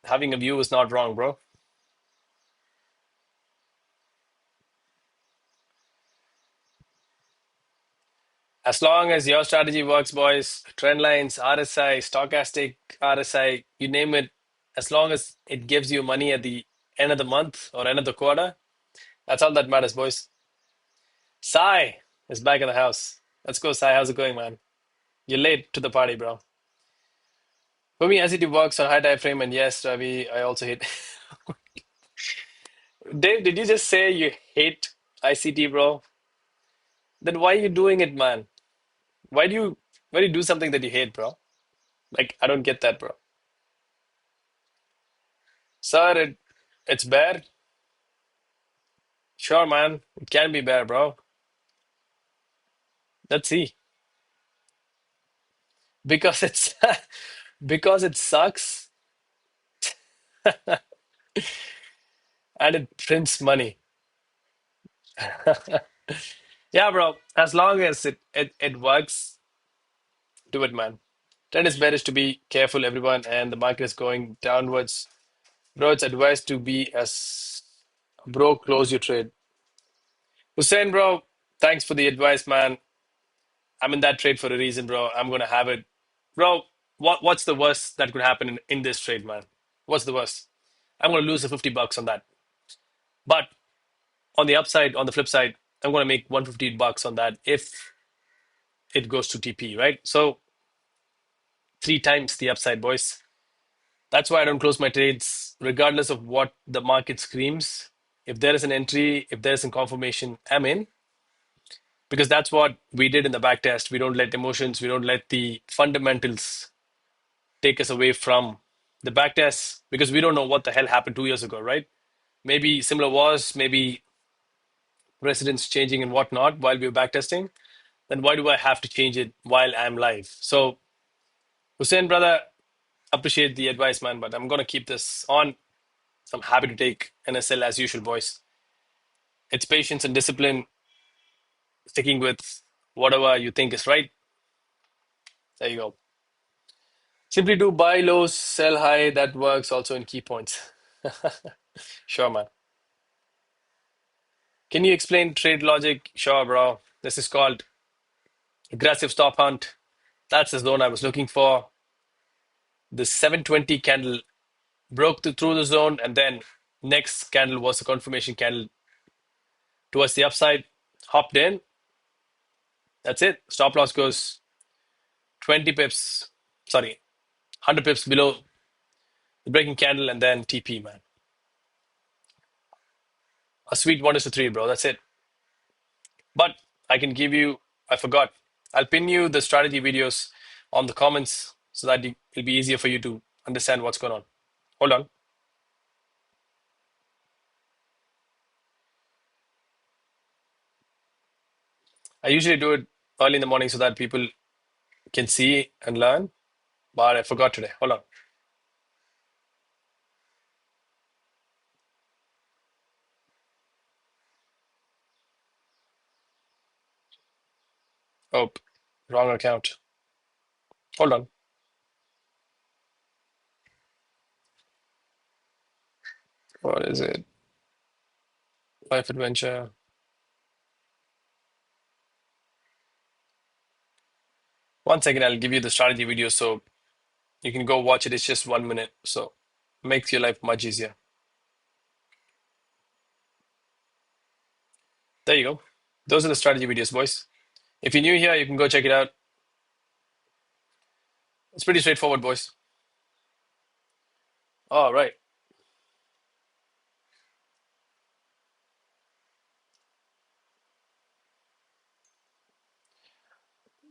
Having a view is not wrong, bro. As long as your strategy works, boys, trend lines, RSI, stochastic RSI, you name it, as long as it gives you money at the end of the month or end of the quarter, that's all that matters, boys. Sai is back in the house. Let's go, Sai. How's it going, man? You're late to the party, bro. For me, ICT works on high time frame, and yes, Ravi, I also hate. Dave, did you just say you hate ICT, bro? Then why are you doing it, man? Why do you do something that you hate, bro? Like, I don't get that, bro. Sir, it's bad. Sure, man. It can be bad, bro. Let's see. Because it's because it sucks and it prints money. Yeah, bro. As long as it works, do it, man. Then it's better to be careful, everyone, and the market is going downwards. Bro, it's advised to be as bro, close your trade. Hussein, bro, thanks for the advice, man. I'm in that trade for a reason, bro. I'm gonna have it. Bro, what's the worst that could happen in this trade, man? What's the worst? I'm gonna lose the 50 bucks on that. But on the upside, on the flip side, I'm gonna make 150 bucks on that if it goes to TP, right? So three times the upside, boys. That's why I don't close my trades, regardless of what the market screams. If there is an entry, if there's a confirmation, I'm in because that's what we did in the back test. We don't let emotions, we don't let the fundamentals take us away from the back test because we don't know what the hell happened 2 years ago, right? Maybe similar was, maybe residents changing and whatnot while we were backtesting. Then why do I have to change it while I'm live? So, Hussein, brother, appreciate the advice, man, but I'm going to keep this on. I'm happy to take NSL as usual, boys. It's patience and discipline, sticking with whatever you think is right. There you go. Simply do buy low, sell high. That works also in key points. Sure, man. Can you explain trade logic? Sure, bro. This is called aggressive stop hunt. That's the zone I was looking for. The 720 candle broke through the zone, and then next candle was a confirmation candle towards the upside. Hopped in. That's it. Stop loss goes 20 pips. Sorry, 100 pips below the breaking candle, and then TP, man. A sweet 1:3, bro. That's it. But I can give you, I forgot. I'll pin you the strategy videos on the comments so that it'll be easier for you to understand what's going on. Hold on. I usually do it early in the morning so that people can see and learn, but I forgot today. Hold on. Oh, wrong account. Hold on. What is it? Life Adventure. One second, I'll give you the strategy video so you can go watch it. It's just 1 minute, so makes your life much easier. There you go. Those are the strategy videos, boys. If you're new here, you can go check it out. It's pretty straightforward, boys. All right.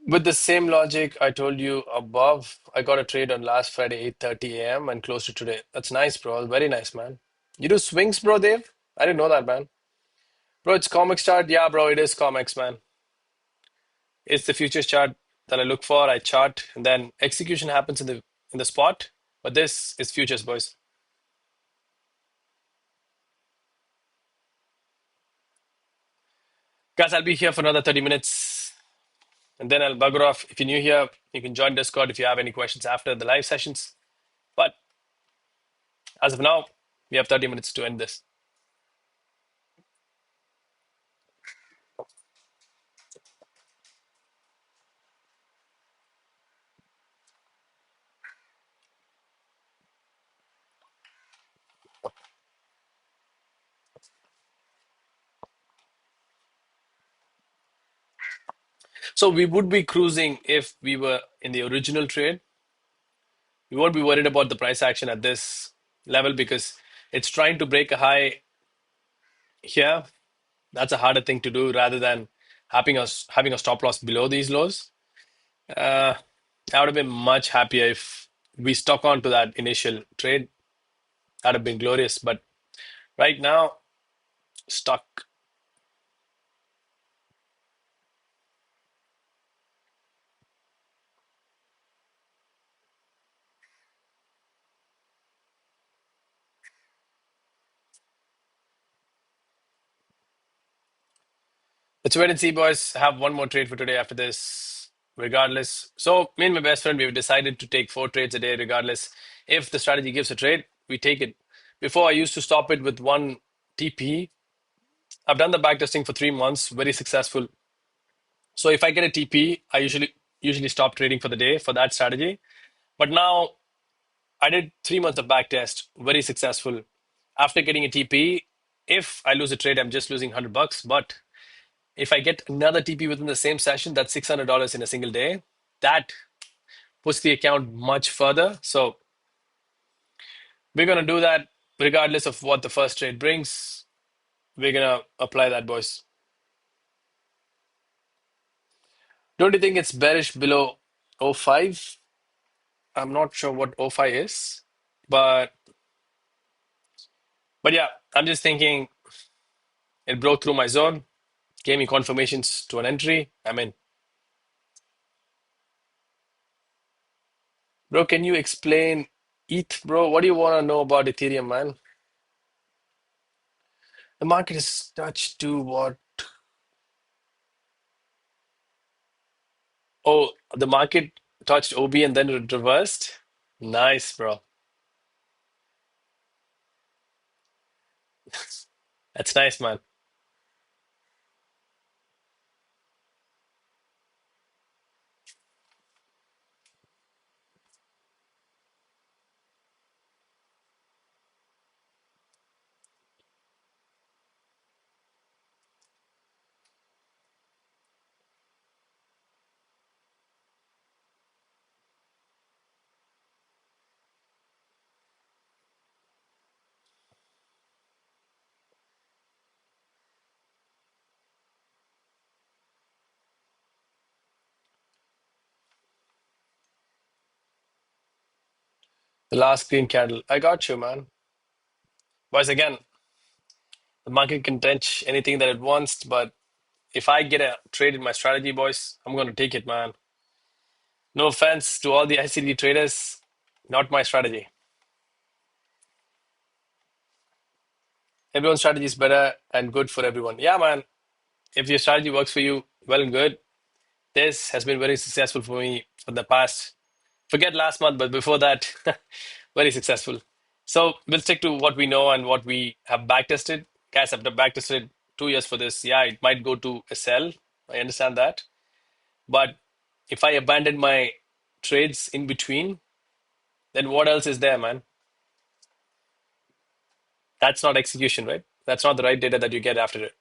With the same logic I told you above, I got a trade on last Friday, 8:30 a.m. and closed it today. That's nice, bro. Very nice, man. You do swings, bro, Dave? I didn't know that, man. Bro, it's comic chart. Yeah, bro, it is comics, man. It's the futures chart that I look for. I chart, and then execution happens in the spot. But this is futures, boys. Guys, I'll be here for another 30 minutes and then I'll bugger off. If you're new here, you can join Discord if you have any questions after the live sessions. But as of now, we have 30 minutes to end this. So we would be cruising if we were in the original trade. We won't be worried about the price action at this level because it's trying to break a high here. That's a harder thing to do rather than having a stop loss below these lows. Uh, I would have been much happier if we stuck on to that initial trade. That'd have been glorious. But right now, stuck. Let's wait and see, boys. Have one more trade for today after this, regardless. So, me and my best friend, we've decided to take 4 trades a day, regardless. If the strategy gives a trade, we take it. Before, I used to stop it with one TP. I've done the backtesting for 3 months, very successful. So, if I get a TP, I usually stop trading for the day for that strategy. But now I did 3 months of backtest, very successful. After getting a TP, if I lose a trade, I'm just losing $100. But if I get another TP within the same session, that's $600 in a single day. That puts the account much further. So we're going to do that regardless of what the first trade brings. We're going to apply that, boys. Don't you think it's bearish below oh 05? I'm not sure what oh 05 is, but yeah, I'm just thinking it broke through my zone, gave me confirmations to an entry. I'm in. Bro, can you explain ETH, bro? What do you want to know about Ethereum, man? The market is touched to what? Oh, the market touched OB and then it reversed. Nice, bro. That's nice, man. The last green candle. I got you, man. Boys, again, the market can touch anything that it wants, but if I get a trade in my strategy, boys, I'm going to take it, man. No offense to all the ICD traders, not my strategy. Everyone's strategy is better and good for everyone. Yeah, man. If your strategy works for you, well and good. This has been very successful for me for the past, forget last month, but before that, very successful. So we'll stick to what we know and what we have backtested. Guys, I've backtested 2 years for this. Yeah, it might go to a sell. I understand that. But if I abandon my trades in between, then what else is there, man? That's not execution, right? That's not the right data that you get after it.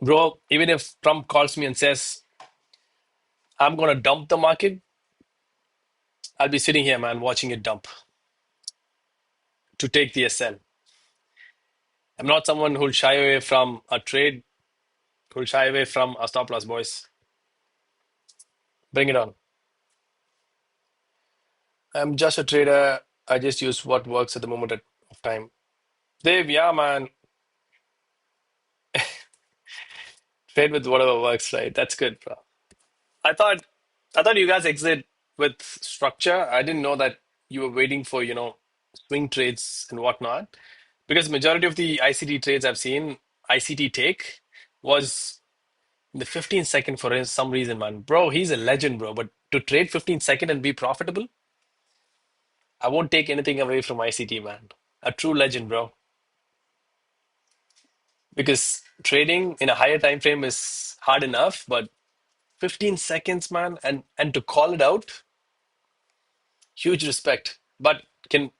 Bro, even if Trump calls me and says, I'm going to dump the market, I'll be sitting here, man, watching it dump to take the SL. I'm not someone who'll shy away from a trade, who'll shy away from a stop loss, boys. Bring it on. I'm just a trader. I just use what works at the moment of time. Dave, yeah, man. Trade with whatever works, right? That's good, bro. I thought I thought you guys exit with structure. I didn't know that you were waiting for, swing trades and whatnot. Because majority of the ICT trades I've seen, ICT take was the 15 second for some reason, man. Bro, he's a legend, bro. But to trade 15 second and be profitable, I won't take anything away from ICT, man. A true legend, bro. Because trading in a higher time frame is hard enough, but 15 seconds, man, and to call it out, huge respect. But can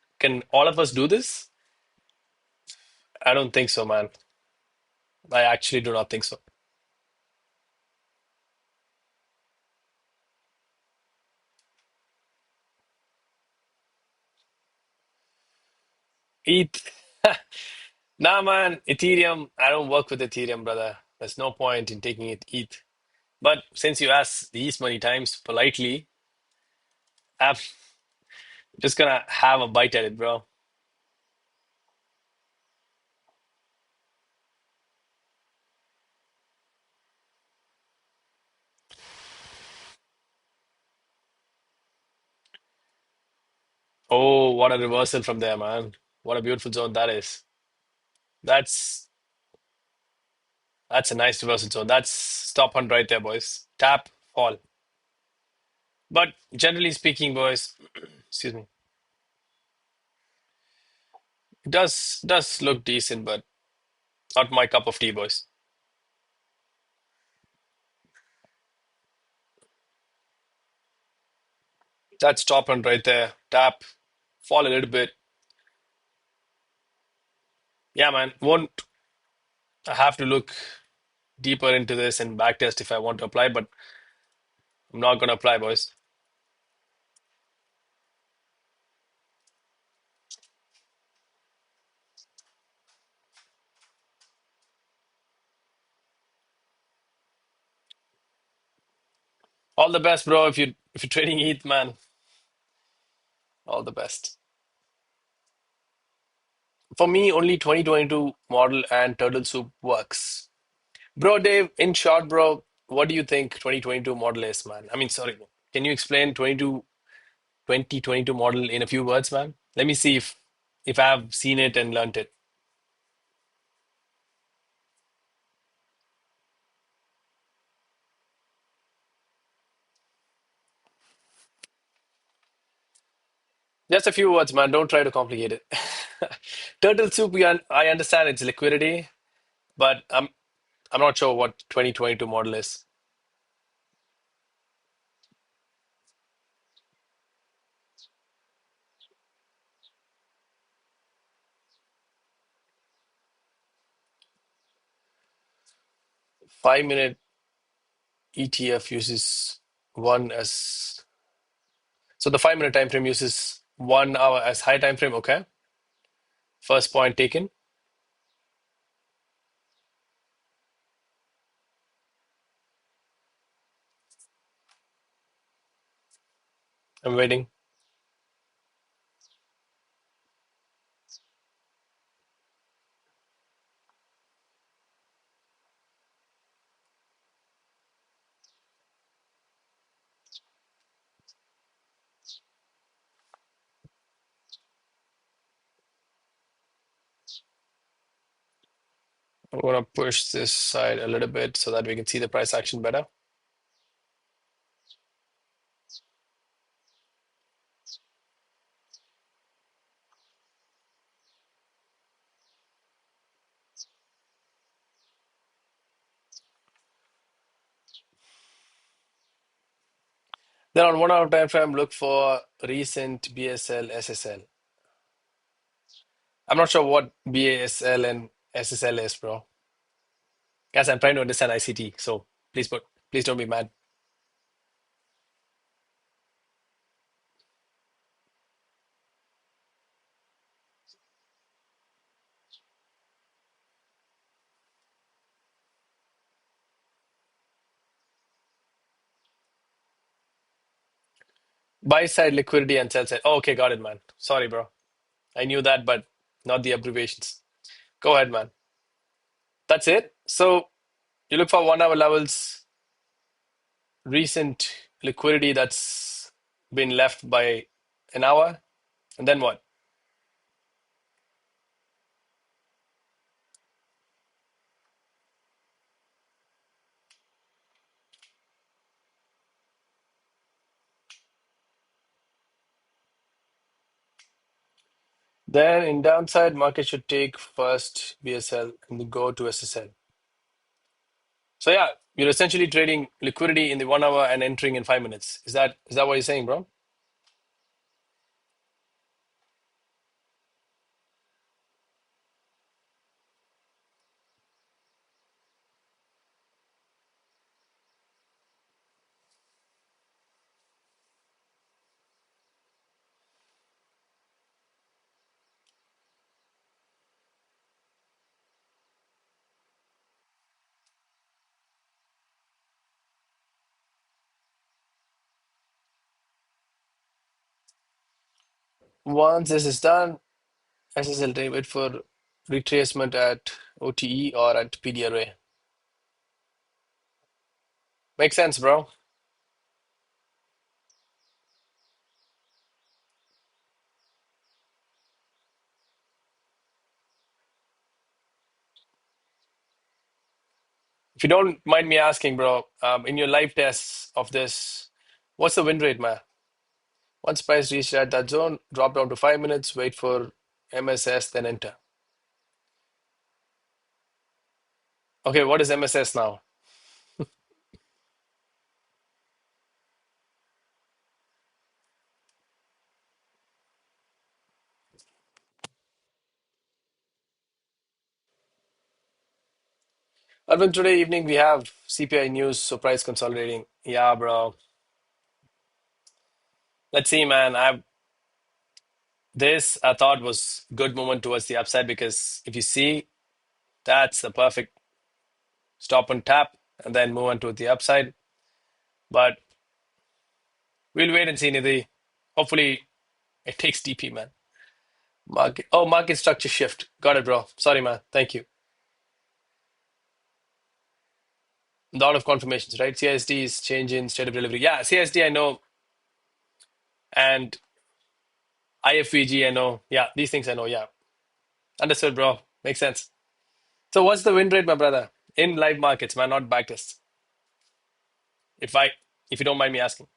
all of us do this? I don't think so, man. I actually do not think so. ETH. Nah, man, Ethereum. I don't work with Ethereum, brother. There's no point in taking it ETH. But since you asked these many times politely, I'm just gonna have a bite at it, bro. Oh, what a reversal from there, man. What a beautiful zone that is. That's that's a nice reversal zone. That's stop hunt right there, boys. Tap, fall. But generally speaking, boys, excuse me, it does look decent, but not my cup of tea, boys. That's stop hunt right there. Tap, fall a little bit. Yeah, man. Won't I have to look deeper into this and backtest if I want to apply, but I'm not gonna apply, boys. All the best, bro. If you're trading ETH, man, all the best. For me, only 2022 model and turtle soup works. Bro, Dave, in short, bro, what do you think 2022 model is, man? I mean, sorry, can you explain 2022 model in a few words, man? Let me see if I've seen it and learnt it. Just a few words, man. Don't try to complicate it. Turtle soup, I understand it's liquidity, but I'm not sure what 2022 model is. 5 minute ETF uses one as so the 5 minute time frame uses 1 hour as high time frame. Okay, first point taken. I'm waiting. I'm gonna push this side a little bit so that we can see the price action better. Then on 1 hour time frame, look for recent BSL SSL. I'm not sure what BASL and SSL is, bro. Guys, I'm trying to understand ICT, so please don't be mad. Buy side liquidity and sell side. Oh, okay, got it, man. Sorry, bro. I knew that, but not the abbreviations. Go ahead, man. That's it. So you look for 1 hour levels, recent liquidity that's been left by an hour, and then what? Then in downside, market should take first BSL and then go to SSL. So yeah, you're essentially trading liquidity in the 1 hour and entering in 5 minutes. Is that what you're saying, bro? Once this is done, SSL day, wait for retracement at OTE or at PDRA. Makes sense, bro. If you don't mind me asking, bro, in your live tests of this, what's the win rate, man? Once price reached at that zone, drop down to 5 minutes, wait for MSS, then enter. Okay, what is MSS now? Alvin, today evening we have CPI news, so price consolidating. Yeah, bro. Let's see, man. This I thought was good moment towards the upside because if you see, that's the perfect stop and tap and then move on to the upside. But we'll wait and see, Nidhi. Hopefully it takes DP, man. Market structure shift. Got it, bro. Sorry, man. Thank you. A lot of confirmations, right? CISD is change in state of delivery. Yeah, CISD I know, and IFVG I know. Yeah, these things I know. Yeah, understood, bro. Makes sense. So what's the win rate, my brother, in live markets, man, not backtests? If I, if you don't mind me asking.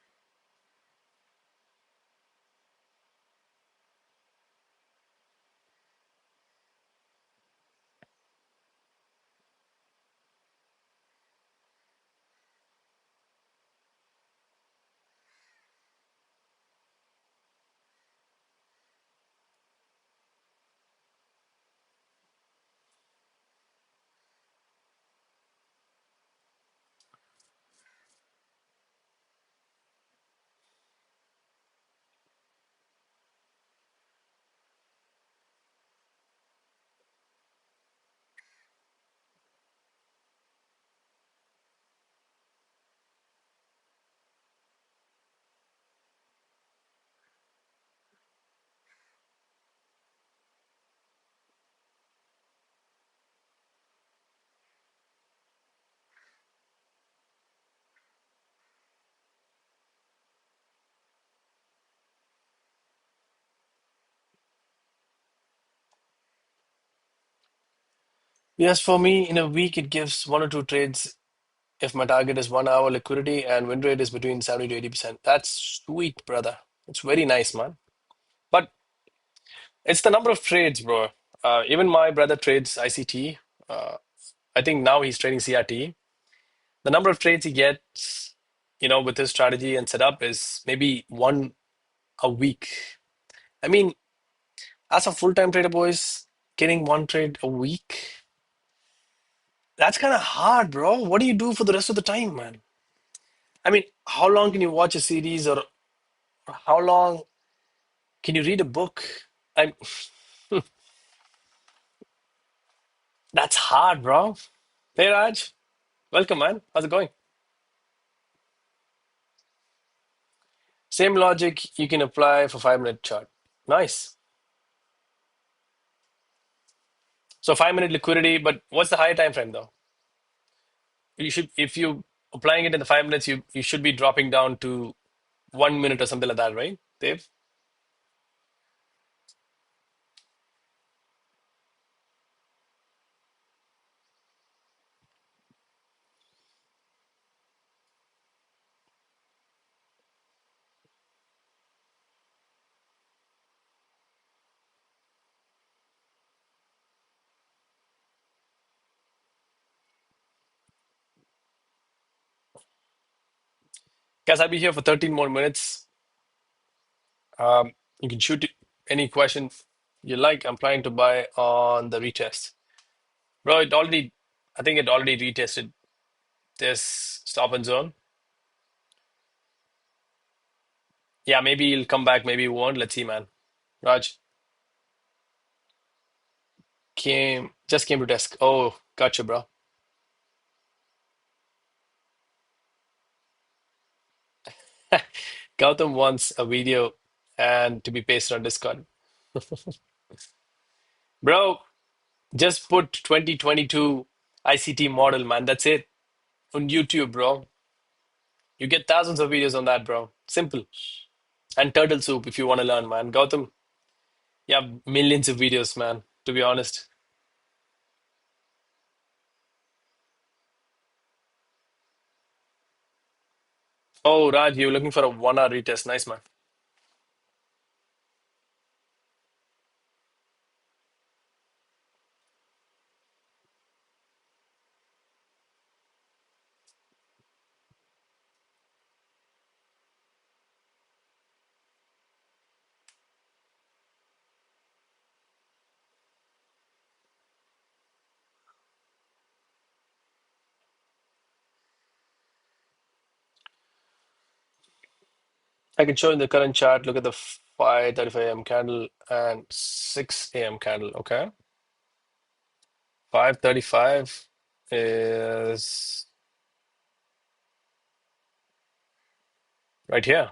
Yes, for me, in a week, it gives 1 or 2 trades if my target is 1 hour liquidity and win rate is between 70 to 80%. That's sweet, brother. It's very nice, man. But it's the number of trades, bro. Even my brother trades ICT. Uh, I think now he's trading CRT. The number of trades he gets, with his strategy and setup is maybe one a week. I mean, as a full-time trader, boys, getting 1 trade a week, that's kind of hard, bro. What do you do for the rest of the time, man? I mean, how long can you watch a series or how long can you read a book? I'm, that's hard, bro. Hey, Raj. Welcome, man. How's it going? Same logic you can apply for 5 minute chart. Nice. So 5 minute liquidity, but what's the higher time frame though? You should, if you applying it in the 5 minutes, you should be dropping down to 1 minute or something like that, right, Dave? Guys, I'll be here for 13 more minutes. You can shoot any question you like. I'm planning to buy on the retest. Bro, I think it already retested this stop and zone. Yeah, maybe he'll come back, maybe he won't. Let's see, man. Raj just came to desk. Oh, gotcha, bro. Gautam wants a video and to be pasted on Discord. Bro, just put 2022 ICT model, man. That's it. On YouTube, bro. You get thousands of videos on that, bro. Simple. And turtle soup if you want to learn, man. Gautam, you have millions of videos, man, to be honest. Oh, Raj, you're looking for a 1 hour retest. Nice, man. I can show in the current chart. Look at the 5:35 a.m. candle and 6 a.m. candle. Okay. 5:35 is right here.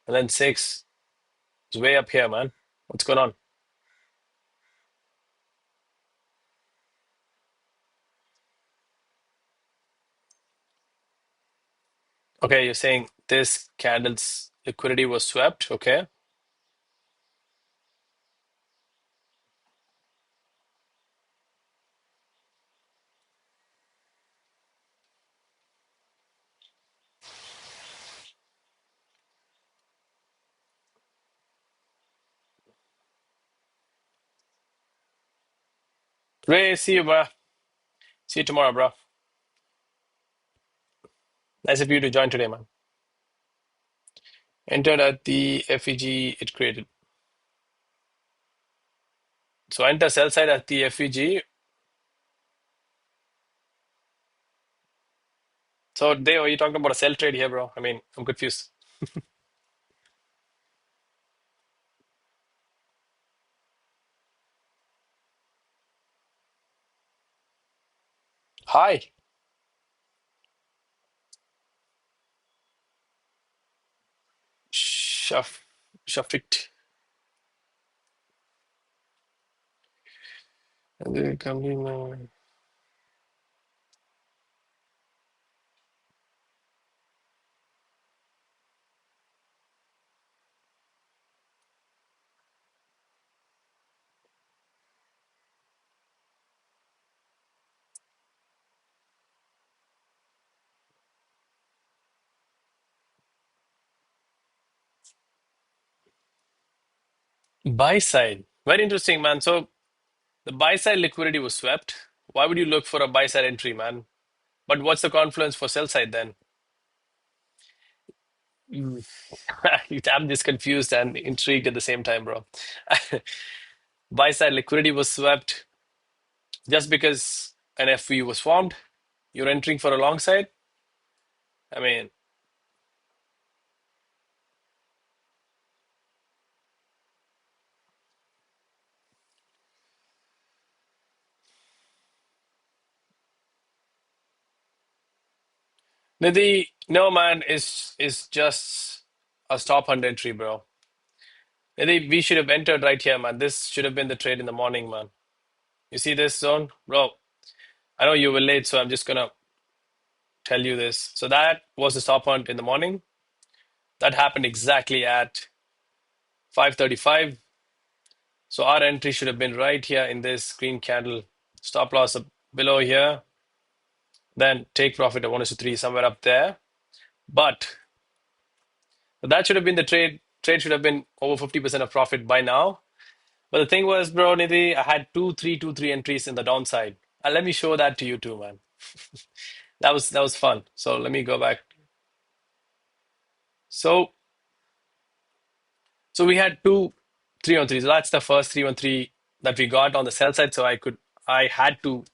And then 6 is way up here, man. What's going on? Okay, you're saying this candle's liquidity was swept. Okay. Ray, see you, bro. See you tomorrow, bro. Nice of you to join today, man. Entered at the FEG it created. So enter sell side at the FEG. So they are you talking about a sell trade here, bro? I mean, I'm confused. Hi, Shaf Shafit. And the company buy side. Very interesting, man. So the buy side liquidity was swept. Why would you look for a buy side entry, man? But what's the confluence for sell side then? Mm. I'm just confused and intrigued at the same time, bro. Buy side liquidity was swept just because an FV was formed. You're entering for a long side. I mean, Nidhi, no man, is just a stop hunt entry, bro. Nidhi, we should have entered right here, man. This should have been the trade in the morning, man. You see this zone, bro? I know you were late, so I'm just gonna tell you this. So that was the stop hunt in the morning. That happened exactly at 5:35. So our entry should have been right here in this green candle. Stop loss below here. Then take profit at 1 to 3, somewhere up there. But that should have been the trade. Trade should have been over 50% of profit by now. But the thing was, bro, Nidhi, I had 2 3 entries in the downside. And let me show that to you too, man. That was fun. So let me go back. So so we had two 3 on 3s. So that's the first 3 on 3 that we got on the sell side. So I had to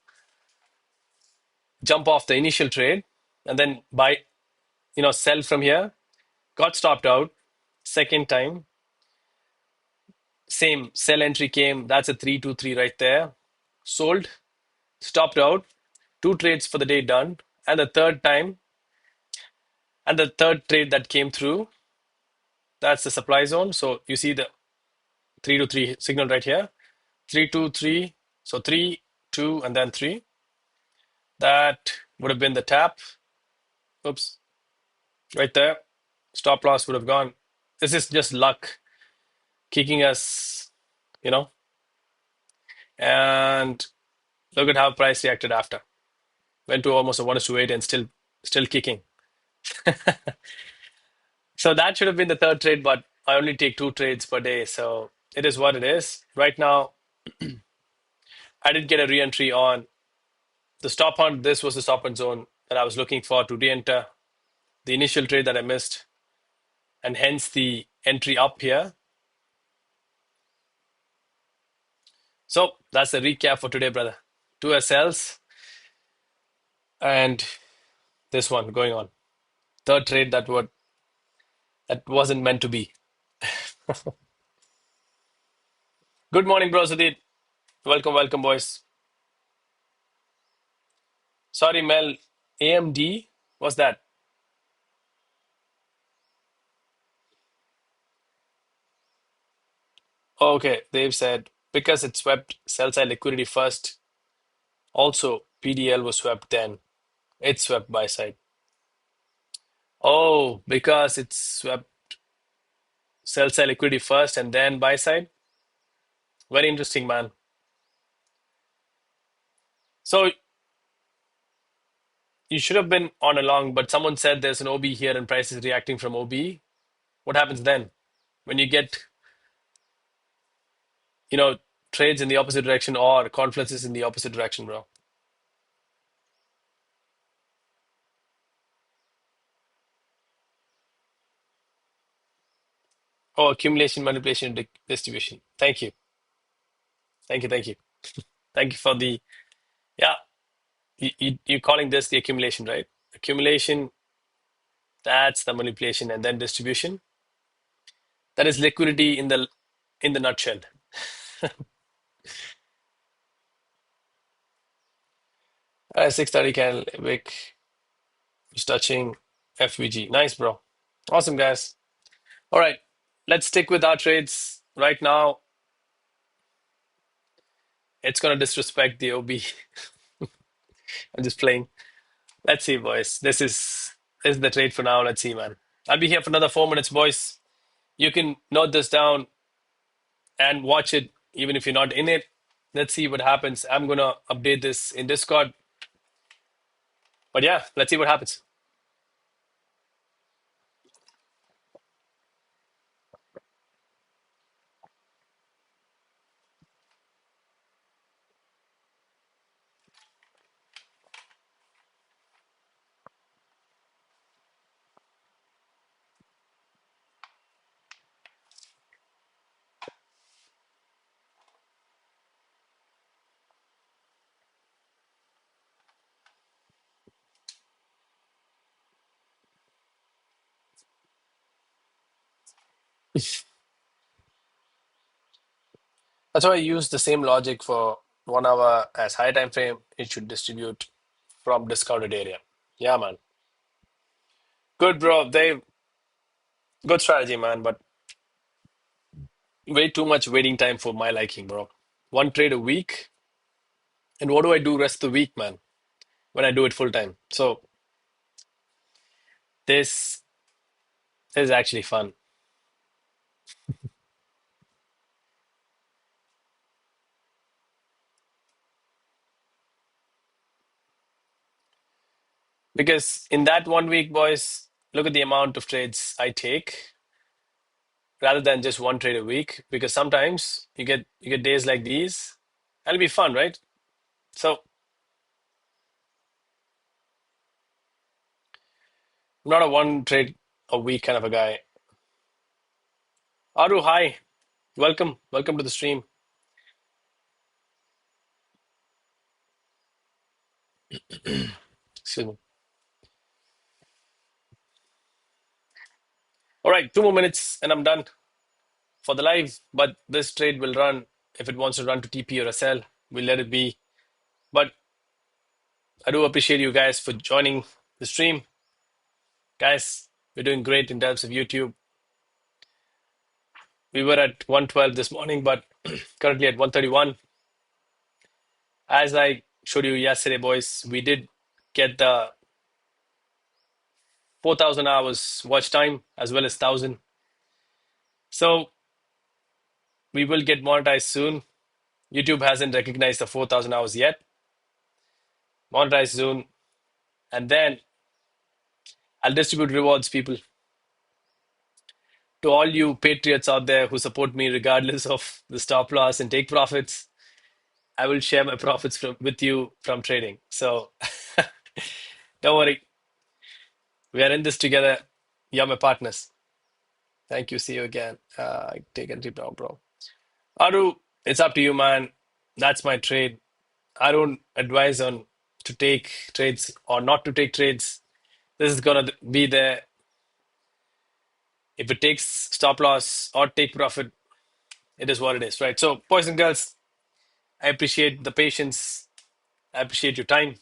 jump off the initial trade and then buy, sell from here. Got stopped out. Second time, same sell entry came. That's a 3-2-3 right there. Sold, stopped out. Two trades for the day done. And the third time, and the third trade that came through, that's the supply zone. So you see the 3-2-3 signal right here. 3-2-3. So 3-2 and then 3. That would have been the tap. Oops, right there. Stop loss would have gone. This is just luck kicking us, you know. And look at how price reacted after. Went to almost a 1:8 and still kicking. So that should have been the third trade, but I only take two trades per day. So it is what it is. Right now, I did get a re-entry on the stop hunt. This was the stop hunt zone that I was looking for to re-enter the initial trade that I missed, and hence the entry up here. So that's the recap for today, brother. Two SLs and this one going on. Third trade that wasn't meant to be. Good morning, bro, Sudhir. Welcome, welcome, boys. Sorry, Mel. AMD, what's that? Oh, okay, they've said because it swept sell side liquidity first. Also, PDL was swept then. It swept buy side. Oh, because it swept sell side liquidity first and then buy side. Very interesting, man. So you should have been on along, but someone said there's an OB here and price is reacting from OB. What happens then? When you get, you know, trades in the opposite direction or confluences in the opposite direction, bro. Oh, accumulation, manipulation, distribution. Thank you. Thank you. Thank you. Thank you for the, yeah, you're calling this the accumulation, right? Accumulation, that's the manipulation, and then distribution. That is liquidity in the nutshell. 6:30 candle, wick is touching FVG. Nice, bro. Awesome, guys. All right, let's stick with our trades right now. It's gonna disrespect the OB. I'm just playing. Let's see, boys. This is the trade for now. Let's see, man. I'll be here for another 4 minutes, boys. You can note this down and watch it, even if you're not in it. Let's see what happens. I'm gonna update this in Discord. But yeah, let's see what happens. That's why I use the same logic for 1 hour as high time frame. It should distribute from discounted area. Yeah, man. Good, bro. They good strategy, man. But way too much waiting time for my liking, bro. One trade a week, and what do I do rest of the week, man? When I do it full time. So this is actually fun because in that 1 week, boys, look at the amount of trades I take rather than just one trade a week. Because sometimes you get days like these, and it'll be fun, right? So I'm not a one trade a week kind of a guy. Aru, hi. Welcome. Welcome to the stream. Excuse me. All right, 2 more minutes and I'm done for the live. But this trade will run if it wants to run to TP or SL. We'll let it be. But I do appreciate you guys for joining the stream. Guys, we're doing great in terms of YouTube. We were at 112 this morning, but currently at 131. As I showed you yesterday, boys, we did get the 4,000 hours watch time as well as 1,000. So we will get monetized soon. YouTube hasn't recognized the 4,000 hours yet. Monetized soon. And then I'll distribute rewards, people. To all you patriots out there who support me regardless of the stop loss and take profits, I will share my profits with you from trading. So don't worry. We are in this together. You're my partners. Thank you. See you again. Take entry now, bro. Aru, it's up to you, man. That's my trade. I don't advise on to take trades or not to take trades. This is gonna be there. If it takes stop loss or take profit, it is what it is, right? So, boys and girls, I appreciate the patience. I appreciate your time.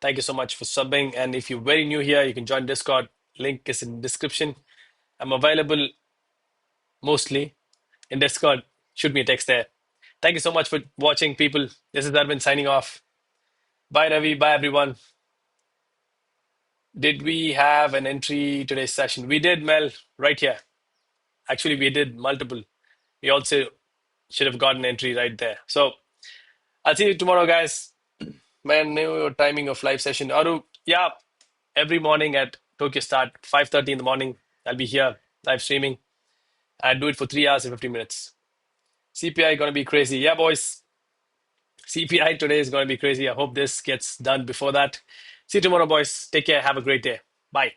Thank you so much for subbing. And if you're very new here, you can join Discord. Link is in the description. I'm available mostly in Discord. Shoot me a text there. Thank you so much for watching, people. This is Arvind signing off. Bye, Ravi. Bye, everyone. Did we have an entry today's session? We did, Mel, right here. Actually, we did multiple. We also should have gotten entry right there. So I'll see you tomorrow, guys. Man, new timing of live session. Aru, yeah, every morning at Tokyo start, 5:30 in the morning. I'll be here live streaming. I'll do it for 3 hours and 50 minutes. CPI gonna be crazy. Yeah, boys. CPI today is gonna be crazy. I hope this gets done before that. See you tomorrow, boys. Take care. Have a great day. Bye.